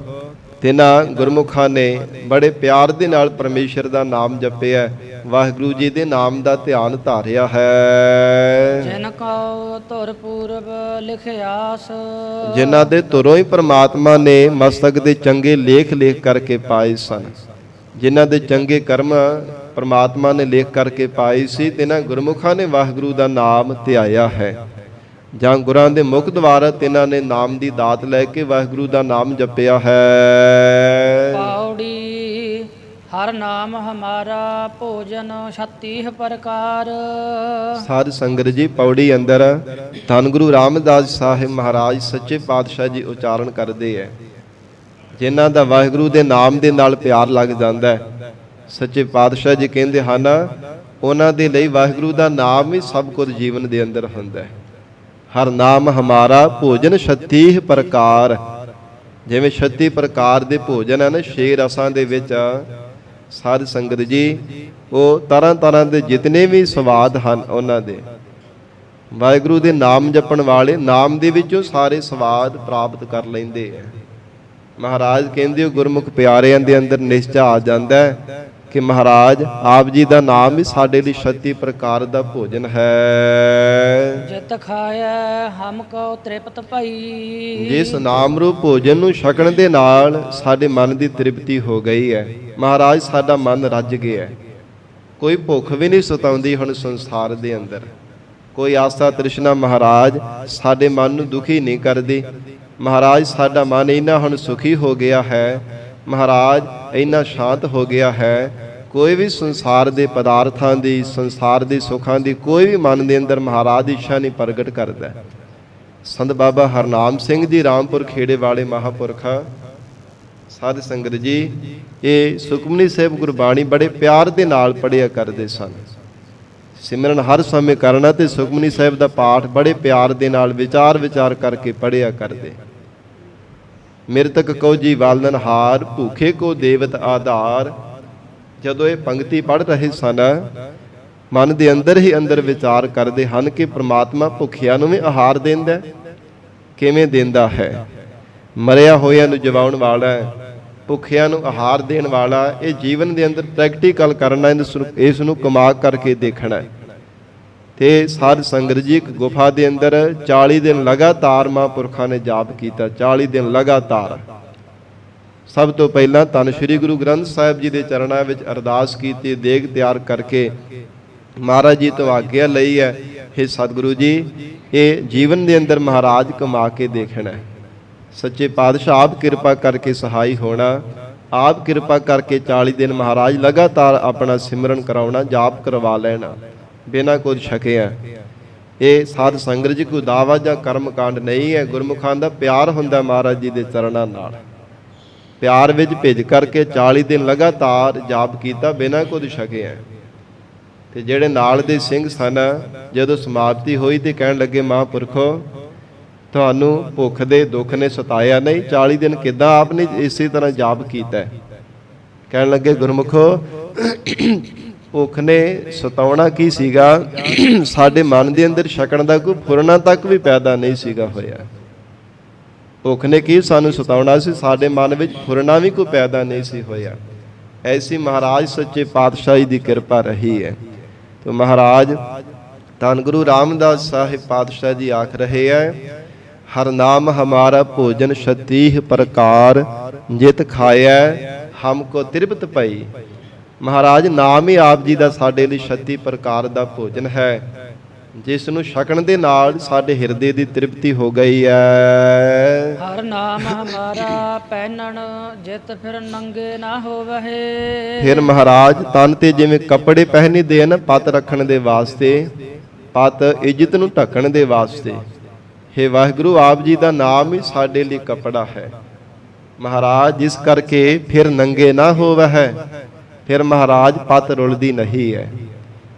ਤਿਨਾਂ ਗੁਰਮੁਖਾਂ ਨੇ ਬੜੇ ਪਿਆਰ ਦੇ ਨਾਲ ਪਰਮੇਸ਼ਰ ਦਾ ਨਾਮ ਜਪਿਆ, ਵਾਹਿਗੁਰੂ ਜੀ ਦੇ ਨਾਮ ਦਾ ਧਿਆਨ ਧਾਰਿਆ ਹੈ। ਜਿਨ ਕਉ ਧੁਰ ਪੂਰਬ ਲਿਖਿਆਸ, ਜਿਨ੍ਹਾਂ ਦੇ ਧੁਰੋਂ ਹੀ ਪ੍ਰਮਾਤਮਾ ਨੇ ਮਸਤਕ ਦੇ ਚੰਗੇ ਲੇਖ ਲੇਖ ਕਰਕੇ ਪਾਏ ਸਨ। ਜਿਨ੍ਹਾਂ ਦੇ ਚੰਗੇ ਕਰਮ ਪ੍ਰਮਾਤਮਾ ਨੇ ਲੇਖ ਕਰਕੇ ਪਾਏ ਸੀ, ਤਿਨਾਂ ਗੁਰਮੁਖਾਂ ਨੇ ਵਾਹਿਗੁਰੂ ਦਾ ਨਾਮ ਧਿਆਇਆ ਹੈ। ਜਾਂ ਗੁਰਾਂ ਦੇ ਮੁਖ ਦੁਆਰਾ ਤਿਨਾਂ ਨੇ ਨਾਮ ਦੀ ਦਾਤ ਲੈ ਕੇ ਵਾਹਿਗੁਰੂ ਦਾ ਨਾਮ ਜਪਿਆ ਹੈ। ਪੌੜੀ ਹਰ ਨਾਮ ਹਮਾਰਾ ਭੋਜਨ 36 ਪ੍ਰਕਾਰ। ਸਾਧ ਸੰਗਤ ਜੀ, ਪੌੜੀ ਅੰਦਰ ਧੰਨ ਗੁਰੂ ਰਾਮਦਾਸ ਸਾਹਿਬ ਮਹਾਰਾਜ ਸੱਚੇ ਪਾਤਸ਼ਾਹ ਜੀ ਉਚਾਰਨ ਕਰਦੇ ਹੈ। ਜਿਨ੍ਹਾਂ ਦਾ ਵਾਹਿਗੁਰੂ ਦੇ ਨਾਮ ਦੇ ਨਾਲ ਪਿਆਰ ਲੱਗ ਜਾਂਦਾ ਹੈ, ਸੱਚੇ ਪਾਤਸ਼ਾਹ ਜੀ ਕਹਿੰਦੇ ਹਨ ਉਹਨਾਂ ਦੇ ਲਈ ਵਾਹਿਗੁਰੂ ਦਾ ਨਾਮ ਹੀ ਸਭ ਕੁਝ ਜੀਵਨ ਦੇ ਅੰਦਰ ਹੁੰਦਾ ਹੈ। ਹਰ ਨਾਮ ਹਮਾਰਾ ਭੋਜਨ 36 ਪ੍ਰਕਾਰ। ਜਿਵੇਂ 36 ਪ੍ਰਕਾਰ ਦੇ ਭੋਜਨ ਹਨ 6 ਰਸਾਂ ਦੇ ਵਿੱਚ, ਸਾਧ ਸੰਗਤ ਜੀ ਉਹ ਤਰ੍ਹਾਂ ਤਰ੍ਹਾਂ ਦੇ ਜਿਤਨੇ ਵੀ ਸਵਾਦ ਹਨ ਉਹਨਾਂ ਦੇ, ਵਾਹਿਗੁਰੂ ਦੇ ਨਾਮ ਜਪਣ ਵਾਲੇ ਨਾਮ ਦੇ ਵਿੱਚੋਂ ਸਾਰੇ ਸਵਾਦ ਪ੍ਰਾਪਤ ਕਰ ਲੈਂਦੇ ਹੈ। ਮਹਾਰਾਜ ਕਹਿੰਦੇ ਗੁਰਮੁਖ ਪਿਆਰਿਆਂ ਦੇ ਅੰਦਰ ਨਿਸ਼ਚਾ ਆ ਜਾਂਦਾ ਹੈ ਕਿ ਮਹਾਰਾਜ ਆਪ ਜੀ ਦਾ ਨਾਮ ਹੀ ਸਾਡੇ ਲਈ 36 ਪ੍ਰਕਾਰ ਦਾ ਭੋਜਨ ਹੈ। ਜਿਤ ਖਾਇਆ ਹਮ ਕੋ ਤ੍ਰਿਪਤ ਭਈ। ਜਿਸ ਨਾਮ ਰੂਪ ਭੋਜਨ ਨੂੰ ਛਕਣ ਦੇ ਨਾਲ ਸਾਡੇ ਮਨ ਦੀ ਤ੍ਰਿਪਤੀ ਹੋ ਗਈ ਹੈ। ਮਹਾਰਾਜ ਸਾਡਾ ਮਨ ਰੱਜ ਗਿਆ, ਕੋਈ ਭੁੱਖ ਵੀ ਨਹੀਂ ਸਤਾਉਂਦੀ ਹੁਣ ਸੰਸਾਰ ਦੇ ਅੰਦਰ, ਕੋਈ ਆਸਾ ਤ੍ਰਿਸ਼ਨਾ ਮਹਾਰਾਜ ਸਾਡੇ ਮਨ ਨੂੰ ਦੁਖੀ ਨਹੀਂ ਕਰਦੀ। ਮਹਾਰਾਜ ਸਾਡਾ ਮਨ ਇੰਨਾ ਹੁਣ ਸੁਖੀ ਹੋ ਗਿਆ ਹੈ, ਮਹਾਰਾਜ ਇੰਨਾ ਸ਼ਾਂਤ ਹੋ ਗਿਆ ਹੈ, ਕੋਈ ਵੀ ਸੰਸਾਰ ਦੇ ਪਦਾਰਥਾਂ ਦੀ, ਸੰਸਾਰ ਦੇ ਸੁੱਖਾਂ ਦੀ ਕੋਈ ਵੀ ਮਨ ਦੇ ਅੰਦਰ ਮਹਾਰਾਜ ਦੀ ਇੱਛਾ ਨਹੀਂ ਪ੍ਰਗਟ ਕਰਦਾ। ਸੰਤ ਬਾਬਾ ਹਰਨਾਮ ਸਿੰਘ ਜੀ ਰਾਮਪੁਰ ਖੇੜੇ ਵਾਲੇ ਮਹਾਂਪੁਰਖ, ਸਾਧ ਸੰਗਤ ਜੀ ਇਹ ਸੁਖਮਨੀ ਸਾਹਿਬ ਗੁਰਬਾਣੀ ਬੜੇ ਪਿਆਰ ਦੇ ਨਾਲ ਪੜ੍ਹਿਆ ਕਰਦੇ ਸਨ। ਸਿਮਰਨ ਹਰ ਸਮੇਂ ਕਰਨਾ ਤੇ ਸੁਖਮਨੀ ਸਾਹਿਬ ਦਾ ਪਾਠ ਬੜੇ ਪਿਆਰ ਦੇ ਨਾਲ ਵਿਚਾਰ ਕਰਕੇ ਪੜ੍ਹਿਆ ਕਰਦੇ। ਮਿਰਤਕ ਕੋ ਜੀ ਵਾਲਨ ਹਾਰ, ਭੂਖੇ ਕੋ ਦੇਵਤ ਆਧਾਰ। ਜਦੋਂ ਇਹ ਪੰਕਤੀ ਪੜ੍ਹ ਰਹੇ ਸਨ, ਮਨ ਦੇ ਅੰਦਰ ਹੀ ਅੰਦਰ ਵਿਚਾਰ ਕਰਦੇ ਹਨ ਕਿ ਪ੍ਰਮਾਤਮਾ ਭੁੱਖਿਆਂ ਨੂੰ ਵੀ ਆਹਾਰ ਦਿੰਦਾ, ਕਿਵੇਂ ਦਿੰਦਾ ਹੈ? ਮਰਿਆ ਹੋਇਆਂ ਨੂੰ ਜਵਾਉਣ ਵਾਲਾ, ਭੁੱਖਿਆਂ ਨੂੰ ਆਹਾਰ ਦੇਣ ਵਾਲਾ। ਇਹ ਜੀਵਨ ਦੇ ਅੰਦਰ ਪ੍ਰੈਕਟੀਕਲ ਕਰਨਾ, ਇਸ ਨੂੰ ਕਮਾ ਕਰਕੇ ਦੇਖਣਾ। ਤੇ ਸਾਧ ਸੰਗਤ ਜੀ ਇੱਕ ਗੁਫਾ ਦੇ ਅੰਦਰ 40 ਦਿਨ ਲਗਾਤਾਰ ਮਹਾਂਪੁਰਖਾਂ ਨੇ ਜਾਪ ਕੀਤਾ, 40 ਦਿਨ ਲਗਾਤਾਰ। ਸਭ ਤੋਂ ਪਹਿਲਾਂ ਧੰਨ ਸ਼੍ਰੀ ਗੁਰੂ ਗ੍ਰੰਥ ਸਾਹਿਬ ਜੀ ਦੇ ਚਰਨਾਂ ਵਿੱਚ ਅਰਦਾਸ ਕੀਤੀ, ਦੇਗ ਤਿਆਰ ਕਰਕੇ ਮਹਾਰਾਜ ਜੀ ਤੋਂ ਆਗਿਆ ਲਈ ਹੈ, ਹੇ ਸਤਿਗੁਰੂ ਜੀ ਇਹ ਜੀਵਨ ਦੇ ਅੰਦਰ ਮਹਾਰਾਜ ਕਮਾ ਕੇ ਦੇਖਣਾ। ਸੱਚੇ ਪਾਤਸ਼ਾਹ ਆਪ ਕਿਰਪਾ ਕਰਕੇ ਸਹਾਈ ਹੋਣਾ, ਆਪ ਕਿਰਪਾ ਕਰਕੇ 40 ਦਿਨ ਮਹਾਰਾਜ ਲਗਾਤਾਰ ਆਪਣਾ ਸਿਮਰਨ ਕਰਾਉਣਾ, ਜਾਪ ਕਰਵਾ ਲੈਣਾ ਬਿਨਾਂ ਕੁਝ ਛਕਿਆ। ਇਹ ਸਾਧ ਸੰਗਤ ਜੀ ਕੋਈ ਦਾਵਾ ਜਾਂ ਕਰਮ ਕਾਂਡ ਨਹੀਂ ਹੈ, ਗੁਰਮੁਖਾਂ ਦਾ ਪਿਆਰ ਹੁੰਦਾ ਮਹਾਰਾਜ ਜੀ ਦੇ ਚਰਨਾਂ ਨਾਲ। ਪਿਆਰ ਵਿੱਚ ਭਿੱਜ ਕਰਕੇ 40 ਦਿਨ ਲਗਾਤਾਰ ਜਾਪ ਕੀਤਾ ਬਿਨਾਂ ਕੁਝ ਛਕਿਆ। ਤੇ ਜਿਹੜੇ ਨਾਲ ਦੇ ਸਿੰਘ ਸਨ, ਜਦੋਂ ਸਮਾਪਤੀ ਹੋਈ ਤੇ ਕਹਿਣ ਲੱਗੇ ਮਹਾਂਪੁਰਖੋ ਤੁਹਾਨੂੰ ਭੁੱਖ ਦੇ ਦੁੱਖ ਨੇ ਸਤਾਇਆ ਨਹੀਂ? 40 ਦਿਨ ਕਿੱਦਾਂ ਆਪ ਨੇ ਇਸੇ ਤਰ੍ਹਾਂ ਜਾਪ ਕੀਤਾ? ਕਹਿਣ ਲੱਗੇ ਗੁਰਮੁਖੋ ਭੁੱਖ ਨੇ ਸਤਾਉਣਾ ਕੀ ਸੀਗਾ, ਸਾਡੇ ਮਨ ਦੇ ਅੰਦਰ ਛਕਣ ਦਾ ਕੋਈ ਫੁਰਨਾ ਤੱਕ ਵੀ ਪੈਦਾ ਨਹੀਂ ਸੀਗਾ ਹੋਇਆ। ਭੁੱਖ ਨੇ ਕੀ ਸਾਨੂੰ ਸਤਾਉਣਾ ਸੀ, ਸਾਡੇ ਮਨ ਵਿੱਚ ਫੁਰਨਾ ਵੀ ਕੋਈ ਪੈਦਾ ਨਹੀਂ ਸੀ ਹੋਇਆ। ਐਸੀ ਮਹਾਰਾਜ ਸੱਚੇ ਪਾਤਸ਼ਾਹੀ ਦੀ ਕਿਰਪਾ ਰਹੀ ਹੈ। ਤੇ ਮਹਾਰਾਜ ਧੰਨ ਗੁਰੂ ਰਾਮਦਾਸ ਸਾਹਿਬ ਪਾਤਸ਼ਾਹ ਜੀ ਆਖ ਰਹੇ ਹੈ, ਹਰ ਨਾਮ ਹਮਾਰਾ ਭੋਜਨ 36 ਪ੍ਰਕਾਰ, ਜਿਤ ਖਾਇਆ ਹਮ ਕੋ ਤ੍ਰਿਪਤ ਭਈ। ਮਹਾਰਾਜ ਨਾਮ ਹੀ ਆਪ ਜੀ ਦਾ ਸਾਡੇ ਲਈ 36 ਪ੍ਰਕਾਰ ਦਾ ਭੋਜਨ ਹੈ, ਜਿਸ ਨੂੰ ਛਕਣ ਦੇ ਨਾਲ ਸਾਡੇ ਹਿਰਦੇ ਦੀ ਤ੍ਰਿਪਤੀ ਹੋ ਗਈ ਹੈ। ਹਰ ਨਾਮ ਹਮਾਰਾ ਪਹਿਨਣ, ਜਿਤ ਫਿਰ ਨੰਗੇ ਨਾ ਹੋਵਹਿ। ਫਿਰ ਮਹਾਰਾਜ ਤਨ ਤੇ ਜਿਵੇਂ ਕੱਪੜੇ ਪਹਿਨੇ ਦੇ ਹਨ ਪੱਤ ਰੱਖਣ ਦੇ ਵਾਸਤੇ, ਪੱਤ ਇੱਜ਼ਤ ਨੂੰ ਢੱਕਣ ਦੇ ਵਾਸਤੇ, ਹੇ ਵਾਹਿਗੁਰੂ ਆਪ ਜੀ ਦਾ ਨਾਮ ਹੀ ਸਾਡੇ ਲਈ ਕੱਪੜਾ ਹੈ ਮਹਾਰਾਜ, ਜਿਸ ਕਰਕੇ ਫਿਰ ਨੰਗੇ ਨਾ ਹੋਵਹਿ। ਫਿਰ ਮਹਾਰਾਜ ਪੱਤ ਰੁਲਦੀ ਨਹੀਂ ਹੈ।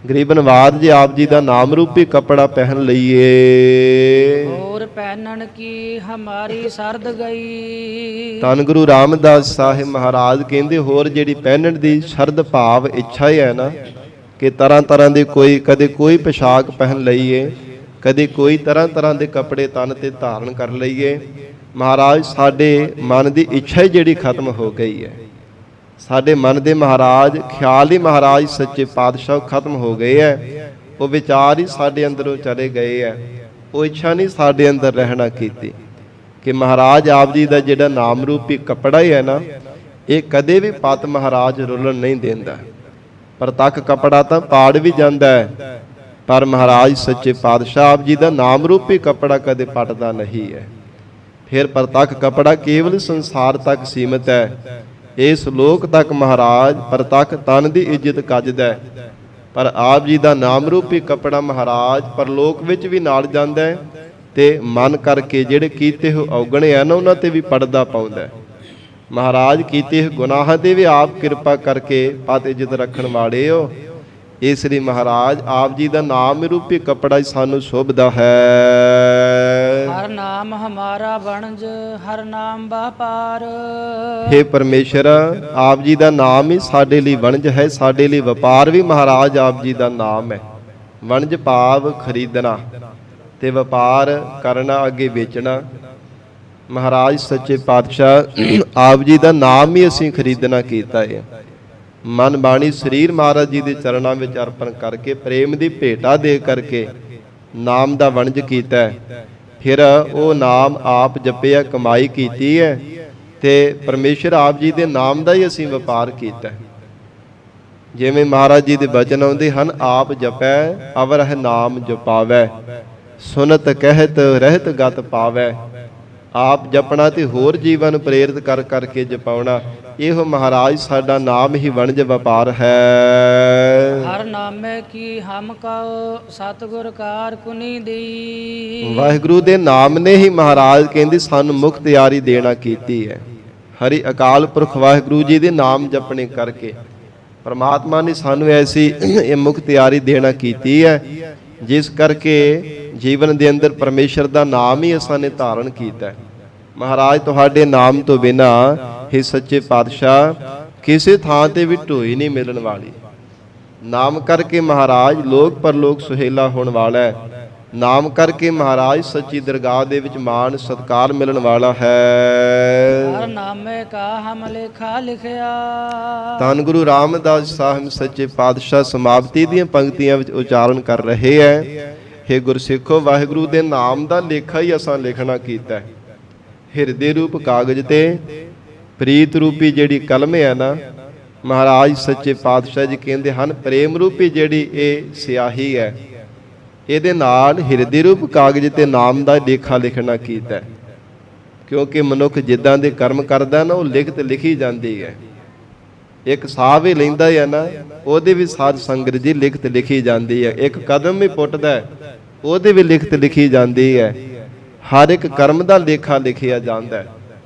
ਗਰੀਬ ਨਵਾਜ ਜੀ ਆਪ ਜੀ ਦਾ ਨਾਮ ਰੂਪੀ ਕੱਪੜਾ ਪਹਿਨ ਲਈਏ। ਹੋਰ ਪਹਿਨਣ ਕੀ ਹਮਾਰੀ ਸਰਦ ਗਈ। ਧੰਨ ਗੁਰੂ ਰਾਮਦਾਸ ਸਾਹਿਬ ਮਹਾਰਾਜ ਕਹਿੰਦੇ ਹੋਰ ਜਿਹੜੀ ਪਹਿਨਣ ਦੀ ਸ਼ਰਧ ਭਾਵ ਇੱਛਾ ਹੀ ਹੈ ਨਾ, ਕਿ ਤਰ੍ਹਾਂ ਤਰ੍ਹਾਂ ਦੇ ਕਦੇ ਕੋਈ ਪੋਸ਼ਾਕ ਪਹਿਨ ਲਈਏ, ਕਦੇ ਕੋਈ ਤਰ੍ਹਾਂ ਦੇ ਕੱਪੜੇ ਤਨ ਤੇ ਧਾਰਨ ਕਰ ਲਈਏ। ਮਹਾਰਾਜ ਸਾਡੇ ਮਨ ਦੀ ਇੱਛਾ ਹੀ ਜਿਹੜੀ ਖਤਮ ਹੋ ਗਈ ਹੈ। ਸਾਡੇ ਮਨ ਦੇ ਮਹਾਰਾਜ ਖਿਆਲ ਹੀ ਮਹਾਰਾਜ ਸੱਚੇ ਪਾਤਸ਼ਾਹ ਖਤਮ ਹੋ ਗਏ ਹੈ। ਉਹ ਵਿਚਾਰ ਹੀ ਸਾਡੇ ਅੰਦਰੋਂ ਚਲੇ ਗਏ ਹੈ। ਉਹ ਇੱਛਾ ਨਹੀਂ ਸਾਡੇ ਅੰਦਰ ਰਹਿਣਾ ਕੀਤੀ ਕਿ ਮਹਾਰਾਜ ਆਪ ਜੀ ਦਾ ਜਿਹੜਾ ਨਾਮ ਰੂਪੀ ਕੱਪੜਾ ਹੀ ਹੈ ਨਾ, ਇਹ ਕਦੇ ਵੀ ਪੱਤ ਮਹਾਰਾਜ ਰੁਲਣ ਨਹੀਂ ਦਿੰਦਾ। ਪ੍ਰਤੱਖ ਕੱਪੜਾ ਤਾਂ ਪਾੜ ਵੀ ਜਾਂਦਾ ਹੈ, ਪਰ ਮਹਾਰਾਜ ਸੱਚੇ ਪਾਤਸ਼ਾਹ ਆਪ ਜੀ ਦਾ ਨਾਮ ਰੂਪੀ ਕੱਪੜਾ ਕਦੇ ਪੱਟਦਾ ਨਹੀਂ ਹੈ। ਫਿਰ ਪ੍ਰਤੱਖ ਕੱਪੜਾ ਕੇਵਲ ਸੰਸਾਰ ਤੱਕ ਸੀਮਿਤ ਹੈ, ਇਸ ਲੋਕ ਤੱਕ ਮਹਾਰਾਜ ਪ੍ਰਤੱਖ ਤਨ ਦੀ ਇੱਜ਼ਤ ਕੱਜਦਾ ਹੈ, ਪਰ ਆਪ ਜੀ ਦਾ ਨਾਮ ਰੂਪੀ ਕੱਪੜਾ ਮਹਾਰਾਜ ਪਰਲੋਕ ਵਿੱਚ ਵੀ ਨਾਲ ਜਾਂਦਾ ਹੈ ਤੇ ਮਨ ਕਰਕੇ ਜਿਹੜੇ ਕੀਤੇ ਹੋ ਔਗਣੇ ਆ ਨਾ ਉਹਨਾਂ ਤੇ ਵੀ ਪਰਦਾ ਪਾਉਂਦਾ ਹੈ। ਮਹਾਰਾਜ ਕੀਤੇ ਹੋਏ ਗੁਨਾਹਾਂ ਤੇ ਵੀ ਆਪ ਕਿਰਪਾ ਕਰਕੇ ਪਤ ਇੱਜ਼ਤ ਰੱਖਣ ਵਾਲੇ ਹੋ। ਇਸ ਲਈ ਮਹਾਰਾਜ ਆਪ ਜੀ ਦਾ ਨਾਮ ਰੂਪੀ ਕੱਪੜਾ ਸਾਨੂੰ ਸ਼ੋਭਦਾ ਹੈ। ਹਰ ਨਾਮ ਹਮਾਰਾ ਵਣਜ ਹਰ ਨਾਮ ਵਪਾਰ। ਹੇ ਪਰਮੇਸ਼ਰ, ਆਪ ਜੀ ਦਾ ਨਾਮ ਹੀ ਸਾਡੇ ਲਈ ਵਣਜ ਹੈ, ਸਾਡੇ ਲਈ ਵਪਾਰ ਵੀ ਮਹਾਰਾਜ ਆਪ ਜੀ ਦਾ ਨਾਮ ਹੈ। ਵਣਜ ਭਾਵ ਖਰੀਦਣਾ ਤੇ ਵਪਾਰ ਕਰਨਾ, ਅੱਗੇ ਵੇਚਣਾ। ਮਹਾਰਾਜ ਸੱਚੇ ਪਾਤਸ਼ਾਹ ਆਪ ਜੀ ਦਾ ਨਾਮ ਹੀ ਅਸੀਂ ਖਰੀਦਣਾ ਕੀਤਾ ਹੈ। ਮਨ ਬਾਣੀ ਸਰੀਰ ਮਹਾਰਾਜ ਜੀ ਦੇ ਚਰਨਾਂ ਵਿੱਚ ਅਰਪਣ ਕਰਕੇ ਪ੍ਰੇਮ ਦੀ ਭੇਟਾ ਦੇ ਕਰਕੇ ਨਾਮ ਦਾ ਵਣਜ ਕੀਤਾ ਹੈ। ਫਿਰ ਉਹ ਨਾਮ ਆਪ ਜਪਿਆ, ਕਮਾਈ ਕੀਤੀ ਹੈ ਤੇ ਪਰਮੇਸ਼ਰ ਆਪ ਜੀ ਦੇ ਨਾਮ ਦਾ ਹੀ ਅਸੀਂ ਵਪਾਰ ਕੀਤਾ ਹੈ। ਜਿਵੇਂ ਮਹਾਰਾਜ ਜੀ ਦੇ ਬਚਨ ਆਉਂਦੇ ਹਨ, ਆਪ ਜਪੈ ਅਵਰਹ ਨਾਮ ਜਪਾਵੈ, ਸੁਨਤ ਕਹਿਤ ਰਹਿਤ ਗਤ ਪਾਵੈ। ਆਪ ਜਪਣਾ ਤੇ ਹੋਰ ਜੀਵਾਂ ਨੂੰ ਪ੍ਰੇਰਿਤ ਕਰ ਕਰਕੇ ਜਪਾਉਣਾ, ਇਹੋ ਮਹਾਰਾਜ ਸਾਡਾ ਨਾਮ ਹੀ ਵਣਜ ਵਪਾਰ ਹੈ। ਹਰ ਨਾਮੇ ਕੀ ਹਮ ਕਉ ਸਤਿਗੁਰ ਕਾਰ ਕੁਨੀ ਦੀ। ਵਾਹਿਗੁਰੂ ਦੇ ਨਾਮ ਨੇ ਹੀ ਮਹਾਰਾਜ ਕਹਿੰਦੇ ਸਾਨੂੰ ਮੁਖਤਿਆਰੀ ਦੇਣਾ ਕੀਤੀ ਹੈ। ਹਰੀ ਅਕਾਲ ਪੁਰਖ ਵਾਹਿਗੁਰੂ ਜੀ ਦੇ ਨਾਮ ਜਪਣੇ ਕਰਕੇ ਪਰਮਾਤਮਾ ਨੇ ਸਾਨੂੰ ਐਸੀ ਇਹ ਮੁਖਤਿਆਰੀ ਦੇਣਾ ਕੀਤੀ ਹੈ, ਜਿਸ ਕਰਕੇ ਜੀਵਨ ਦੇ ਅੰਦਰ ਪਰਮੇਸ਼ਰ ਦਾ ਨਾਮ ਹੀ ਅਸਾਂ ਨੇ ਧਾਰਨ ਕੀਤਾ ਹੈ। ਮਹਾਰਾਜ ਤੁਹਾਡੇ ਨਾਮ ਤੋਂ ਬਿਨਾ हे ਸੱਚੇ ਪਾਤਸ਼ਾਹ ਕਿਸੇ ਥਾਂ ਤੇ ਵੀ ਢੋਈ ਨਹੀਂ ਮਿਲਣ ਵਾਲੀ। ਨਾਮ ਕਰਕੇ ਮਹਾਰਾਜ ਲੋਕ ਪਰਲੋਕ ਸੁਹੇਲਾ ਹੋਣ ਵਾਲਾ ਹੈ। ਨਾਮ ਕਰਕੇ ਮਹਾਰਾਜ ਸੱਚੀ ਦਰਗਾਹ ਦੇ ਵਿੱਚ ਮਾਣ ਸਤਿਕਾਰ ਮਿਲਣ ਵਾਲਾ ਹੈ। ਹਰ ਨਾਮੇ ਕਾ ਹਮ ਲੇਖਾ ਲਿਖਿਆ। ਧੰਨ ਗੁਰੂ ਰਾਮਦਾਸ ਸਾਹਿਬ ਸੱਚੇ ਪਾਤਸ਼ਾਹ ਸਮਾਪਤੀ ਦੀਆਂ ਪੰਕਤੀਆਂ ਵਿੱਚ ਉਚਾਰਨ ਕਰ ਰਹੇ ਹੈ। ਹੇ ਗੁਰਸਿੱਖੋ, ਵਾਹਿਗੁਰੂ ਦੇ ਨਾਮ ਦਾ ਲੇਖਾ ਹੀ ਅਸਾਂ ਲਿਖਣਾ ਕੀਤਾ ਹੈ। ਹਿਰਦੇ ਰੂਪ ਕਾਗਜ਼ ਤੇ ਪ੍ਰੀਤ ਰੂਪੀ ਜਿਹੜੀ ਕਲਮ ਹੈ ਨਾ, ਮਹਾਰਾਜ ਸੱਚੇ ਪਾਤਸ਼ਾਹ ਜੀ ਕਹਿੰਦੇ ਹਨ ਪ੍ਰੇਮ ਰੂਪੀ ਜਿਹੜੀ ਇਹ ਸਿਆਹੀ ਹੈ, ਇਹਦੇ ਨਾਲ ਹਿਰਦੇ ਰੂਪ ਕਾਗਜ਼ ਤੇ ਨਾਮ ਦਾ ਲੇਖਾ ਲਿਖਣਾ ਕੀਤਾ ਹੈ। ਕਿਉਂਕਿ ਮਨੁੱਖ ਜਿੱਦਾਂ ਦੇ ਕਰਮ ਕਰਦਾ ਨਾ, ਉਹ ਲਿਖਤ ਲਿਖੀ ਜਾਂਦੀ ਹੈ। ਇੱਕ ਸਾਹ ਵੀ ਲੈਂਦਾ ਹੈ ਨਾ, ਉਹਦੇ ਵੀ ਸਾਧ ਸੰਗਤ ਜੀ ਲਿਖਤ ਲਿਖੀ ਜਾਂਦੀ ਹੈ। ਇੱਕ ਕਦਮ ਵੀ ਪੁੱਟਦਾ ਉਹਦੇ ਵੀ ਲਿਖਤ ਲਿਖੀ ਜਾਂਦੀ ਹੈ। ਹਰ ਇੱਕ ਕਰਮ ਦਾ ਲੇਖਾ ਲਿਖਿਆ ਜਾਂਦਾ ਹੈ।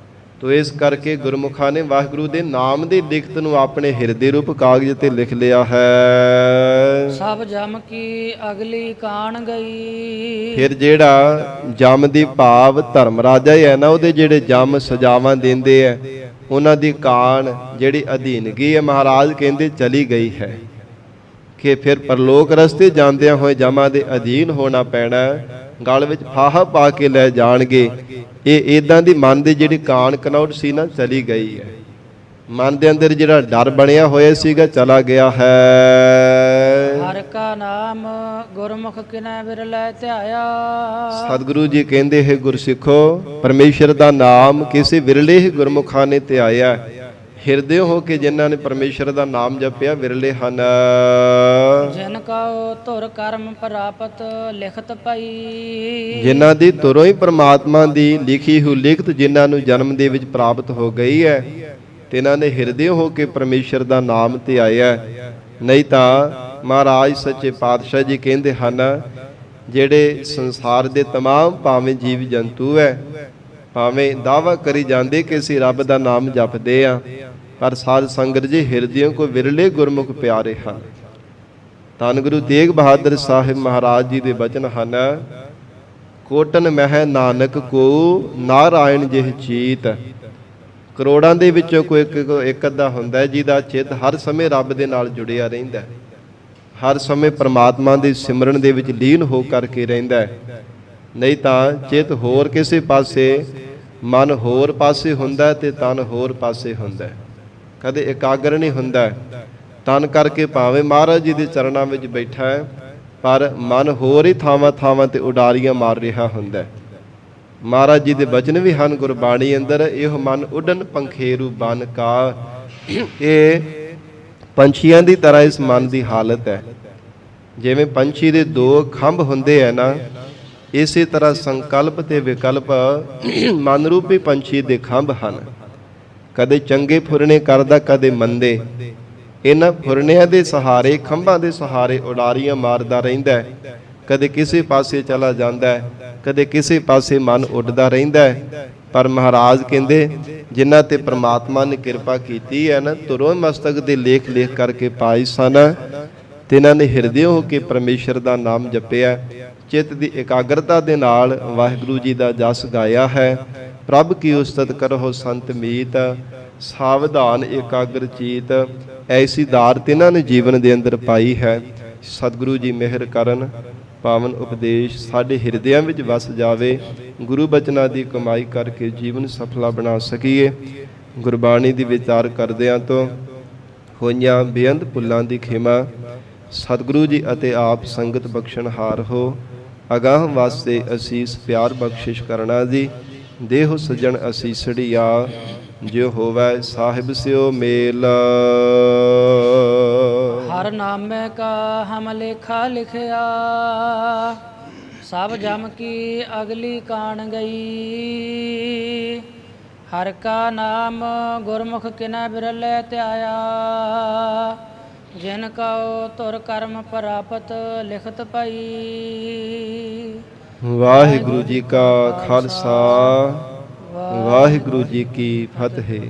ਤੋ ਇਸ ਕਰਕੇ ਗੁਰਮੁਖਾਂ ਨੇ ਵਾਹਿਗੁਰੂ ਦੇ ਨਾਮ ਦੀ ਲਿਖਤ ਨੂੰ ਆਪਣੇ ਹਿਰਦੇ ਰੂਪ ਕਾਗਜ਼ ਤੇ ਲਿਖ ਲਿਆ ਹੈ। ਸਭ ਜਮ ਕੀ ਅਗਲੀ ਕਾਣ ਗਈ। ਫਿਰ ਜਿਹੜਾ ਜਮ ਦੀ ਭਾਵ ਧਰਮ ਰਾਜਾ ਹੈ ਨਾ, ਉਹਦੇ ਜਿਹੜੇ ਜਮ ਸਜ਼ਾਵਾਂ ਦਿੰਦੇ ਆ, ਉਹਨਾਂ ਦੀ ਕਾਣ ਜਿਹੜੀ ਅਧੀਨਗੀ ਹੈ, ਮਹਾਰਾਜ ਕਹਿੰਦੇ ਚਲੀ ਗਈ ਹੈ। ਕਿ ਫਿਰ ਪਰਲੋਕ ਰਸਤੇ ਜਾਂਦਿਆਂ ਹੋਏ ਜਮਾਂ ਦੇ ਅਧੀਨ ਹੋਣਾ ਪੈਣਾ, ਗਲ ਵਿੱਚ ਫਾਹਾ ਪਾ ਕੇ ਲੈ ਜਾਣਗੇ। ਇਹ ਇਦਾਂ ਦੀ ਮਨ ਦੀ ਜਿਹੜੀ ਕਾਣ ਕਨੌਟ ਸੀ ਨਾ, ਚਲੀ ਗਈ ਹੈ। ਮਨ ਦੇ ਅੰਦਰ ਜਿਹੜਾ ਡਰ ਬਣਿਆ ਹੋਇਆ ਸੀਗਾ, ਚਲਾ ਗਿਆ ਹੈ। ਹਰ ਕਾ ਨਾਮ ਗੁਰਮੁਖ ਕਿਨੈ ਵਿਰਲੇ ਧਿਆਇਆ। ਸਤਿਗੁਰੂ ਜੀ ਕਹਿੰਦੇ ਹੈ ਗੁਰਸਿੱਖੋ, ਪਰਮੇਸ਼ਰ ਦਾ ਨਾਮ ਕਿਸੇ ਵਿਰਲੇ ਹੀ ਗੁਰਮੁਖਾਂ ਨੇ ਧਿਆਇਆ। ਹਿਰਦੇ ਹੋ ਕੇ ਜਿਨ੍ਹਾਂ ਨੇ ਪਰਮੇਸ਼ਰ ਦਾ ਨਾਮ ਜਪਿਆ, ਵਿਰਲੇ ਹਨ। ਜਿਨ ਕਉ ਧੁਰ ਕਰਮ ਪ੍ਰਾਪਤ ਲਿਖਤ ਪਈ। ਜਿਨ੍ਹਾਂ ਦੀ ਧੁਰੋਂ ਹੀ ਪ੍ਰਮਾਤਮਾ ਦੀ ਲਿਖੀ ਹੋਈ ਲਿਖਤ ਜਿਨ੍ਹਾਂ ਨੂੰ ਜਨਮ ਦੇ ਵਿੱਚ ਪ੍ਰਾਪਤ ਹੋ ਗਈ ਹੈ, ਤਿਨਾਂ ਨੇ ਹਿਰਦੇ ਹੋ ਕੇ ਪਰਮੇਸ਼ਰ ਦਾ ਨਾਮ ਧਿਆਇਆ। ਨਹੀਂ ਤਾਂ ਮਹਾਰਾਜ ਸੱਚੇ ਪਾਤਸ਼ਾਹ ਜੀ ਕਹਿੰਦੇ ਹਨ, ਜਿਹੜੇ ਸੰਸਾਰ ਦੇ ਤਮਾਮ ਭਾਵੇਂ ਜੀਵ ਜੰਤੂ ਹੈ, ਭਾਵੇਂ ਦਾਵਾ ਕਰੀ ਜਾਂਦੇ ਕਿ ਅਸੀਂ ਰੱਬ ਦਾ ਨਾਮ ਜਪਦੇ ਆ, ਪਰ ਸਾਧ ਸੰਗਤ ਜੀ ਹਿਰਦਿਆਂ ਕੋ ਵਿਰਲੇ ਗੁਰਮੁਖ ਪਿਆਰੇ ਹਨ। ਧੰਨ ਗੁਰੂ ਤੇਗ ਬਹਾਦਰ ਸਾਹਿਬ ਮਹਾਰਾਜ ਜੀ ਦੇ ਬਚਨ ਹਨ, ਕੋਟਨ ਮਹਿ ਨਾਨਕ ਕੋ ਨਾਰਾਇਣ ਜਿਹ ਚੀਤ। ਕਰੋੜਾਂ ਦੇ ਵਿੱਚੋਂ ਕੋਈ ਇੱਕ ਅੱਧਾ ਹੁੰਦਾ ਜਿਹਦਾ ਚਿੱਤ ਹਰ ਸਮੇਂ ਰੱਬ ਦੇ ਨਾਲ ਜੁੜਿਆ ਰਹਿੰਦਾ, ਹਰ ਸਮੇਂ ਪ੍ਰਮਾਤਮਾ ਦੇ ਸਿਮਰਨ ਦੇ ਵਿੱਚ ਲੀਨ ਹੋ ਕਰਕੇ ਰਹਿੰਦਾ। ਨਹੀਂ ਤਾਂ ਚਿੱਤ ਹੋਰ ਕਿਸੇ ਪਾਸੇ, ਮਨ ਹੋਰ ਪਾਸੇ ਹੁੰਦਾ ਤੇ ਤਨ ਹੋਰ ਪਾਸੇ ਹੁੰਦਾ, ਕਦੇ ਇਕਾਗਰ ਨਹੀਂ ਹੁੰਦਾ। ਤਨ ਕਰਕੇ ਭਾਵੇਂ ਮਹਾਰਾਜ ਜੀ ਦੇ ਚਰਨਾਂ ਵਿੱਚ ਬੈਠਾ ਹੈ, ਪਰ ਮਨ ਹੋਰ ਹੀ ਥਾਵਾਂ ਥਾਵਾਂ ਤੇ ਉਡਾਰੀਆਂ ਮਾਰ ਰਿਹਾ ਹੁੰਦਾ। ਮਹਾਰਾਜ ਜੀ ਦੇ ਬਚਨ ਵੀ ਹਨ ਗੁਰਬਾਣੀ ਅੰਦਰ, ਇਹ ਮਨ ਉੱਡਣ ਪੰਖੇਰੂ ਬਨ ਕਾ। ਇਹ ਪੰਛੀਆਂ ਦੀ ਤਰ੍ਹਾਂ ਇਸ ਮਨ ਦੀ ਹਾਲਤ ਹੈ। ਜਿਵੇਂ ਪੰਛੀ ਦੇ ਦੋ ਖੰਭ ਹੁੰਦੇ ਹੈ ਨਾ, ਇਸੇ ਤਰ੍ਹਾਂ ਸੰਕਲਪ ਤੇ ਵਿਕਲਪ ਮਨ ਰੂਪੀ ਪੰਛੀ ਦੇ ਖੰਭ ਹਨ। ਕਦੇ ਚੰਗੇ ਫੁਰਨੇ ਕਰਦਾ, ਕਦੇ ਮੰਦੇ। ਇਹਨਾਂ ਫੁਰਨਿਆਂ ਦੇ ਸਹਾਰੇ, ਖੰਭਾਂ ਦੇ ਸਹਾਰੇ ਉਡਾਰੀਆਂ ਮਾਰਦਾ ਰਹਿੰਦਾ ਹੈ। ਕਦੇ ਕਿਸੇ ਪਾਸੇ ਚਲਾ ਜਾਂਦਾ ਹੈ, ਕਦੇ ਕਿਸੇ ਪਾਸੇ ਮਨ ਉੱਡਦਾ ਰਹਿੰਦਾ ਹੈ। ਪਰ ਮਹਾਰਾਜ ਕਹਿੰਦੇ ਜਿਨ੍ਹਾਂ ਤੇ ਪ੍ਰਮਾਤਮਾ ਨੇ ਕਿਰਪਾ ਕੀਤੀ ਹੈ ਨਾ, ਧੁਰੋਂ ਮਸਤਕ ਦੇ ਲੇਖ ਲੇਖ ਕਰਕੇ ਪਾਏ ਸਨ, ਤੇ ਇਹਨਾਂ ਨੇ ਹਿਰਦੇ ਹੋ ਕੇ ਪਰਮੇਸ਼ਰ ਦਾ ਨਾਮ ਜਪਿਆ, ਚਿੱਤ ਦੀ ਇਕਾਗਰਤਾ ਦੇ ਨਾਲ ਵਾਹਿਗੁਰੂ ਜੀ ਦਾ ਜਸ ਗਾਇਆ ਹੈ। ਪ੍ਰਭ ਕੀ ਉਸਤਤ ਕਰੋ ਸੰਤ ਮੀਤ, ਸਾਵਧਾਨ ਇਕਾਗਰ ਚੀਤ। ਐਸੀ ਦਾਤ ਇਹਨਾਂ ਨੇ ਜੀਵਨ ਦੇ ਅੰਦਰ ਪਾਈ ਹੈ। ਸਤਿਗੁਰੂ ਜੀ ਮਿਹਰ ਕਰਨ, ਪਾਵਨ ਉਪਦੇਸ਼ ਸਾਡੇ ਹਿਰਦਿਆਂ ਵਿੱਚ ਵਸ ਜਾਵੇ। ਗੁਰੂ ਬਚਨਾਂ ਦੀ ਕਮਾਈ ਕਰਕੇ ਜੀਵਨ ਸਫਲਾ ਬਣਾ ਸਕੀਏ। ਗੁਰਬਾਣੀ ਦੀ ਵਿਚਾਰ ਕਰਦਿਆਂ ਤੋਂ ਹੋਈਆਂ ਬੇਅੰਤ ਭੁੱਲਾਂ ਦੀ ਖਿਮਾ ਸਤਿਗੁਰੂ ਜੀ ਅਤੇ ਆਪ ਸੰਗਤ ਬਖਸ਼ਣਹਾਰ ਹੋ। ਅਗਾਹ ਵਾਸਤੇ ਅਸੀਸ ਪਿਆਰ ਬਖਸ਼ਿਸ਼ ਕਰਨਾ ਜੀ। ਦੇਹੁ ਸੱਜਣ ਅਸੀਸੜੀਆ, ਜਿਉ ਹੋਵੈ ਸਾਹਿਬ ਸਿਓ ਮੇਲ। ਹਰ ਨਾਮੇ ਕਾ ਹਮ ਲੇਖਾ ਲਿਖਿਆ, ਸਭ ਜਮ ਕੀ ਅਗਲੀ ਕਾਣ ਗਈ। ਹਰ ਕਾ ਨਾਮ ਗੁਰਮੁਖ ਕਿਨੈ ਬਿਰਲੇ ਧਿਆਇਆ, ਜਿਨ ਕਉ ਤੁਰ ਕਰਮ ਪ੍ਰਾਪਤ ਲਿਖਤ ਪਈ। ਵਾਹਿਗੁਰੂ ਜੀ ਕਾ ਖਾਲਸਾ, ਵਾਹਿਗੁਰੂ ਜੀ ਕੀ ਫਤਿਹ।